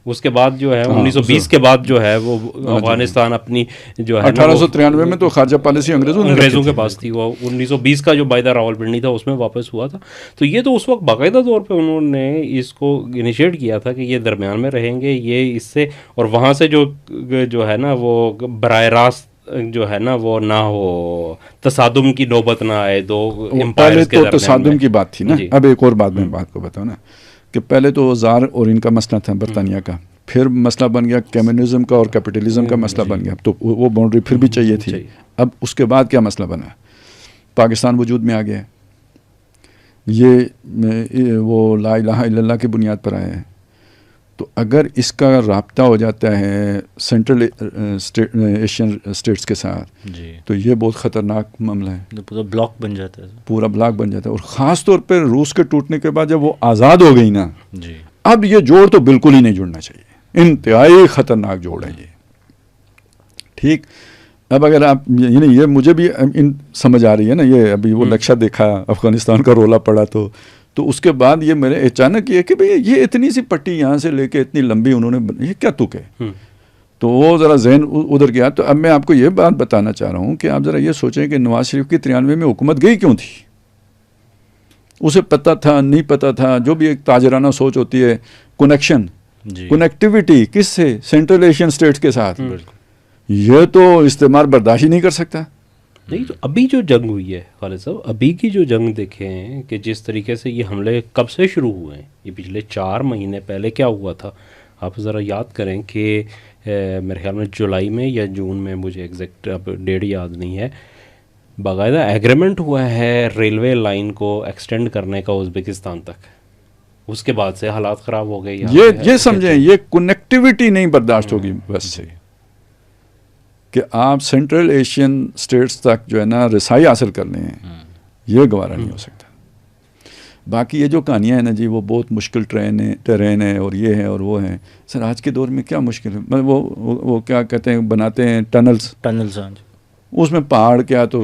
اس کے بعد جو ہے 1920 کے بعد جو ہے وہ افغانستان اپنی جو ہے 1893 میں تو خارجہ پالیسی انگریزوں کے پاس تھی، وہ 1920 کا جو معاہدہ راولپنڈی تھا اس میں واپس ہوا تھا. تو یہ تو اس وقت باقاعدہ طور پہ انہوں نے اس کو انیشیٹ کیا تھا کہ یہ درمیان میں رہیں گے، یہ اس سے، اور وہاں سے جو ہے نا وہ براہ راست جو ہے نا وہ نہ ہو تصادم کی نوبت نہ آئے دو امپائرز کے درمیان. تصادم کی بات تھی نا. اب ایک اور بات میں بات کو بتاؤں نا کہ پہلے تو زار اور ان کا مسئلہ تھا برطانیہ کا، پھر مسئلہ بن گیا کمیونزم کا اور کیپٹلزم کا مسئلہ بن گیا، تو وہ باؤنڈری پھر بھی چاہیے تھی. اب اس کے بعد کیا مسئلہ بنا، پاکستان وجود میں آ گیا، یہ وہ لا الہ الا اللہ کی بنیاد پر آیا ہے. تو اگر اس کا رابطہ ہو جاتا ہے سینٹرل ایشین اسٹیٹس کے ساتھ تو یہ بہت خطرناک معاملہ ہے، پورا بلاک بن جاتا ہے، پورا بلاک بن جاتا ہے. اور خاص طور پہ روس کے ٹوٹنے کے بعد جب وہ آزاد ہو گئی نا، اب یہ جوڑ تو بالکل ہی نہیں جڑنا چاہیے، انتہائی خطرناک جوڑ ہے یہ. ٹھیک، اب اگر آپ یعنی یہ مجھے بھی سمجھ آ رہی ہے نا، یہ ابھی وہ نقشہ دیکھا افغانستان کا رولا پڑا تو اس کے بعد یہ میرے اچانک یہ کہ بھئی یہ اتنی سی پٹی یہاں سے لے کے اتنی لمبی انہوں نے، یہ کیا تک ہے. تو وہ ذرا ذہن ادھر گیا. تو اب میں آپ کو یہ بات بتانا چاہ رہا ہوں کہ آپ ذرا یہ سوچیں کہ نواز شریف کی 93 میں حکومت گئی کیوں تھی. اسے پتہ تھا نہیں پتہ تھا، جو بھی ایک تاجرانہ سوچ ہوتی ہے، کنیکشن کنیکٹیوٹی کس سے، سینٹرل ایشین اسٹیٹس کے ساتھ، یہ تو استعمار برداشت ہی نہیں کر سکتا. نہیں تو ابھی جو جنگ ہوئی ہے خالد صاحب، ابھی کی جو جنگ دیکھیں کہ جس طریقے سے یہ حملے کب سے شروع ہوئے ہیں، یہ پچھلے 4 مہینے پہلے کیا ہوا تھا آپ ذرا یاد کریں کہ میرے خیال میں جولائی میں یا جون میں، مجھے ایگزیکٹ اب ڈیٹ یاد نہیں ہے، باقاعدہ ایگریمنٹ ہوا ہے ریلوے لائن کو ایکسٹینڈ کرنے کا ازبکستان تک. اس کے بعد سے حالات خراب ہو گئے. یہ سمجھیں یہ کنیکٹیوٹی نہیں برداشت ہوگی بس سے کہ آپ سینٹرل ایشین اسٹیٹس تک جو ہے نا رسائی حاصل کر لیں، یہ گوارا نہیں ہو سکتا. باقی یہ جو کہانیاں ہیں نا جی، وہ بہت مشکل ٹرین ہے اور یہ ہے اور وہ ہے. سر آج کے دور میں کیا مشکل ہے، وہ کیا کہتے ہیں بناتے ہیں ٹنلز، اس میں پہاڑ کیا تو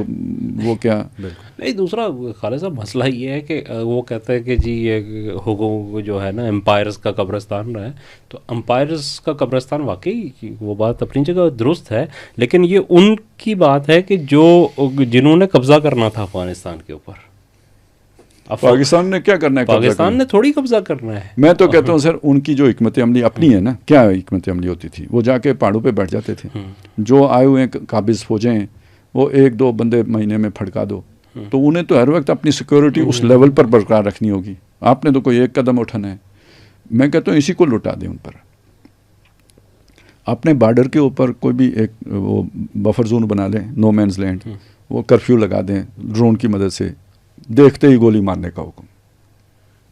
وہ کیا نہیں. دوسرا خالد صاحب مسئلہ یہ ہے کہ وہ کہتے ہیں کہ جی یہ حقوق جو ہے نا امپائرز کا قبرستان رہا ہے، تو امپائرز کا قبرستان واقعی وہ بات اپنی جگہ درست ہے، لیکن یہ ان کی بات ہے کہ جنہوں نے قبضہ کرنا تھا افغانستان کے اوپر. پاکستان نے کیا کرنا ہے، پاکستان نے تھوڑی قبضہ کرنا ہے. میں تو کہتا ہوں سر ان کی جو حکمت عملی اپنی ہے نا، کیا حکمت عملی ہوتی تھی، وہ جا کے پہاڑوں پہ بیٹھ جاتے تھے، جو آئے ہوئے قابض فوجیں ہیں وہ 1-2 بندے مہینے میں پھڑکا دو، تو انہیں تو ہر وقت اپنی سیکورٹی اس لیول پر برقرار رکھنی ہوگی. آپ نے تو کوئی ایک قدم اٹھانا ہے. میں کہتا ہوں اسی کو لٹا دیں ان پر. اپنے بارڈر کے اوپر کوئی بھی ایک وہ بفر زون بنا لیں، نو مینز لینڈ، وہ کرفیو لگا دیں ڈرون کی مدد سے، دیکھتے ہی گولی مارنے کا حکم.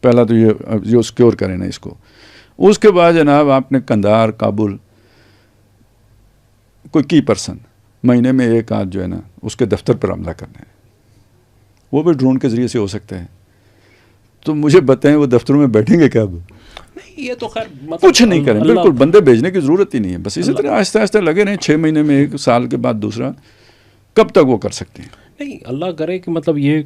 پہلا تو یہ سیکیور کریں نا اس کو. اس کے بعد جناب آپ نے قندھار، کابل، کوئی کی پرسن مہینے میں 1 آدھ جو ہے نا اس کے دفتر پر حملہ کرنا ہے، وہ بھی ڈرون کے ذریعے سے ہو سکتا ہے. تو مجھے بتائیں وہ دفتروں میں بیٹھیں گے کیا اب؟ یہ تو خیر کچھ نہیں کریں، بالکل بندے بھیجنے کی ضرورت ہی نہیں ہے، بس اسی طرح آہستہ آہستہ لگے رہیں، 6 مہینے میں 1 سال کے بعد دوسرا، کب تک وہ کر سکتے ہیں؟ نہیں اللہ کرے کہ مطلب یہ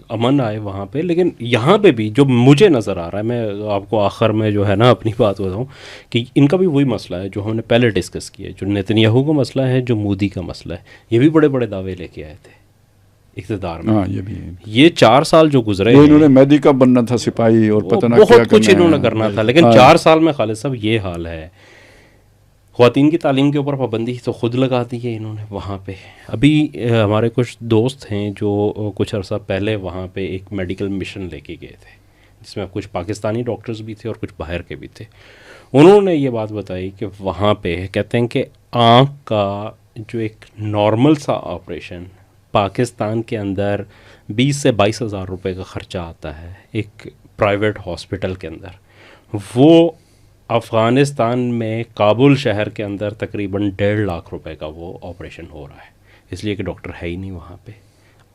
امن آئے وہاں پہ. لیکن یہاں پہ بھی جو مجھے نظر آ رہا ہے، میں آپ کو آخر میں جو ہے نا اپنی بات بتاؤں کہ ان کا بھی وہی مسئلہ ہے جو ہم نے پہلے ڈسکس کیا ہے، جو نیتنیاہو کا مسئلہ ہے، جو مودی کا مسئلہ ہے. یہ بھی بڑے بڑے دعوے لے کے آئے تھے اقتدار میں. ہاں یہ بھی ہے. یہ 4 سال جو گزرے انہوں نے مہدی کا بننا تھا سپاہی اور پتہ نہ کیا بہت کچھ انہوں نے کرنا تھا، لیکن 4 سال میں خالد صاحب یہ حال ہے. خواتین کی تعلیم کے اوپر پابندی تو خود لگا دی ہے انہوں نے وہاں پہ. ابھی ہمارے کچھ دوست ہیں جو کچھ عرصہ پہلے وہاں پہ ایک میڈیکل مشن لے کے گئے تھے، جس میں کچھ پاکستانی ڈاکٹرز بھی تھے اور کچھ باہر کے بھی تھے. انہوں نے یہ بات بتائی کہ وہاں پہ کہتے ہیں کہ آنکھ کا جو ایک نارمل سا آپریشن پاکستان کے اندر 20 سے 22 ہزار روپے کا خرچہ آتا ہے ایک پرائیویٹ ہاسپٹل کے اندر، وہ افغانستان میں کابل شہر کے اندر تقریباً 1.5 لاکھ روپے کا وہ آپریشن ہو رہا ہے، اس لیے کہ ڈاکٹر ہے ہی نہیں وہاں پہ.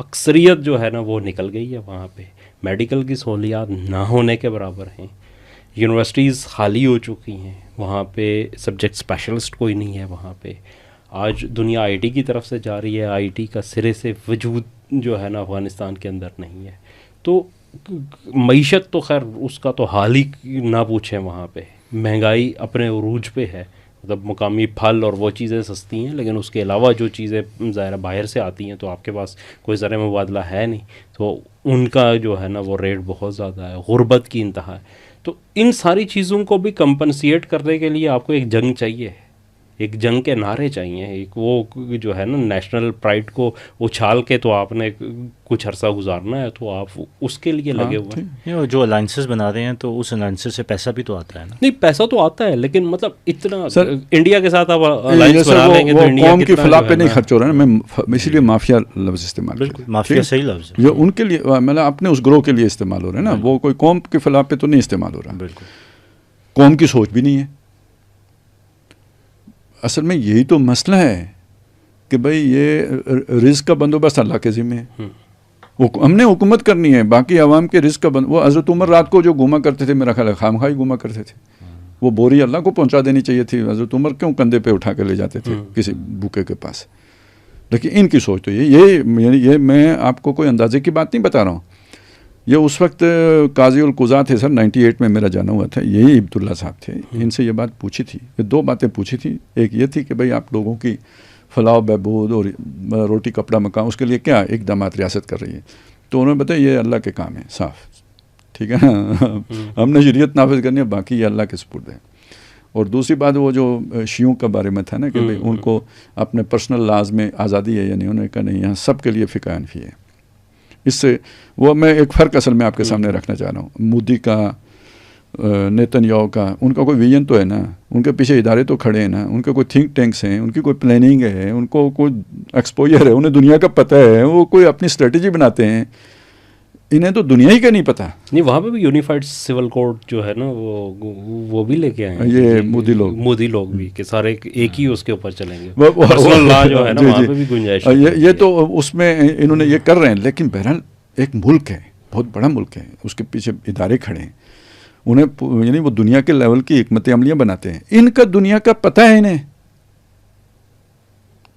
اکثریت جو ہے نا وہ نکل گئی ہے وہاں پہ، میڈیکل کی سہولیات نہ ہونے کے برابر ہیں، یونیورسٹیز خالی ہو چکی ہیں، وہاں پہ سبجیکٹ اسپیشلسٹ کوئی نہیں ہے وہاں پہ. آج دنیا آئی ٹی کی طرف سے جا رہی ہے، آئی ٹی کا سرے سے وجود جو ہے نا افغانستان کے اندر نہیں ہے. تو معیشت تو خیر اس کا تو حال ہی نہ پوچھیں، وہاں پہ مہنگائی اپنے عروج پہ ہے. مطلب مقامی پھل اور وہ چیزیں سستی ہیں، لیکن اس کے علاوہ جو چیزیں ظاہر باہر سے آتی ہیں تو آپ کے پاس کوئی زر مبادلہ ہے نہیں، تو ان کا جو ہے نا وہ ریٹ بہت زیادہ ہے، غربت کی انتہا ہے. تو ان ساری چیزوں کو بھی کمپنسیٹ کرنے کے لیے آپ کو ایک جنگ چاہیے، ایک جنگ کے نعرے چاہیے، ایک وہ جو ہے نا نیشنل پرائڈ کو اچھال کے تو آپ نے کچھ عرصہ گزارنا ہے، تو آپ اس کے لیے لگے ہوئے ہیں. جو الائنسز بنا رہے ہیں تو اس الائنسز سے پیسہ بھی تو آتا ہے نا. نہیں پیسہ تو آتا ہے، لیکن مطلب اتنا انڈیا کے ساتھ آپ الائنس بنا لیں گے تو انڈیا قوم کی فلاح پہ نہیں خرچ ہو رہا ہے. میں اسی لیے مافیا لفظ استعمال بالکل مافیا صحیح لفظ ہے، جو ان کے لیے مطلب اپنے اس گروہ کے لیے استعمال ہو رہا ہے نا، وہ کوئی قوم کی فلاح پہ تو نہیں استعمال ہو رہا. بالکل قوم کی سوچ بھی نہیں ہے. اصل میں یہی تو مسئلہ ہے کہ بھئی یہ رزق کا بندوبست اللہ کے ذمہ ہے، ہم نے حکومت کرنی ہے، باقی عوام کے رزق کا وہ حضرت عمر رات کو جو گھوما کرتے تھے، میرا خیال ہے خامخواہ گھوما کرتے تھے، وہ بوری اللہ کو پہنچا دینی چاہیے تھی. حضرت عمر کیوں کندھے پہ اٹھا کے لے جاتے تھے کسی بھوکے کے پاس؟ لیکن ان کی سوچ تو یہ میں آپ کو کوئی اندازے کی بات نہیں بتا رہا ہوں. یہ اس وقت قاضی القضاء تھے سر، 98 میں میرا جانا ہوا تھا، یہی عبداللہ صاحب تھے. ان سے یہ بات پوچھی تھی، یہ 2 باتیں پوچھی تھی. ایک یہ تھی کہ بھئی آپ لوگوں کی فلاح و بہبود اور روٹی کپڑا مکان، اس کے لیے کیا اقدامات ریاست کر رہی ہے؟ تو انہوں نے بتایا یہ اللہ کے کام ہے صاف، ٹھیک ہے نا، ہم نے شریعت نافذ کرنی ہے، باقی یہ اللہ کے سپرد ہے. اور دوسری بات وہ جو شیعوں کے بارے میں تھا نا کہ بھئی ان کو اپنے پرسنل لاز میں آزادی ہے یا نہیں، انہوں نے کہا نہیں، یہاں سب کے لیے فقہ حنفی ہے. اس سے وہ میں ایک فرق اصل میں آپ کے سامنے رکھنا چاہ رہا ہوں. مودی کا، نیتنیاہو کا، ان کا کوئی ویژن تو ہے نا، ان کے پیچھے ادارے تو کھڑے ہیں نا، ان کے کوئی تھنک ٹینکس ہیں، ان کی کوئی پلاننگ ہے، ان کو کوئی ایکسپوجر ہے، انہیں دنیا کا پتہ ہے، وہ کوئی اپنی اسٹریٹجی بناتے ہیں. انہیں تو دنیا ہی کا نہیں پتہ. نہیں وہاں پہ بھی یونیفائڈ سول کوڈ جو ہے نا وہ بھی لے کے آئے ہیں یہ مودی لوگ بھی، کہ سارے ایک ہی اس کے اوپر چلیں گے. پرسنل لا جو ہے نا وہاں پہ بھی گنجائش، یہ تو اس میں انہوں نے یہ کر رہے ہیں. لیکن بہرحال ایک ملک ہے، بہت بڑا ملک ہے، اس کے پیچھے ادارے کھڑے ہیں، انہیں یعنی وہ دنیا کے لیول کی حکمت عملیاں بناتے ہیں. ان کا دنیا کا پتہ ہے، انہیں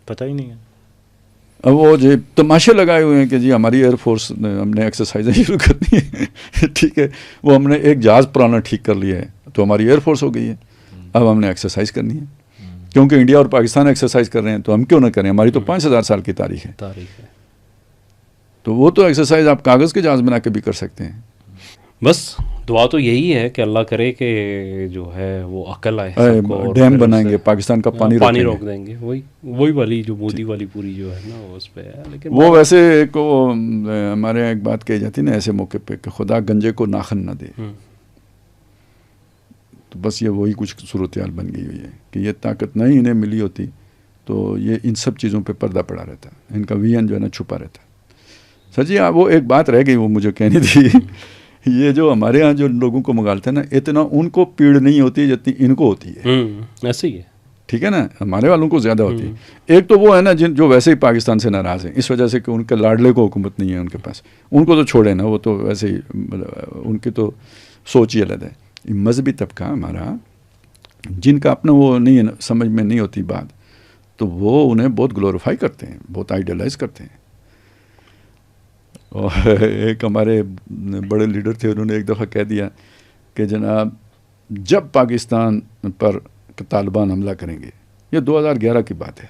پتہ ہی نہیں ہے. اب وہ جو تماشے لگائے ہوئے ہیں کہ جی ہماری ایئر فورس ہم نے ایکسرسائزیں شروع کرنی ہے، ٹھیک ہے، وہ ہم نے ایک جہاز پرانا ٹھیک کر لیا ہے تو ہماری ایئر فورس ہو گئی ہے، اب ہم نے ایکسرسائز کرنی ہے. کیونکہ انڈیا اور پاکستان ایکسرسائز کر رہے ہیں تو ہم کیوں نہ کریں؟ ہماری تو 5000 سال کی تاریخ ہے. تو وہ تو ایکسرسائز آپ کاغذ کے جہاز بنا کے بھی کر سکتے ہیں. بس دعا تو یہی ہے کہ اللہ کرے کہ جو ہے وہ عقل آئے، ڈیم بنائیں گے، پاکستان کا پانی روک دیں گے، وہی والی جو مودی والی پوری جو ہے نا اس پہ ہے. لیکن وہ ویسے ایک ہمارے یہاں ایک بات کہی جاتی نا ایسے موقع پہ کہ خدا گنجے کو ناخن نہ دے. تو بس یہ وہی کچھ صورتحال بن گئی ہوئی ہے کہ یہ طاقت نہ ہی انہیں ملی ہوتی تو یہ ان سب چیزوں پہ پردہ پڑا رہتا، ان کا ویژن جو ہے نا چھپا رہتا. سر جی وہ ایک بات رہ گئی، وہ مجھے کہنی تھی. یہ جو ہمارے ہاں جو لوگوں کو مغالتے ہیں نا، اتنا ان کو پیڑ نہیں ہوتی جتنی ان کو ہوتی ہے. ایسے ہی ہے، ٹھیک ہے نا، ہمارے والوں کو زیادہ ہوتی ہے. ایک تو وہ ہے نا جو ویسے ہی پاکستان سے ناراض ہیں اس وجہ سے کہ ان کے لاڈلے کو حکومت نہیں ہے ان کے پاس، ان کو تو چھوڑے نا، وہ تو ویسے ہی ان کی تو سوچ ہی الگ ہے. مذہبی طبقہ ہمارا جن کا اپنا وہ نہیں ہے، سمجھ میں نہیں ہوتی بات، تو وہ انہیں بہت گلوریفائی کرتے ہیں، بہت آئیڈیلائز کرتے ہیں. اور ایک ہمارے بڑے لیڈر تھے، انہوں نے ایک دفعہ کہہ دیا کہ جناب جب پاکستان پر طالبان حملہ کریں گے، یہ 2011 کی بات ہے،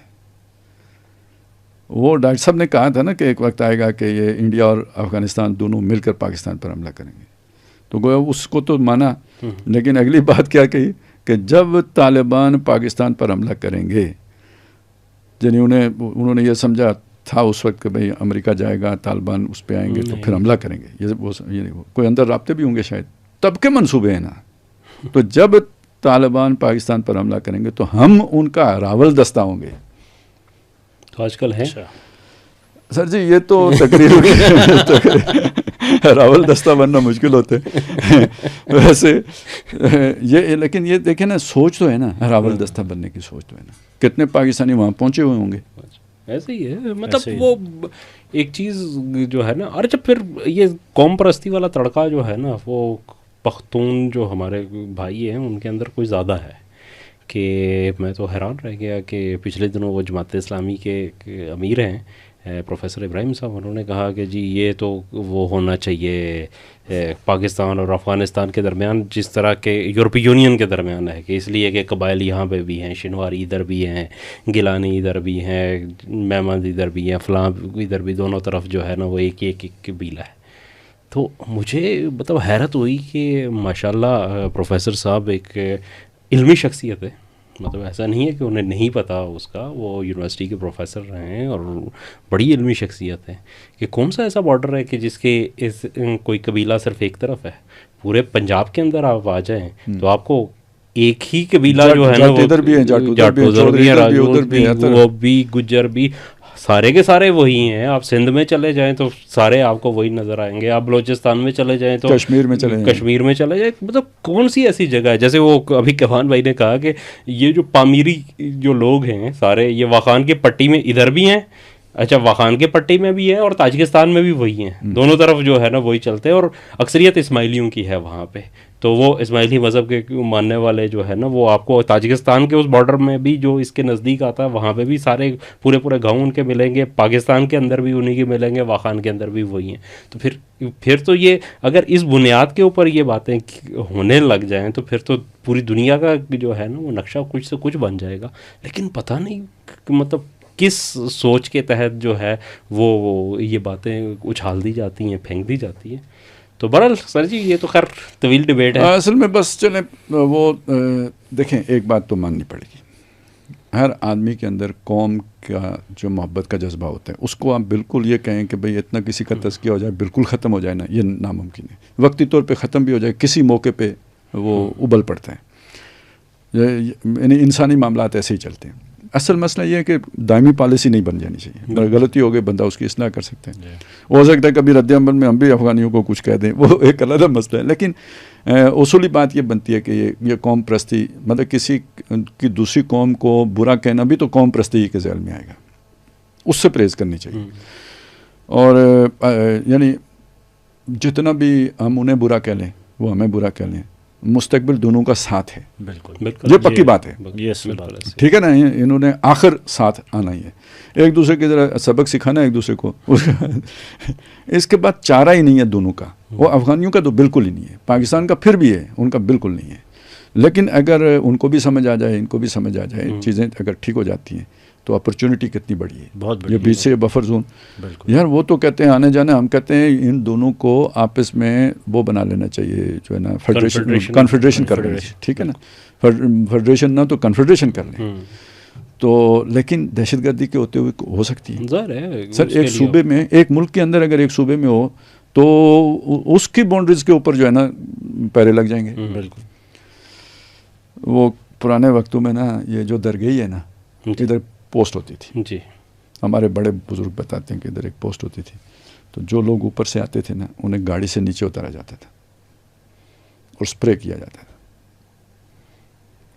وہ ڈاکٹر صاحب نے کہا تھا نا کہ ایک وقت آئے گا کہ یہ انڈیا اور افغانستان دونوں مل کر پاکستان پر حملہ کریں گے، تو گویا اس کو تو مانا، لیکن اگلی بات کیا کہی کہ جب طالبان پاکستان پر حملہ کریں گے، یعنی انہوں نے یہ سمجھا تھا اس وقت کہ بھئی امریکہ جائے گا، طالبان اس پہ آئیں گے تو پھر حملہ کریں گے، یہ کوئی اندر رابطے بھی ہوں گے شاید، تب کے منصوبے ہیں نا. تو جب طالبان پاکستان پر حملہ کریں گے تو ہم ان کا راول دستہ ہوں گے. تو آج کل ہے سر جی یہ تو راول دستہ بننا مشکل ہوتے ویسے یہ، لیکن یہ دیکھیں نا سوچ تو ہے نا، راول دستہ بننے کی سوچ تو ہے نا. کتنے پاکستانی وہاں پہنچے ہوئے ہوں گے. ایسے ہی ہے، مطلب وہ ایک چیز جو ہے نا. اور جب پھر یہ قوم پرستی والا تڑکا جو ہے نا، وہ پختون جو ہمارے بھائی ہیں ان کے اندر کوئی زیادہ ہے کہ میں تو حیران رہ گیا کہ پچھلے دنوں وہ جماعت اسلامی کے امیر ہیں پروفیسر ابراہیم صاحب، انہوں نے کہا کہ جی یہ تو وہ ہونا چاہیے پاکستان اور افغانستان کے درمیان جس طرح کے یورپی یونین کے درمیان ہے، کہ اس لیے کہ قبائل یہاں پہ بھی ہیں، شنواری ادھر بھی ہیں، گیلانی ادھر بھی ہیں، مہمند ادھر بھی ہیں، فلاں ادھر بھی، دونوں طرف جو ہے نا وہ ایک قبیلہ ہے. تو مجھے مطلب حیرت ہوئی کہ ماشاءاللہ پروفیسر صاحب ایک علمی شخصیت ہے، مطلب ایسا نہیں ہے کہ انہیں نہیں پتہ اس کا، وہ یونیورسٹی کے پروفیسر رہے ہیں اور بڑی علمی شخصیت ہے کہ کون سا ایسا بارڈر ہے کہ جس کے کوئی قبیلہ صرف ایک طرف ہے. پورے پنجاب کے اندر آپ آ جائیں تو آپ کو ایک ہی قبیلہ جو ہے نا، ادھر بھی ہے، جاٹوزر بھی ہے، راجپوت بھی، وہ بھی، گجر بھی، سارے کے سارے وہی ہیں. آپ سندھ میں چلے جائیں تو سارے آپ کو وہی نظر آئیں گے، آپ بلوچستان میں چلے جائیں تو کشمیر میں چلے جائیں. مطلب کون سی ایسی جگہ ہے، جیسے وہ ابھی کیوان بھائی نے کہا کہ یہ جو پامیری جو لوگ ہیں سارے، یہ واخان کی پٹی میں ادھر بھی ہیں، اچھا واخان کے پٹی میں بھی ہے اور تاجکستان میں بھی وہی ہیں، دونوں طرف جو ہے نا وہی چلتے ہیں، اور اکثریت اسماعیلیوں کی ہے وہاں پہ. تو وہ اسماعیلی مذہب کے ماننے والے جو ہے نا، وہ آپ کو تاجکستان کے اس بارڈر میں بھی جو اس کے نزدیک آتا ہے وہاں پہ بھی سارے پورے گاؤں ان کے ملیں گے، پاکستان کے اندر بھی انہی کے ملیں گے، واخان کے اندر بھی وہی ہیں. تو پھر تو یہ اگر اس بنیاد کے اوپر یہ باتیں ہونے لگ جائیں تو پھر تو پوری دنیا کا جو ہے نا وہ نقشہ کچھ سے کچھ بن جائے گا. لیکن پتہ نہیں مطلب کس سوچ کے تحت جو ہے وہ یہ باتیں اچھال دی جاتی ہیں، پھینک دی جاتی ہیں. تو بہرحال سر جی یہ تو خیر طویل ڈیبیٹ ہے. اصل میں بس چلیں وہ دیکھیں ایک بات تو ماننی پڑے گی، ہر آدمی کے اندر قوم کا جو محبت کا جذبہ ہوتا ہے، اس کو آپ بالکل یہ کہیں کہ بھئی اتنا کسی کا تذکیہ ہو جائے بالکل ختم ہو جائے نا، یہ ناممکن ہے. وقتی طور پہ ختم بھی ہو جائے، کسی موقع پہ وہ ابل پڑتا ہے. یعنی انسانی معاملات ایسے ہی چلتے ہیں. اصل مسئلہ یہ ہے کہ دائمی پالیسی نہیں بن جانی چاہیے. غلطی ہو گئی بندہ اس کی اصلاح کر سکتے ہیں. ہو سکتا ہے کبھی رد عمل میں ہم بھی افغانیوں کو کچھ کہہ دیں، وہ ایک علیحدہ مسئلہ ہے. لیکن اصولی بات یہ بنتی ہے کہ یہ قوم پرستی، مطلب کسی کی دوسری قوم کو برا کہنا بھی تو قوم پرستی کے ذیل میں آئے گا، اس سے پرہیز کرنی چاہیے. اور یعنی جتنا بھی ہم انہیں برا کہہ لیں، وہ ہمیں برا کہہ لیں، مستقبل دونوں کا ساتھ ہے. بالکل یہ پکی بات ہے. ٹھیک ہے نا، انہوں نے آخر ساتھ آنا ہی ہے. ایک دوسرے کی ذرا سبق سکھانا ایک دوسرے کو. اس کے بعد چارہ ہی نہیں ہے دونوں کا. وہ افغانیوں کا تو بالکل ہی نہیں ہے، پاکستان کا پھر بھی ہے، ان کا بالکل نہیں ہے. لیکن اگر ان کو بھی سمجھ آ جائے، ان کو بھی سمجھ آ جائے، چیزیں اگر ٹھیک ہو جاتی ہیں تو اپرچونٹی کتنی بڑی ہے. بہت بڑی. یہ بیچ سے بفر زون یار، وہ تو کہتے ہیں آنے جانا، ہم کہتے ہیں ان دونوں کو آپس میں وہ بنا لینا چاہیے جو ہے نا، فیڈریشن، کنفیڈریشن کر لینا چاہیے. ٹھیک ہے نا، فیڈریشن نہ تو کنفیڈریشن کر لیں. تو لیکن دہشت گردی کے ہوتے ہوئے ہو سکتی ہے سر. ایک صوبے میں، ایک ملک کے اندر اگر ایک صوبے میں ہو تو اس کی باؤنڈریز کے اوپر جو ہے نا پیرے لگ جائیں گے. بالکل. وہ پرانے وقتوں میں نا یہ جو درگاہی ہے نا، ادھر پوسٹ ہوتی تھی. جی ہمارے بڑے بزرگ بتاتے ہیں کہ ادھر ایک پوسٹ ہوتی تھی. تو جو لوگ اوپر سے آتے تھے نا، انہیں گاڑی سے نیچے اتارا جاتا تھا اور اسپرے کیا جاتا تھا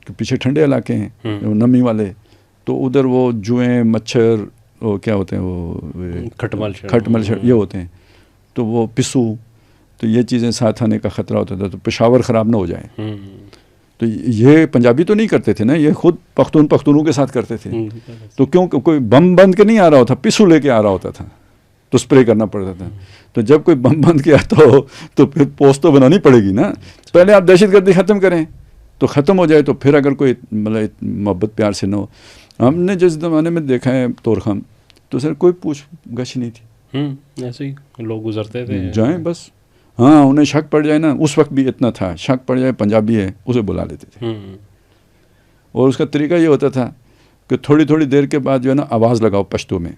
کہ پیچھے ٹھنڈے علاقے ہیں نمی والے، تو ادھر وہ جوئیں، مچھر، وہ کیا ہوتے ہیں، وہ کھٹ مل یہ ہوتے ہیں، تو وہ پسو، تو یہ چیزیں ساتھ آنے کا خطرہ ہوتا تھا، تو پشاور خراب نہ ہو جائیں. تو یہ پنجابی تو نہیں کرتے تھے نا، یہ خود پختونوں کے ساتھ کرتے تھے. تو کیوں کوئی بم بند کے نہیں آ رہا ہوتا، پسو لے کے آ رہا ہوتا تھا تو اسپرے کرنا پڑتا تھا. تو جب کوئی بم بند کے آتا ہو تو پھر پوسٹ تو بنانی پڑے گی نا. پہلے آپ دہشت گردی ختم کریں تو ختم ہو جائے، تو پھر اگر کوئی مطلب محبت پیار سے نہ ہو. ہم نے جس زمانے میں دیکھا ہے طورخم، تو سر کوئی پوچھ گچھ نہیں تھی، ایسے ہی لوگ گزرتے تھے جائیں بس. ہاں انہیں شک پڑ جائے نا، اس وقت بھی اتنا تھا، شک پڑ جائے پنجابی ہے اسے بلا لیتے تھے. اور اس کا طریقہ یہ ہوتا تھا کہ تھوڑی تھوڑی دیر کے بعد جو ہے نا آواز لگاؤ پشتو میں،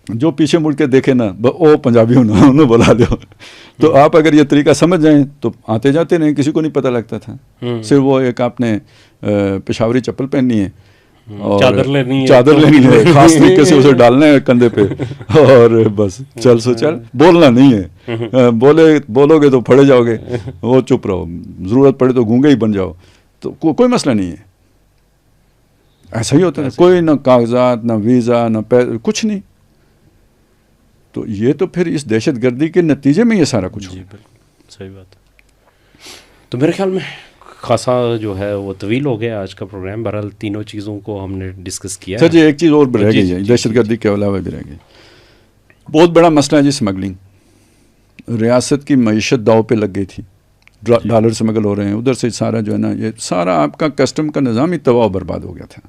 جو پیچھے مڑ کے دیکھے نا او پنجابی انہوں بلا دو. تو آپ اگر یہ طریقہ سمجھ جائیں تو آتے جاتے نہیں، کسی کو نہیں پتہ لگتا تھا. صرف وہ ایک آپ نے پشاوری چپل پہننی ہے اور چادر لینی ہے، خاص طریقے سے اسے ڈالنا ہے کندھے پہ، اور بس چل سو چل، بولنا نہیں ہے. بولو گے تو پھڑے جاؤ گے، وہ چپ رہو، ضرورت پڑے تو گونگے ہی بن جاؤ، تو کوئی مسئلہ نہیں ہے. ایسا ہی ہوتا ہے، کوئی نہ کاغذات نہ ویزا نہ کچھ نہیں. تو یہ تو پھر اس دہشت گردی کے نتیجے میں یہ سارا کچھ ہو. جی بالکل صحیح بات. تو میرے خیال میں خاصا جو ہے وہ طویل ہو گیا آج کا پروگرام. بہرحال تینوں چیزوں کو ہم نے ڈسکس کیا. سر جی ایک چیز اور رہ گئی ہے، دہشت گردی کے علاوہ بھی رہ گئی، بہت بڑا مسئلہ ہے جی اسمگلنگ. ریاست کی معیشت داؤ پہ لگ گئی تھی، ڈالر اسمگل ہو رہے ہیں ادھر سے، سارا جو ہے نا یہ سارا آپ کا کسٹم کا نظام ہی تباہ و برباد ہو گیا تھا.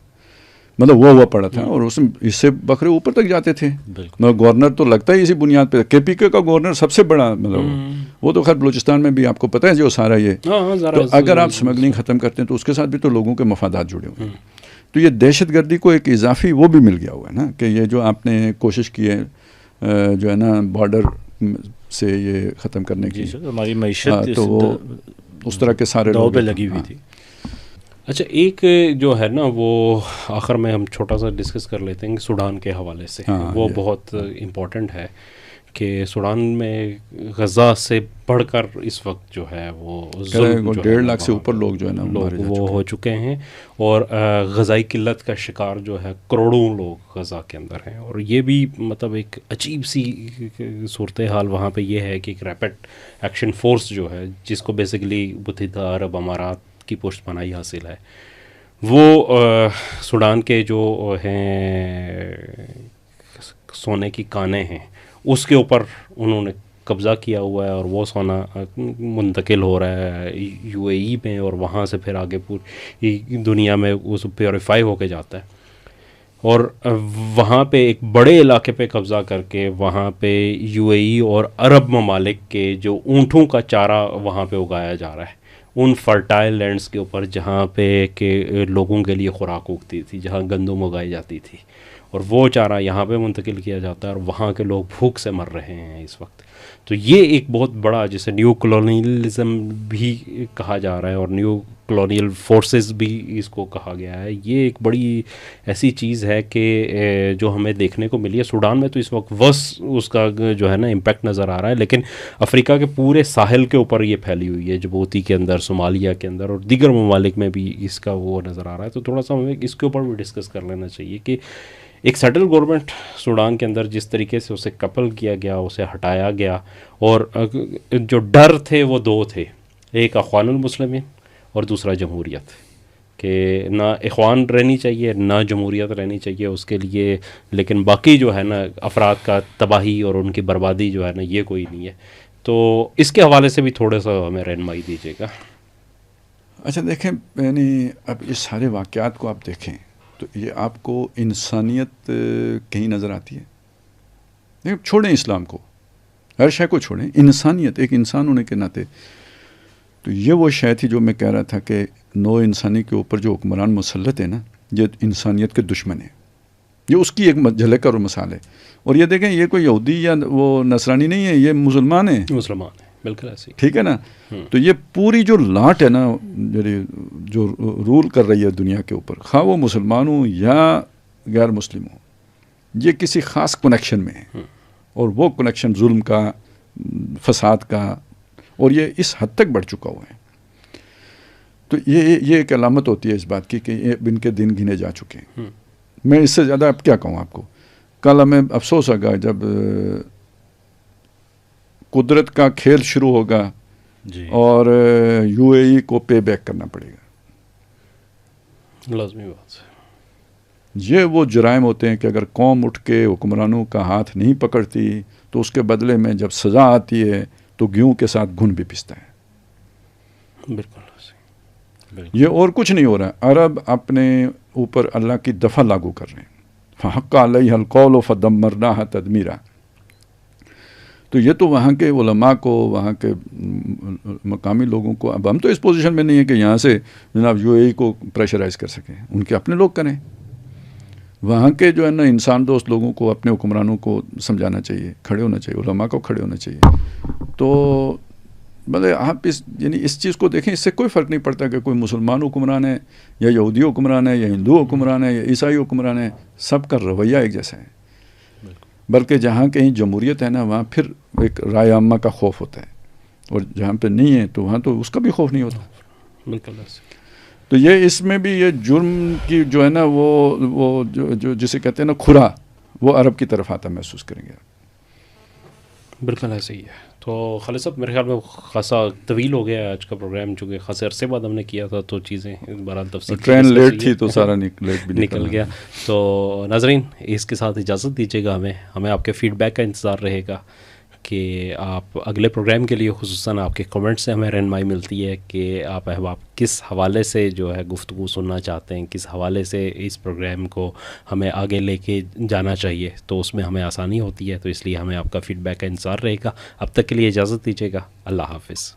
مطلب وہ ہوا پڑا تھا، اور اس سے بکرے اوپر تک جاتے تھے. مطلب گورنر تو لگتا ہی اسی بنیاد پہ، کے پی کے کا گورنر سب سے بڑا، مطلب وہ تو خیر بلوچستان میں بھی آپ کو پتہ ہے جو سارا یہ. تو اگر آپ اسمگلنگ ختم کرتے ہیں تو اس کے ساتھ بھی تو لوگوں کے مفادات جڑے ہوئے ہیں. تو یہ دہشت گردی کو ایک اضافی وہ بھی مل گیا ہوا ہے نا، کہ یہ جو آپ نے کوشش کی ہے جو ہے نا بارڈر سے یہ ختم کرنے کی، ہماری معیشت تو وہ اس طرح کے سارے لوگ لگی ہوئی تھی. اچھا ایک جو ہے نا وہ آخر میں ہم چھوٹا سا ڈسکس کر لیتے ہیں سوڈان کے حوالے سے. وہ بہت امپورٹنٹ ہے کہ سوڈان میں غزہ سے بڑھ کر اس وقت جو ہے وہ 1.5 لاکھ سے اوپر لوگ جو ہے نا وہ ہو چکے ہیں، اور غذائی قلت کا شکار جو ہے کروڑوں لوگ غزہ کے اندر ہیں. اور یہ بھی مطلب ایک عجیب سی صورتحال وہاں پہ یہ ہے کہ ایک ریپڈ ایکشن فورس جو ہے، جس کو بیسیکلی متحدہ عرب امارات کی پشت پناہی حاصل ہے، وہ سوڈان کے جو ہیں سونے کی کانیں ہیں اس کے اوپر انہوں نے قبضہ کیا ہوا ہے، اور وہ سونا منتقل ہو رہا ہے یو اے ای میں، اور وہاں سے پھر آگے پوری دنیا میں اس پیوریفائی ہو کے جاتا ہے. اور وہاں پہ ایک بڑے علاقے پہ قبضہ کر کے وہاں پہ یو اے ای اور عرب ممالک کے جو اونٹوں کا چارہ وہاں پہ اگایا جا رہا ہے، ان فرٹائل لینڈز کے اوپر جہاں پہ کہ لوگوں کے لیے خوراک اگتی تھی، جہاں گندم اگائی جاتی تھی، اور وہ چارہ یہاں پہ منتقل کیا جاتا ہے، اور وہاں کے لوگ بھوک سے مر رہے ہیں اس وقت. تو یہ ایک بہت بڑا، جسے نیو کلونیلزم بھی کہا جا رہا ہے، اور نیو کلونیل فورسز بھی اس کو کہا گیا ہے. یہ ایک بڑی ایسی چیز ہے کہ جو ہمیں دیکھنے کو ملی ہے سوڈان میں. تو اس وقت اس کا جو ہے نا امپیکٹ نظر آ رہا ہے، لیکن افریقہ کے پورے ساحل کے اوپر یہ پھیلی ہوئی ہے، جبوتی کے اندر، صومالیہ کے اندر، اور دیگر ممالک میں بھی اس کا وہ نظر آ رہا ہے. تو تھوڑا سا ہمیں اس کے اوپر بھی ڈسکس کر لینا چاہیے کہ ایک سیٹل گورنمنٹ سوڈان کے اندر جس طریقے سے اسے کپل کیا گیا، اسے ہٹایا گیا، اور جو ڈر تھے وہ دو تھے، ایک اخوان المسلمین اور دوسرا جمہوریت، کہ نہ اخوان رہنی چاہیے نہ جمہوریت رہنی چاہیے اس کے لیے، لیکن باقی جو ہے نا افراد کا تباہی اور ان کی بربادی جو ہے نا یہ کوئی نہیں ہے. تو اس کے حوالے سے بھی تھوڑا سا ہمیں رہنمائی دیجیے گا. اچھا دیکھیں، یعنی اب یہ سارے واقعات کو آپ دیکھیں تو یہ آپ کو انسانیت کہیں نظر آتی ہے؟ چھوڑیں اسلام کو، ہر شے کو چھوڑیں، انسانیت، ایک انسان ہونے کے ناطے. تو یہ وہ شے تھی جو میں کہہ رہا تھا کہ نو انسانی کے اوپر جو حکمران مسلط ہے نا، یہ انسانیت کے دشمن ہے. یہ اس کی ایک جھلک اور مثال ہے. اور یہ دیکھیں، یہ کوئی یہودی یا وہ نصرانی نہیں ہے، یہ مسلمان ہیں، بالکل ایسے، ٹھیک ہے نا. تو یہ پوری جو لاٹ ہے نا جو رول کر رہی ہے دنیا کے اوپر، خواہ وہ مسلمان ہوں یا غیر مسلم ہوں، یہ کسی خاص کنیکشن میں ہے، اور وہ کنیکشن ظلم کا، فساد کا، اور یہ اس حد تک بڑھ چکا ہوا ہے. تو یہ ایک علامت ہوتی ہے اس بات کی کہ ان کے دن گنے جا چکے ہیں. میں اس سے زیادہ اب کیا کہوں آپ کو. کل ہمیں افسوس ہوگا جب قدرت کا کھیل شروع ہوگا جی اور UAE کو پے بیک کرنا پڑے گا. لازمی بات ہے. یہ وہ جرائم ہوتے ہیں کہ اگر قوم اٹھ کے حکمرانوں کا ہاتھ نہیں پکڑتی تو اس کے بدلے میں جب سزا آتی ہے تو گیہوں کے ساتھ گھن بھی پستا ہے. بالکل. یہ اور کچھ نہیں ہو رہا ہے. عرب اپنے اوپر اللہ کی دفعہ لاگو کر رہے ہیں. فحق علیہ القول فدمرناها تدمیرا. تو یہ تو وہاں کے علماء کو، وہاں کے مقامی لوگوں کو، اب ہم تو اس پوزیشن میں نہیں ہیں کہ یہاں سے جناب UAE کو پریشرائز کر سکیں. ان کے اپنے لوگ کریں. وہاں کے جو ہے نا انسان دوست لوگوں کو، اپنے حکمرانوں کو سمجھانا چاہیے، کھڑے ہونا چاہیے، علماء کو کھڑے ہونا چاہیے. تو مطلب آپ یعنی اس چیز کو دیکھیں، اس سے کوئی فرق نہیں پڑتا کہ کوئی مسلمان حکمران ہے یا یہودی حکمران ہے یا ہندو حکمران ہے یا عیسائی حکمران ہے، سب کا رویہ ایک جیسا ہے. بلکہ جہاں کہیں جمہوریت ہے نا وہاں پھر ایک رائے عامہ کا خوف ہوتا ہے، اور جہاں پہ نہیں ہے تو وہاں تو اس کا بھی خوف نہیں ہوتا. بالکل. تو یہ اس میں بھی یہ جرم کی جو ہے نا وہ جو جسے کہتے ہیں نا کھرا، وہ عرب کی طرف آتا محسوس کریں گے. بالکل ایسے ہی ہے. تو خالد صاحب میرے خیال میں خاصا طویل ہو گیا آج کا پروگرام، چونکہ خاصے عرصے بعد ہم نے کیا تھا تو چیزیں بہرحال تفصیل ٹرین لیٹ تھی تو سارا لیٹ بھی نکل گیا. تو ناظرین اس کے ساتھ اجازت دیجیے گا. ہمیں آپ کے فیڈ بیک کا انتظار رہے گا کہ آپ اگلے پروگرام کے لیے خصوصاً آپ کے کمنٹ سے ہمیں رہنمائی ملتی ہے کہ آپ احباب کس حوالے سے جو ہے گفتگو سننا چاہتے ہیں، کس حوالے سے اس پروگرام کو ہمیں آگے لے کے جانا چاہیے، تو اس میں ہمیں آسانی ہوتی ہے. تو اس لیے ہمیں آپ کا فیڈ بیک کا انتظار رہے گا. اب تک کے لیے اجازت دیجیے گا. اللہ حافظ.